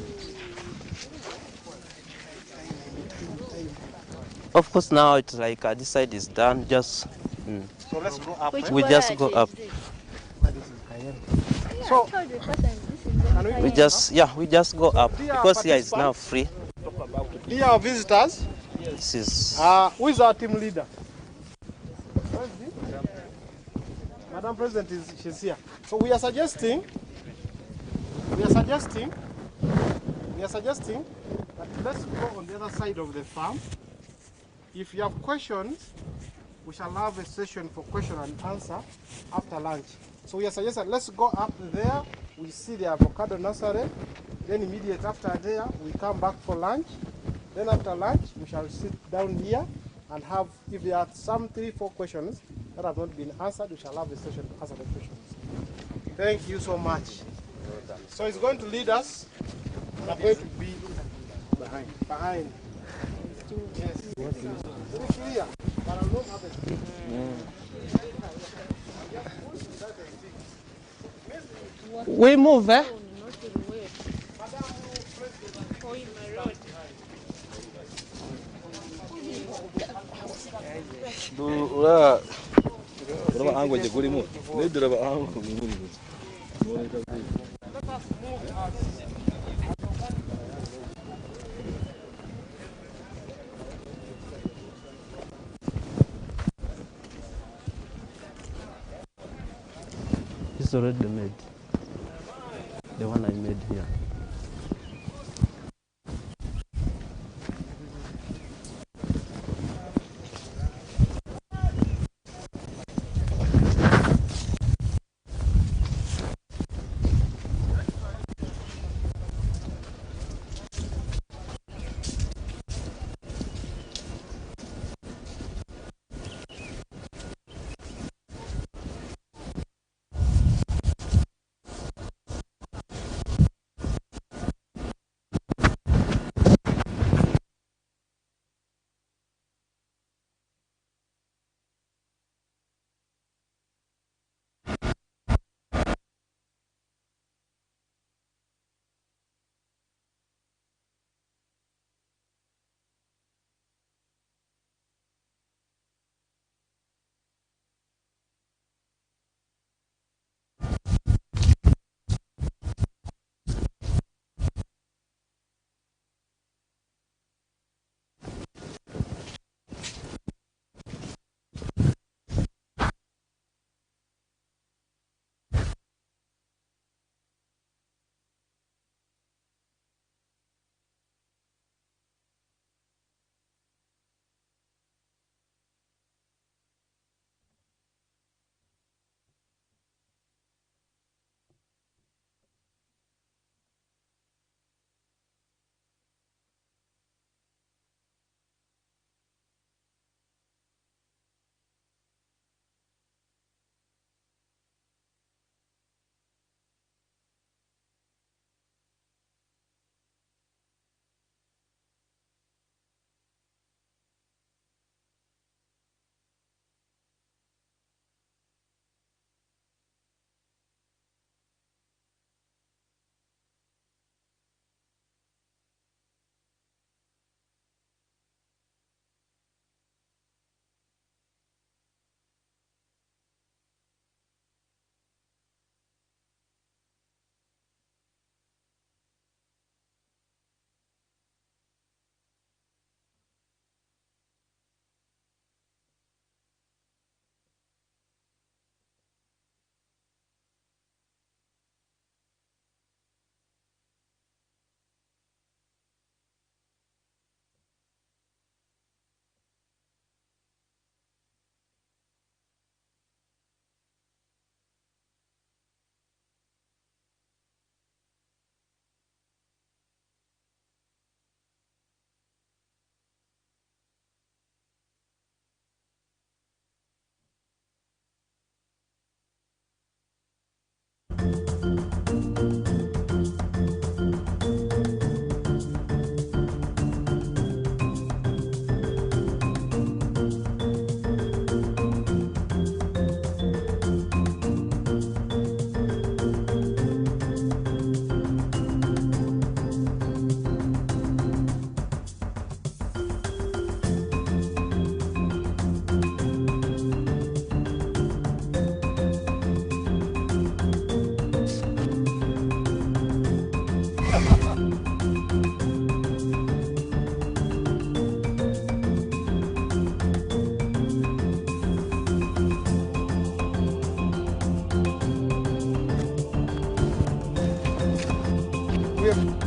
Speaker 11: Of course, now it's like this side is done. Just
Speaker 1: So let's go up.
Speaker 9: Which
Speaker 11: we just go up.
Speaker 1: So
Speaker 11: we just go up
Speaker 1: dear
Speaker 11: because here is now
Speaker 1: participants,
Speaker 11: free.
Speaker 1: dear visitors,
Speaker 11: This is
Speaker 1: who is our team leader? Madam President she's here. So we are suggesting that let's go on the other side of the farm. If you have questions, we shall have a session for question and answer after lunch. So we are suggesting let's go up there. We see the avocado nursery. Then immediately after there, we come back for lunch. Then after lunch, we shall sit down here and have, if there are some 3-4 questions that have not been answered, we shall have a session to answer the questions. Thank you so much. So it's going to lead us. We are going to be behind. Yes. It's clear, but I don't have a speed.
Speaker 11: we move, eh?
Speaker 16: Berapa anggo je gulimu? Ni berapa anggo gulimu?
Speaker 11: It's already made. The one I made here.
Speaker 2: we have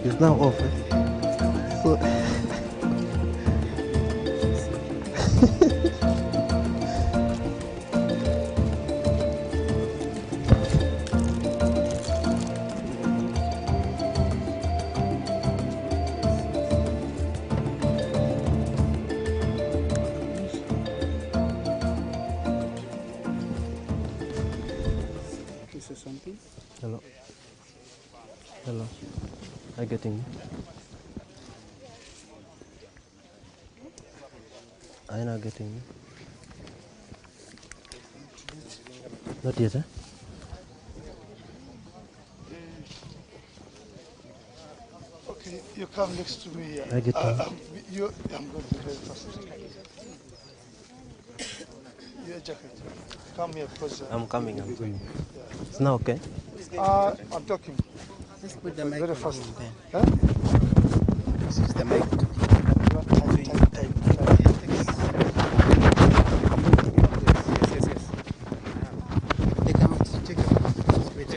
Speaker 21: It's now off. So
Speaker 2: say something.
Speaker 21: hello. Hello. Are you getting me? Are you not getting me? Not yet, eh?
Speaker 2: You come next to me here.
Speaker 21: I get on.
Speaker 2: I'm going to be very fast. Your jacket. Come here because.
Speaker 21: I'm coming.
Speaker 2: Yeah.
Speaker 21: It's now okay?
Speaker 2: I'm talking.
Speaker 3: Let's put the mic
Speaker 2: very
Speaker 3: on
Speaker 2: fast.
Speaker 3: him then.
Speaker 2: Huh?
Speaker 3: This is the mic. Yes. Take him out. Take him out. Wait.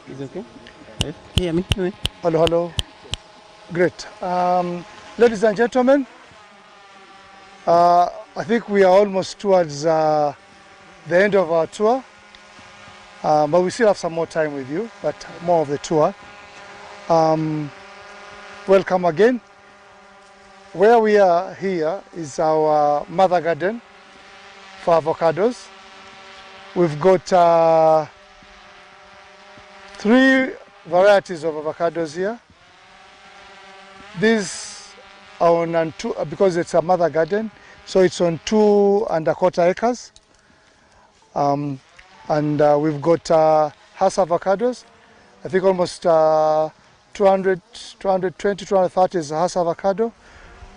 Speaker 3: Is it okay? Yes. Hear me?
Speaker 2: Hello. Great. Ladies and gentlemen, I think we are almost towards the end of our tour, but we still have some more time with you, but more of the tour. Welcome again. Where we are here is our mother garden for avocados. We've got 3 varieties of avocados here. These are on because it's a mother garden, so it's on 2¼ acres. And we've got Hass avocados. I think almost 220, 230 is Hass avocado.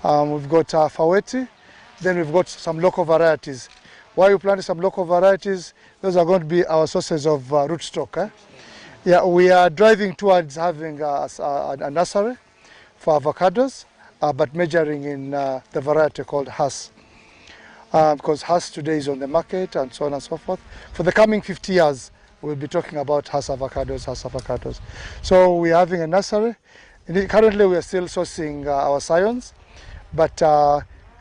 Speaker 2: We've got Faweti. Then we've got some local varieties. Why we planted some local varieties? Those are going to be our sources of rootstock. Yeah, we are driving towards having a nursery for avocados, but majoring in the variety called Hass. Because Hass today is on the market and so on and so forth. For the coming 50 years, we'll be talking about Hass avocados. So we're having a nursery. Currently, we are still sourcing our scions, but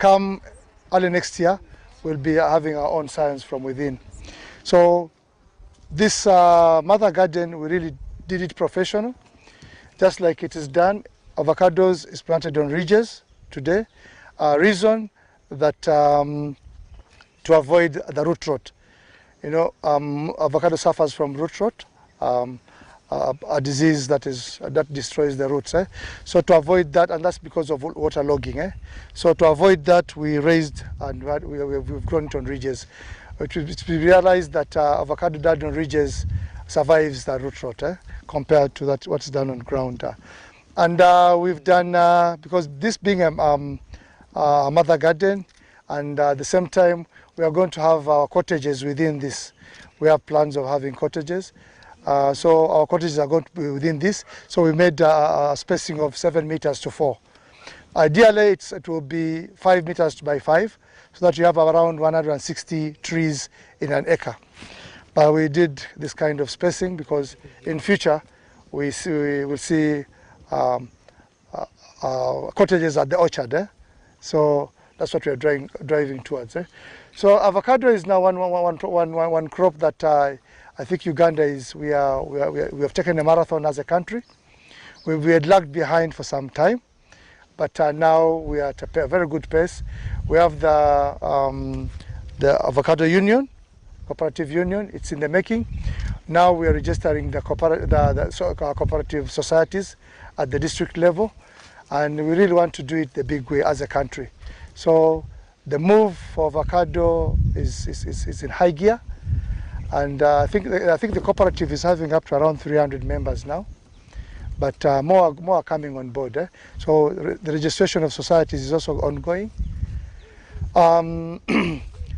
Speaker 2: come early next year, we'll be having our own scions from within. So this mother garden, we really did it professional, just like it is done. Avocados is planted on ridges today. Reason that to avoid the root rot. You know, avocado suffers from root rot, a disease that destroys the roots. So to avoid that, and that's because of water logging. So to avoid that, we raised and we've grown it on ridges. It's been realized that avocado done on ridges survives the root rot compared to that what's done on ground. And we've done, because this being a mother garden, and at the same time, we are going to have our cottages within this. We have plans of having cottages. So our cottages are going to be within this. So we made a spacing of 7 meters to 4. Ideally, it will be 5 meters by 5, so that you have around 160 trees in an acre. But we did this kind of spacing because in future, we will see cottages at the orchard. So that's what we are driving towards. So avocado is now one crop that I think Uganda is. We have taken a marathon as a country. We had lagged behind for some time, but now we are at a very good pace. We have the avocado union, cooperative union. It's in the making. Now we are registering the cooperative societies at the district level, and we really want to do it the big way as a country. So the move for avocado is in high gear, and I think the cooperative is having up to around 300 members now, but more are coming on board. So the registration of societies is also ongoing.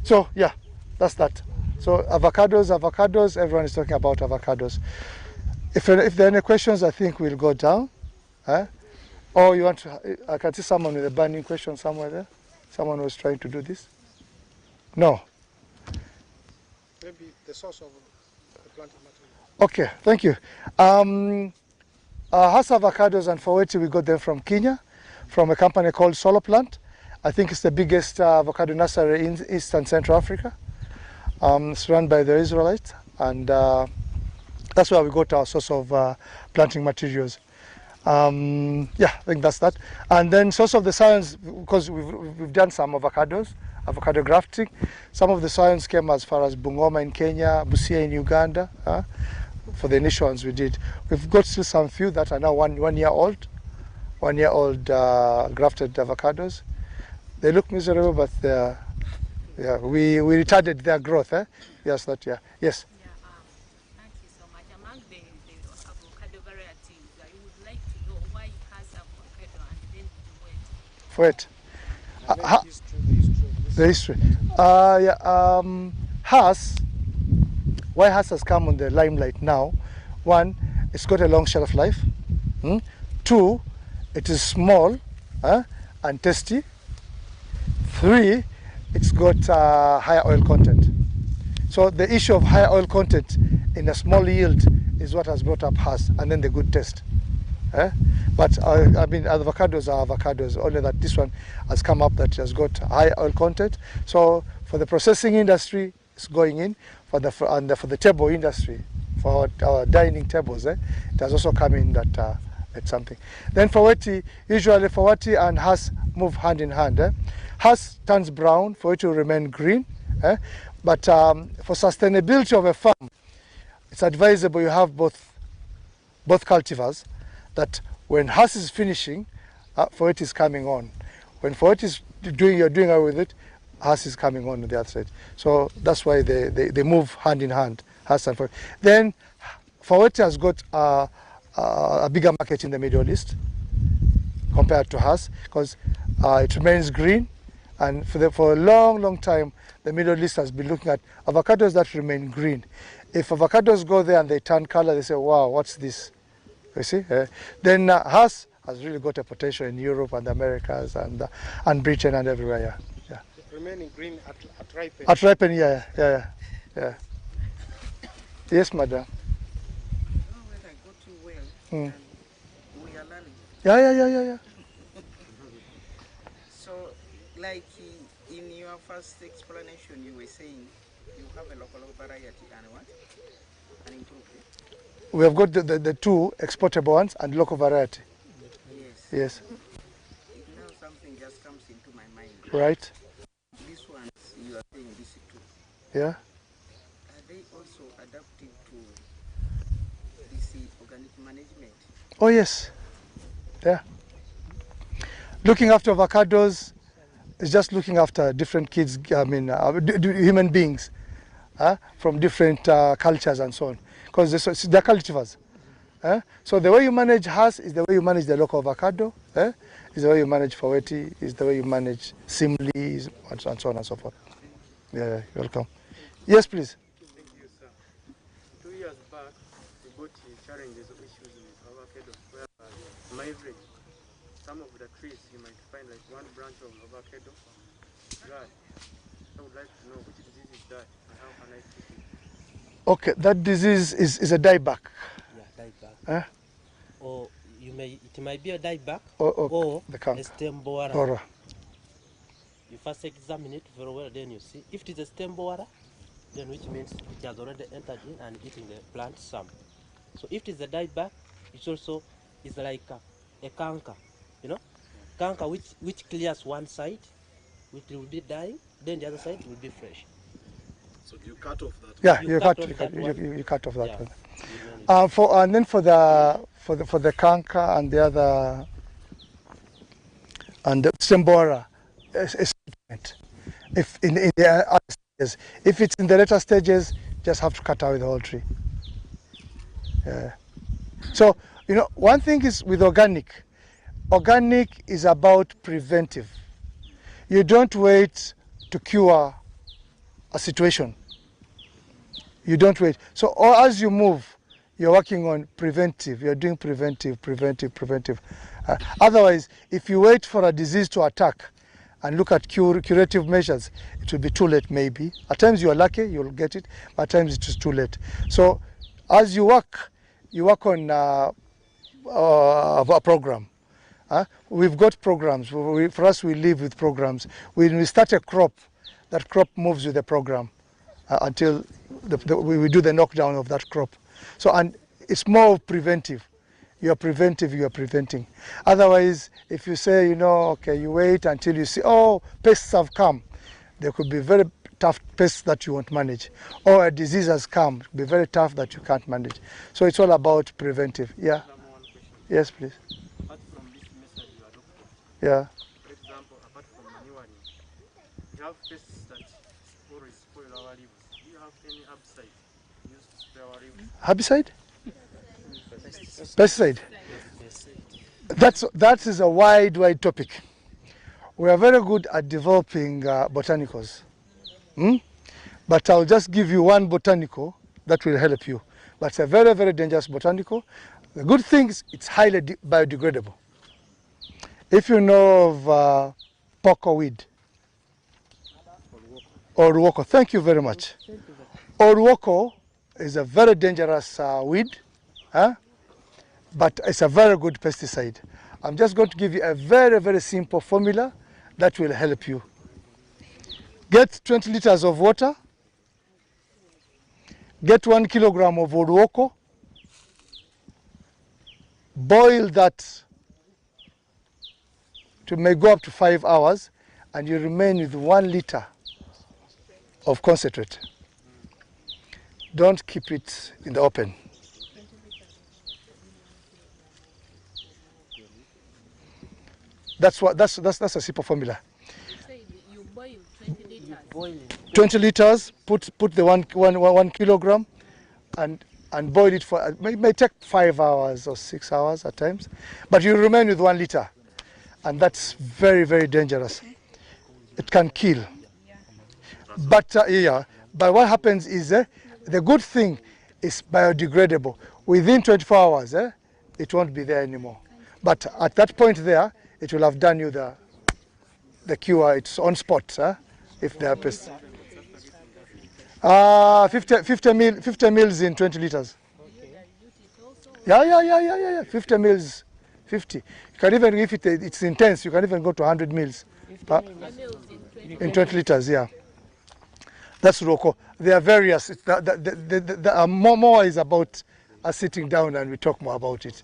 Speaker 2: So yeah, that's that. So avocados, everyone is talking about avocados. If there are any questions, I think we'll go down. Or you want to, I can see someone with a burning question somewhere there. Someone was trying to do this. No.
Speaker 1: Maybe the source of the planted material.
Speaker 2: Okay, thank you. Hass avocados and Faweti, we got them from Kenya, from a company called Solar Plant. I think it's the biggest avocado nursery in East and Central Africa. It's run by the Israelites, and that's where we got our source of planting materials. Yeah, I think that's that. And then source of the science, because we've done some avocado grafting. Some of the science came as far as Bungoma in Kenya, Busia in Uganda. For the initial ones we did. We've got still some few that are now one year old grafted avocados. They look miserable, but they're, yeah, we retarded their growth. Yes, that, yeah. Yes.
Speaker 6: Thank you so much. Among the avocado varieties, I would like to know why it has avocado and then
Speaker 2: For it. The history. Why has come on the limelight now? One, it's got a long shelf life. Two, it is small and tasty. Three, it's got higher oil content. So the issue of higher oil content in a small yield is what has brought up Hass, and then the good taste. But I mean, avocados are avocados, only that this one has come up that has got high oil content. So for the processing industry, it's going in. For the table industry, for our dining tables, it has also come in that it's something. Then Faweti, usually Faweti and Hass move hand in hand. Hass turns brown, Faweti will remain green. But for sustainability of a farm, it's advisable you have both cultivars, that when Hass is finishing, Faweti is coming on. When Faweti is you're doing away with it, Hass is coming on the other side. So that's why they move hand in hand, Hass and Faweti. Then Faweti has got a bigger market in the Middle East compared to Hass, because it remains green, and for a long time the Middle East has been looking at avocados that remain green. If avocados go there and they turn color, they say, wow, what's this? You see? Then Hass has really got a potential in Europe and the Americas and Britain and everywhere. Yeah.
Speaker 4: Remaining green at ripen.
Speaker 2: At ripen, yeah. Yes, madam.
Speaker 14: When I got you well, and we are learning.
Speaker 2: Yeah.
Speaker 14: So, like in your first explanation, you were saying you have a local variety and what? And improved it.
Speaker 2: We have got the two exportable ones and local variety. Yes.
Speaker 14: Now something just comes into my mind.
Speaker 2: Right.
Speaker 14: These ones, you are saying this too.
Speaker 2: Yeah.
Speaker 14: Are they also adaptive to this organic management?
Speaker 2: Oh yes. Yeah. Looking after avocados is just looking after different kids. I mean, human beings from different cultures and so on, because they're cultivars. So the way you manage Hass is the way you manage the local avocado. Is the way you manage Faweti. Is the way you manage Simli, and so on and so forth. Yeah, you're welcome. Yes, please.
Speaker 4: Thank you, sir. 2 years back, we got challenges or issues with avocado, whereby on average, some of the trees you might find like one branch of avocado dry. I would like to know which disease is that and how can I treat it?
Speaker 2: Okay, that disease is a dieback.
Speaker 11: Yeah, dieback. Or it might be a dieback
Speaker 2: or
Speaker 11: a stem borer.
Speaker 2: Borer.
Speaker 11: You first examine it very well, then you see. If it is a stem borer, then which means it has already entered in and eating the plant some. So if it is a dieback, it also is like a canker, canker which clears one side, which will be dying, then the other side will be fresh.
Speaker 10: So you cut off that?
Speaker 2: Yeah,
Speaker 11: you
Speaker 2: cut off that one. And then for the canker and the other and the stem borer, if in the other stages, if it's in the later stages, just have to cut away the whole tree. Yeah. So one thing is with organic. Organic is about preventive. You don't wait to cure a situation. You don't wait. So as you move, you're working on preventive. You're doing preventive. Otherwise, if you wait for a disease to attack and look at curative measures, it will be too late maybe. At times you are lucky, you'll get it, but at times it is too late. So as you work on a program. We've got programs. For us, we live with programs. When we start a crop, that crop moves with the program. until we do the knockdown of that crop. So, and it's more preventive. You are preventing. Otherwise, if you say, you know, okay, you wait until you see, oh, pests have come, there could be very tough pests that you won't manage. Or a disease has come, it could be very tough that you can't manage. So it's all about preventive. Yeah? Yes, please.
Speaker 4: Apart from this method you adopted,
Speaker 2: Yeah.
Speaker 4: for example, apart from manuring, you have pests that always spoil our leaves. Do you have any herbicide used to spray our leaves?
Speaker 2: Herbicide? Pesticide. That is a wide topic. We are very good at developing botanicals. But I'll just give you one botanical that will help you. But it's a very, very dangerous botanical. The good thing is it's highly biodegradable. If you know of poker weed, Oruoko, thank you very much. Oruoko is a very dangerous weed, but it's a very good pesticide. I'm just going to give you a very, very simple formula that will help you. Get 20 liters of water, get 1 kilogram of Oruoko, boil that to may go up to 5 hours, and you remain with 1 liter of concentrate. Don't keep it in the open. That's a simple formula.
Speaker 6: You say you boil 20 liters.
Speaker 2: 20 liters, put the 1 kilogram and boil it for, it may take 5 hours or 6 hours at times, but you remain with 1 liter. And that's very, very dangerous. It can kill. But but what happens is the good thing is biodegradable. Within 24 hours, it won't be there anymore. But at that point there, it will have done you the cure. It's on spot, if there are pests. 50 mils in 20 liters. Yeah. 50 mils. 50. You can even, if it's intense, you can even go to 100 mils. In 20 liters, yeah. That's Roko. There are various. The more is about us sitting down and we talk more about it.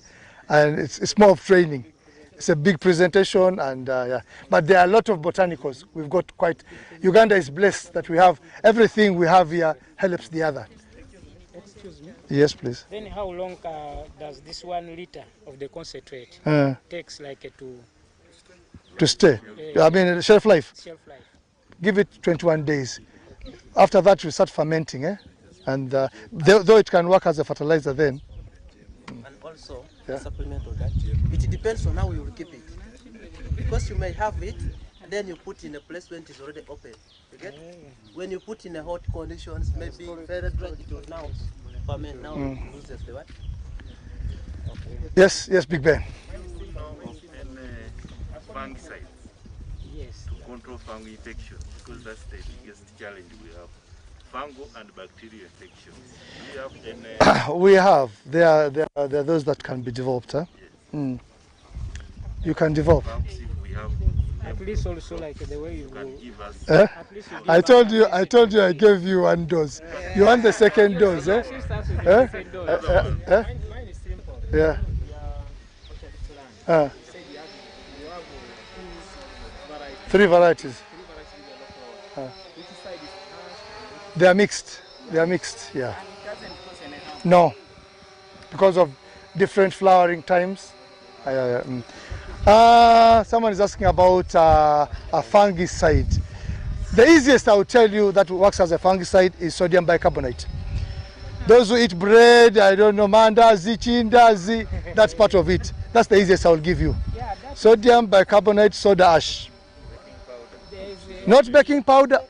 Speaker 2: And it's more of training. It's a big presentation, and yeah. But there are a lot of botanicals. We've got quite. Uganda is blessed that we have everything we have here helps the other.
Speaker 7: Excuse me.
Speaker 2: Yes, please.
Speaker 7: Then how long does this 1 liter of the concentrate takes like
Speaker 2: to stay? I mean, shelf life.
Speaker 7: Shelf life.
Speaker 2: Give it 21 days. After that, we start fermenting, and though it can work as a fertilizer then.
Speaker 11: And also, a supplement of that, it depends on how you will keep it. Because you may have it, and then you put in a place when it is already open. You get? When you put in a hot conditions, maybe very dry, it will now ferment, now it loses the what?
Speaker 2: Yes, Big Ben.
Speaker 22: Fungicides.
Speaker 7: Yes.
Speaker 22: To control fungal infection, because that's the biggest challenge we have. Fungal and bacterial infections. Do you have any?
Speaker 2: We have. There are those that can be developed. You can develop.
Speaker 7: At least also like the way you
Speaker 22: can give us.
Speaker 2: I told you I gave you 1 dose. You want the second dose,
Speaker 7: Mine is simple.
Speaker 2: Yeah. Three varieties. They are mixed. Yeah. No, because of different flowering times. Someone is asking about a fungicide. The easiest I will tell you that works as a fungicide is sodium bicarbonate. Those who eat bread, I don't know, mandazi, chindazi, that's part of it. That's the easiest I will give you. Sodium bicarbonate, soda ash. Not baking powder.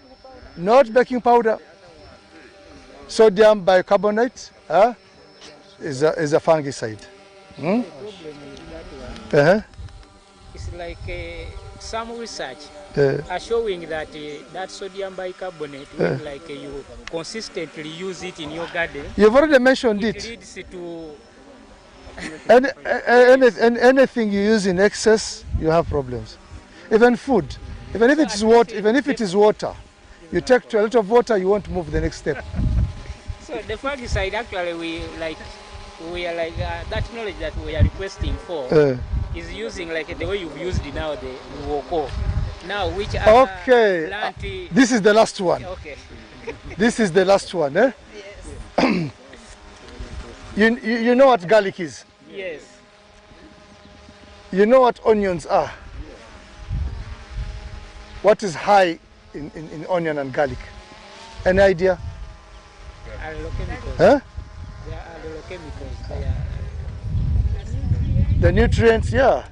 Speaker 2: Sodium bicarbonate is a fungicide.
Speaker 7: It's like some research are showing that that sodium bicarbonate, when like you consistently use it in your garden,
Speaker 2: you've already mentioned it.
Speaker 7: Leads to
Speaker 2: anything you use in excess, you have problems. Even food, even if it is water, You take to a lot of water, you won't move the next step.
Speaker 7: So the fungicide actually we are like that knowledge that we are requesting for is using like the way you've used now the woko. Now which other
Speaker 2: Okay,
Speaker 7: plant?
Speaker 2: this is the last one.
Speaker 7: Okay.
Speaker 2: This is the last one, eh? Yes. You know what garlic is?
Speaker 7: Yes.
Speaker 2: You know what onions are? What is high in onion and garlic? Any idea?
Speaker 7: Agrochemicals.
Speaker 2: Huh?
Speaker 7: They are agrochemicals.
Speaker 2: The nutrients, yeah.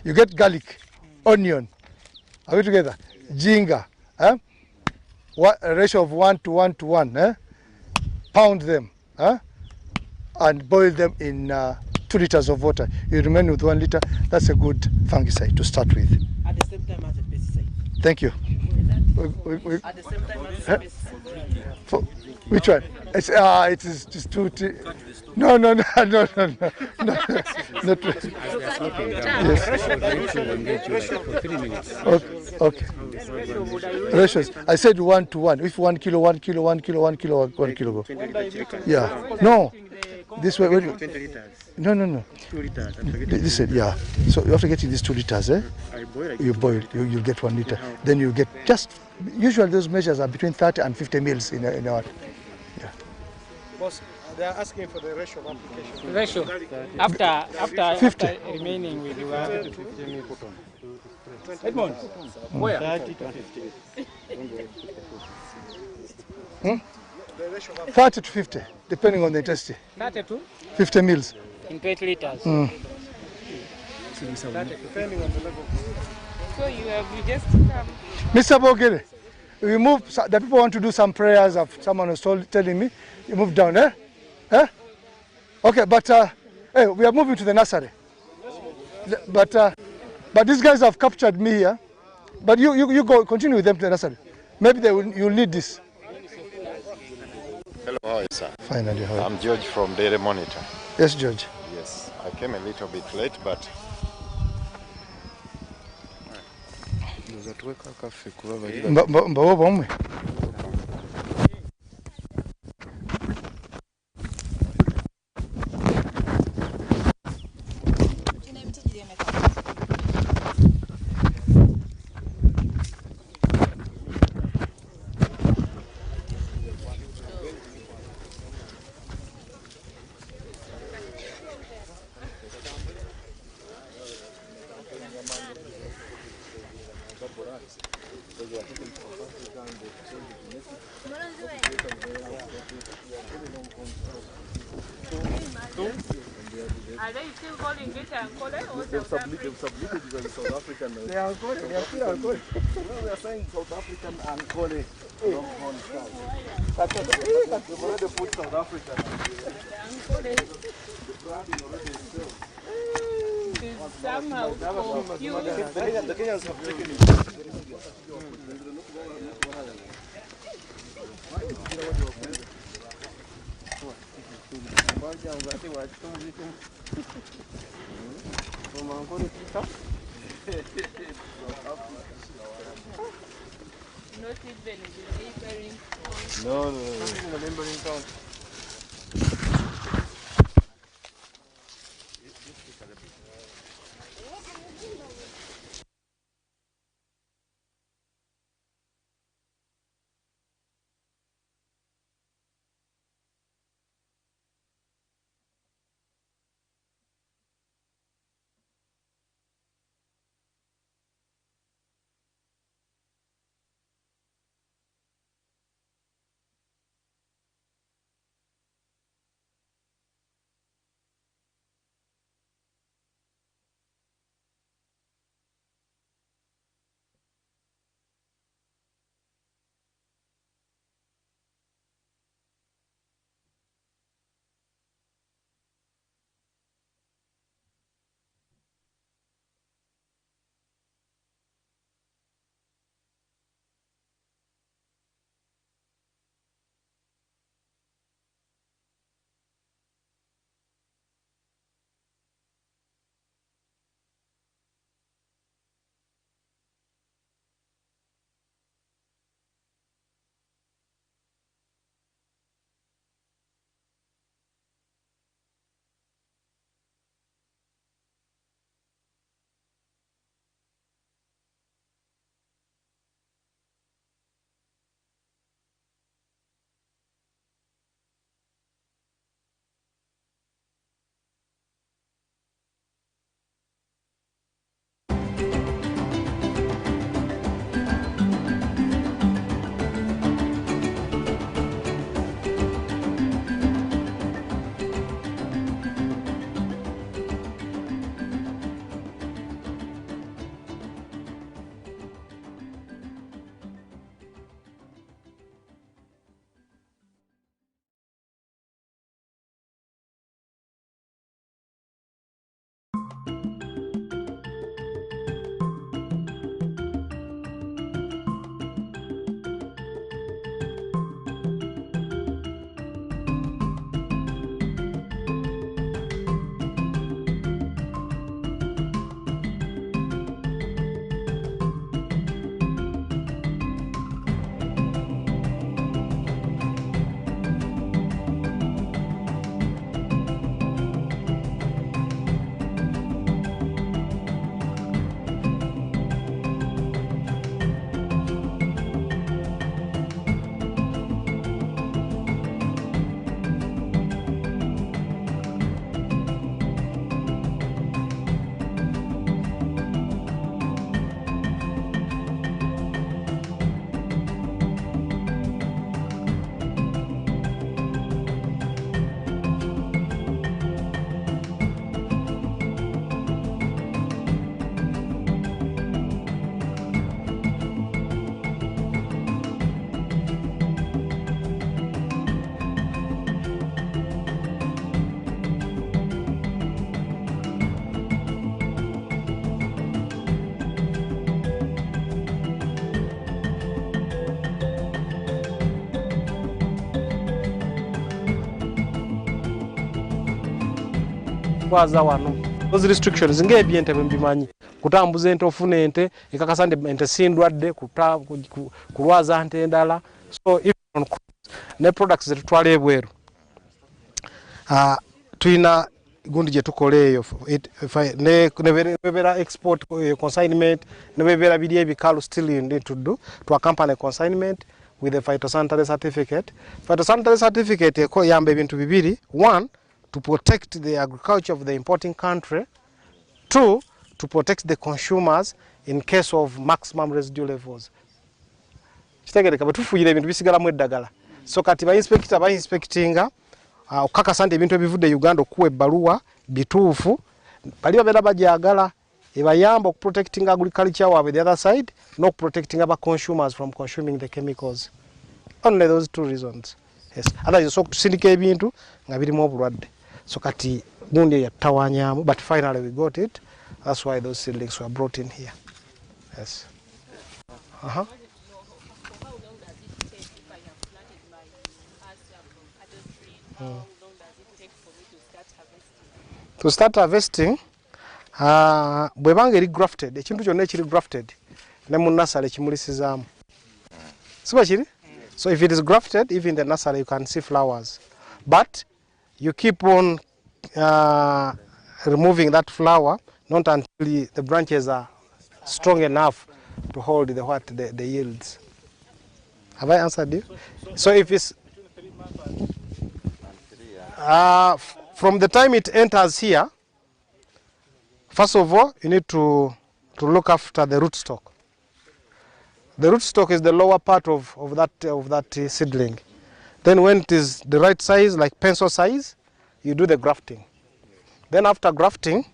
Speaker 2: You get garlic, onion, are we together? Ginger, a ratio of 1 to 1 to 1, pound them, and boil them in 2 liters of water. You remain with 1 liter. That's a good fungicide to start with.
Speaker 15: At the same time as a pesticide.
Speaker 2: Thank you.
Speaker 15: At the same time as a pesticide.
Speaker 2: For, which one? It is just too. No. Not yes. Okay. Ratios. I said 1 to 1. If 1 kilo, 1 kilo, 1 kilo, 1 kilo, 1 kilo go. Yeah. No. This way.
Speaker 18: 20 liters.
Speaker 2: No.
Speaker 18: 2 liters.
Speaker 2: This is, yeah. So after getting these 2 liters, you boil. You get 1 liter. Then you get just. Usually those measures are between 30 and 50 mils in a water. Yeah.
Speaker 4: Boss, they are asking for the ratio of application.
Speaker 7: Ratio. After
Speaker 2: 50.
Speaker 7: Remaining with you.
Speaker 18: 30 to 50 mil put on.
Speaker 7: Edmond. Where?
Speaker 18: 30 to 50.
Speaker 2: 30 to 50, depending on the intensity.
Speaker 7: 30 to
Speaker 2: 50 mils.
Speaker 7: in 20 liters.
Speaker 2: Mm.
Speaker 4: Depending on the level.
Speaker 20: So you just come.
Speaker 2: Mr. Bogere, we move. The people want to do some prayers. Someone was telling me, you move down, eh? Okay, but hey, we are moving to the nursery. But these guys have captured me here. But you go continue with them to the nursery. Maybe you'll need this.
Speaker 19: Hello, how are you, sir?
Speaker 2: Fine, and you, how are you?
Speaker 19: I'm George from Daily Monitor.
Speaker 2: Yes, George.
Speaker 19: Yes, I came a little bit late, but
Speaker 2: Mbawo bamwe.
Speaker 20: Are they still calling it Ankole or
Speaker 16: They've
Speaker 20: South
Speaker 16: submitted it as South African now.
Speaker 4: They are good. They are still good.
Speaker 16: No, we are saying South African and Kole. They've already put South African.
Speaker 20: somehow confused.
Speaker 16: The Kenyans have taken it.
Speaker 20: Not even the neighboring.
Speaker 16: No.
Speaker 4: Not even the neighboring town.
Speaker 1: twaza wano. Those restrictions ng'ebyente bwe mbimanyi. Kutambuza ente ofuna ente, ekakasa nti ente sindwadde, kulwaza ente endala. So if on ne products zetutwala ebweru. Tuyina gundi gye tukola eyo ne bebeera export consignment ne bebeera biri ebikalu still you need to do to accompany consignment with a phytosanitary certificate. Phytosanitary certificate eyamba ebintu bibiri. One, to protect the agriculture of the importing country. Two, to protect the consumers in case of maximum residue levels. Kitegereka bwe tufuuyira ebintu bisigalamu eddagala. So kati ba-inspector ba-inspectinga okukakasa nti ebintu ebivudde Uganda okuwa ebbaluwa bituufu bali babeera bajagala ebayamba okuprotecting agriculture waabwe the other side n'okuprotecting aba consumers from consuming the chemicals. Only those two reasons. Yes. Otherwise so tusindika ebintu nga birimu obulwadde. So kati gundi yatawanyamu but finally we got it. That's why those seedlings were brought in here. Yes. How long does it take for me to start harvesting? To start harvesting, bwebanga eri grafted, ekintu kyonna ekiri grafted, ne mu nursery kimulisizaamu. Siba kiri? So if it is grafted, even in the nursery you can see flowers. But you keep on removing that flower, not until the branches are strong enough to hold the yields. Have I answered you? So if it's from the time it enters here, first of all, you need to look after the rootstock. The rootstock is the lower part of that seedling. Then when it is the right size, like pencil size, you do the grafting. Then after grafting,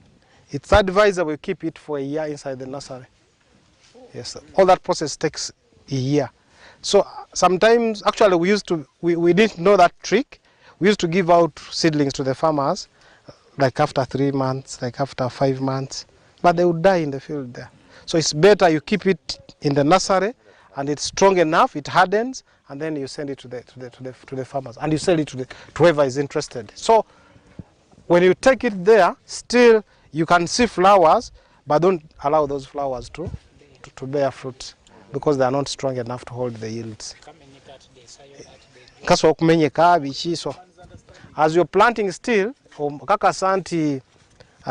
Speaker 1: it's advisable you keep it for a year inside the nursery. Yes, all that process takes a year. So sometimes, actually, we didn't know that trick. We used to give out seedlings to the farmers, like after 3 months, like after 5 months, but they would die in the field there. So it's better you keep it in the nursery, and it's strong enough, it hardens, and then you send it to the farmers, and you sell it to whoever is interested. So when you take it there, still you can see flowers, but don't allow those flowers to bear fruit, because they are not strong enough to hold the yields. So as you're planting still, kakasa nti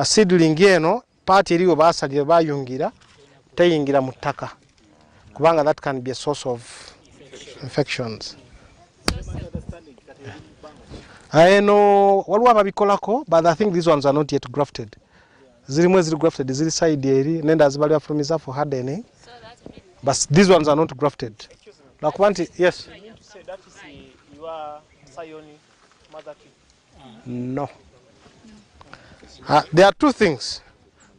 Speaker 1: seedling eno part eriyo basalire bayungira teyingira mu ttaka kubanga that can be a source of infections. Eno waliwo ababikolako, but I think these ones are not yet grafted. Zirimu eziri grafted ziri side eri nenda zibalira from reserve for hardening, but these ones are not grafted. Yes. No. There are two things.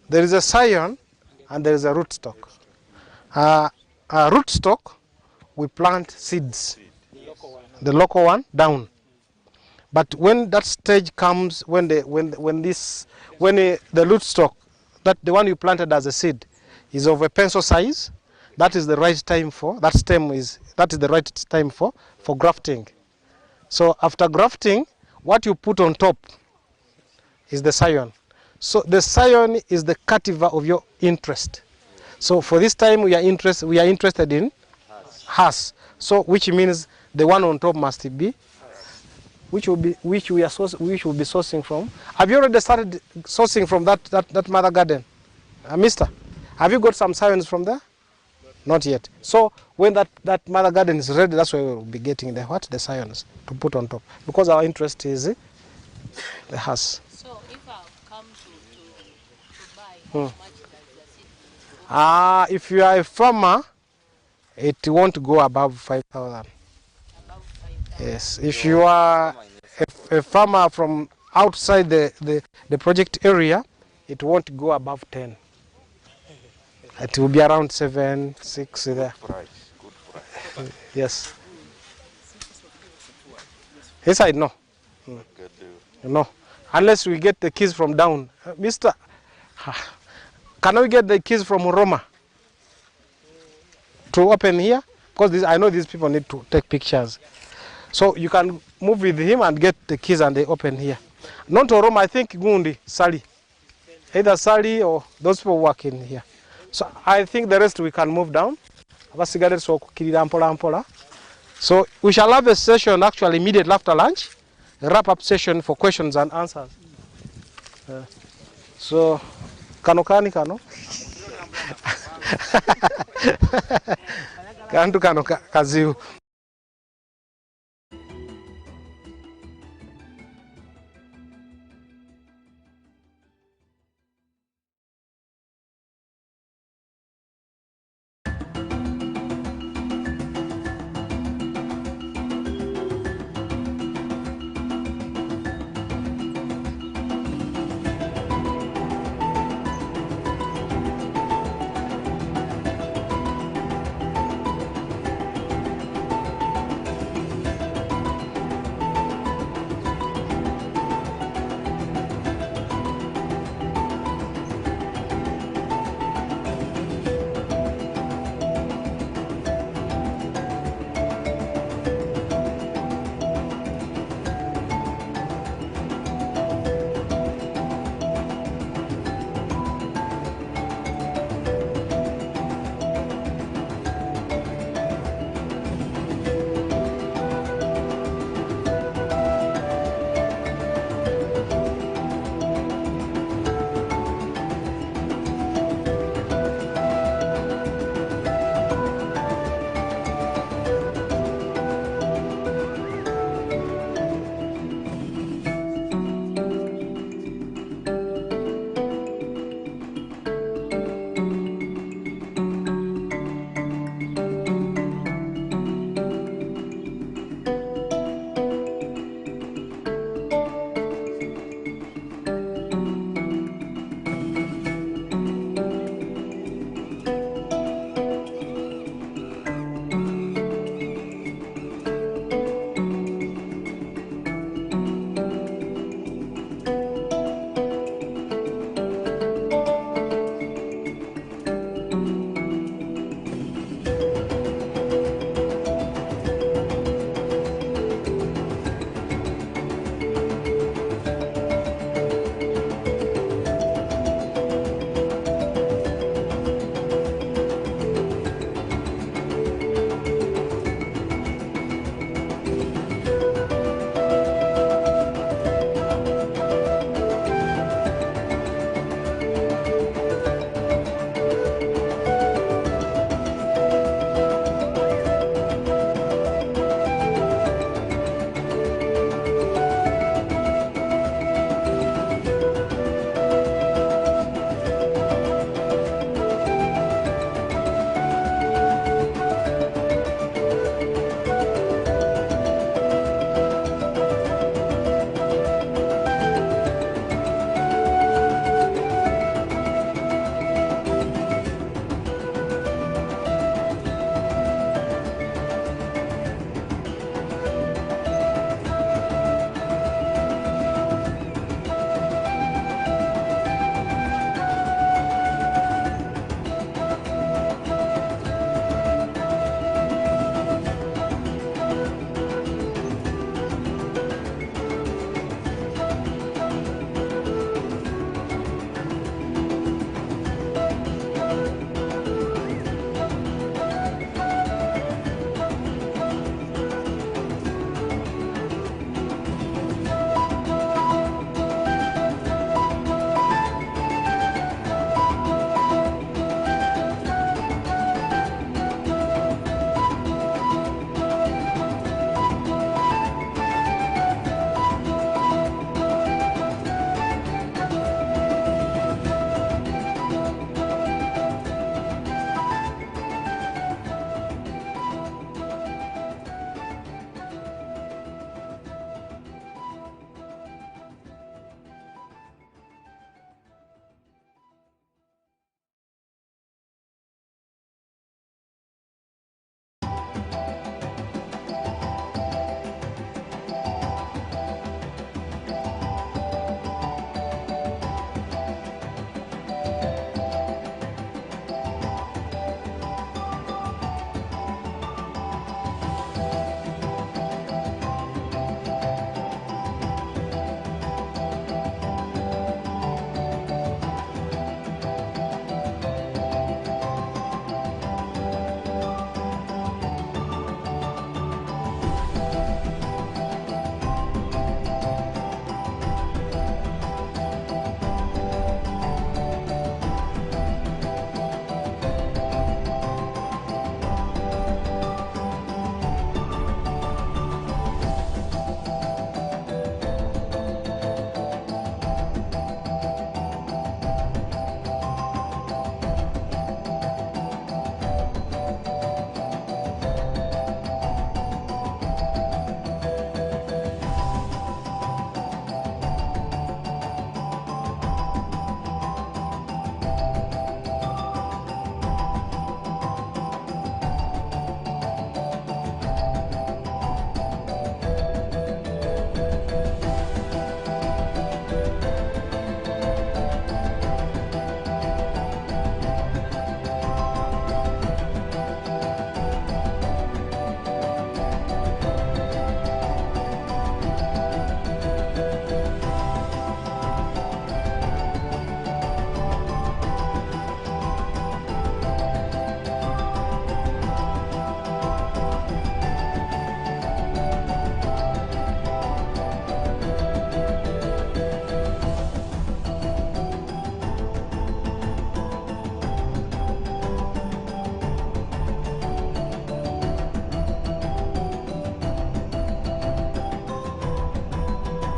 Speaker 1: There is a scion and there is a rootstock. Rootstock, we plant seeds, the local one down. But when that stage comes, when the rootstock, that the one you planted as a seed, is of a pencil size, that is the right time for the right time for grafting. So after grafting, what you put on top is the scion. So the scion is the cultivar of your interest. So for this time we are interested in Hass. So which means the one on top must be which will be sourcing from. Have you already started sourcing from that mother garden? Mister, have you got some scions from there? Not yet. So when that mother garden is ready, that's where we will be getting the scions to put on top, because our interest is the Hass.
Speaker 6: So if I come to buy, how much does the seed?
Speaker 1: If you are a farmer, it won't go above 5,000. Yes. If you are a farmer from outside the project area, it won't go above 10. It will be around 7, 6 there.
Speaker 19: Good price.
Speaker 1: Yes. Inside, no. No. Unless we get the keys from down. Mister, can we get the keys from Roma to open here? Because I know these people need to take pictures. So you can move with him and get the keys and they open here. Not Oroma, I think Gundi, Sali. Either Sali or those people working here. So I think the rest we can move down. So we shall have a session actually immediately after lunch, a wrap-up session for questions and answers. So, kano. Kantu kano kaziu.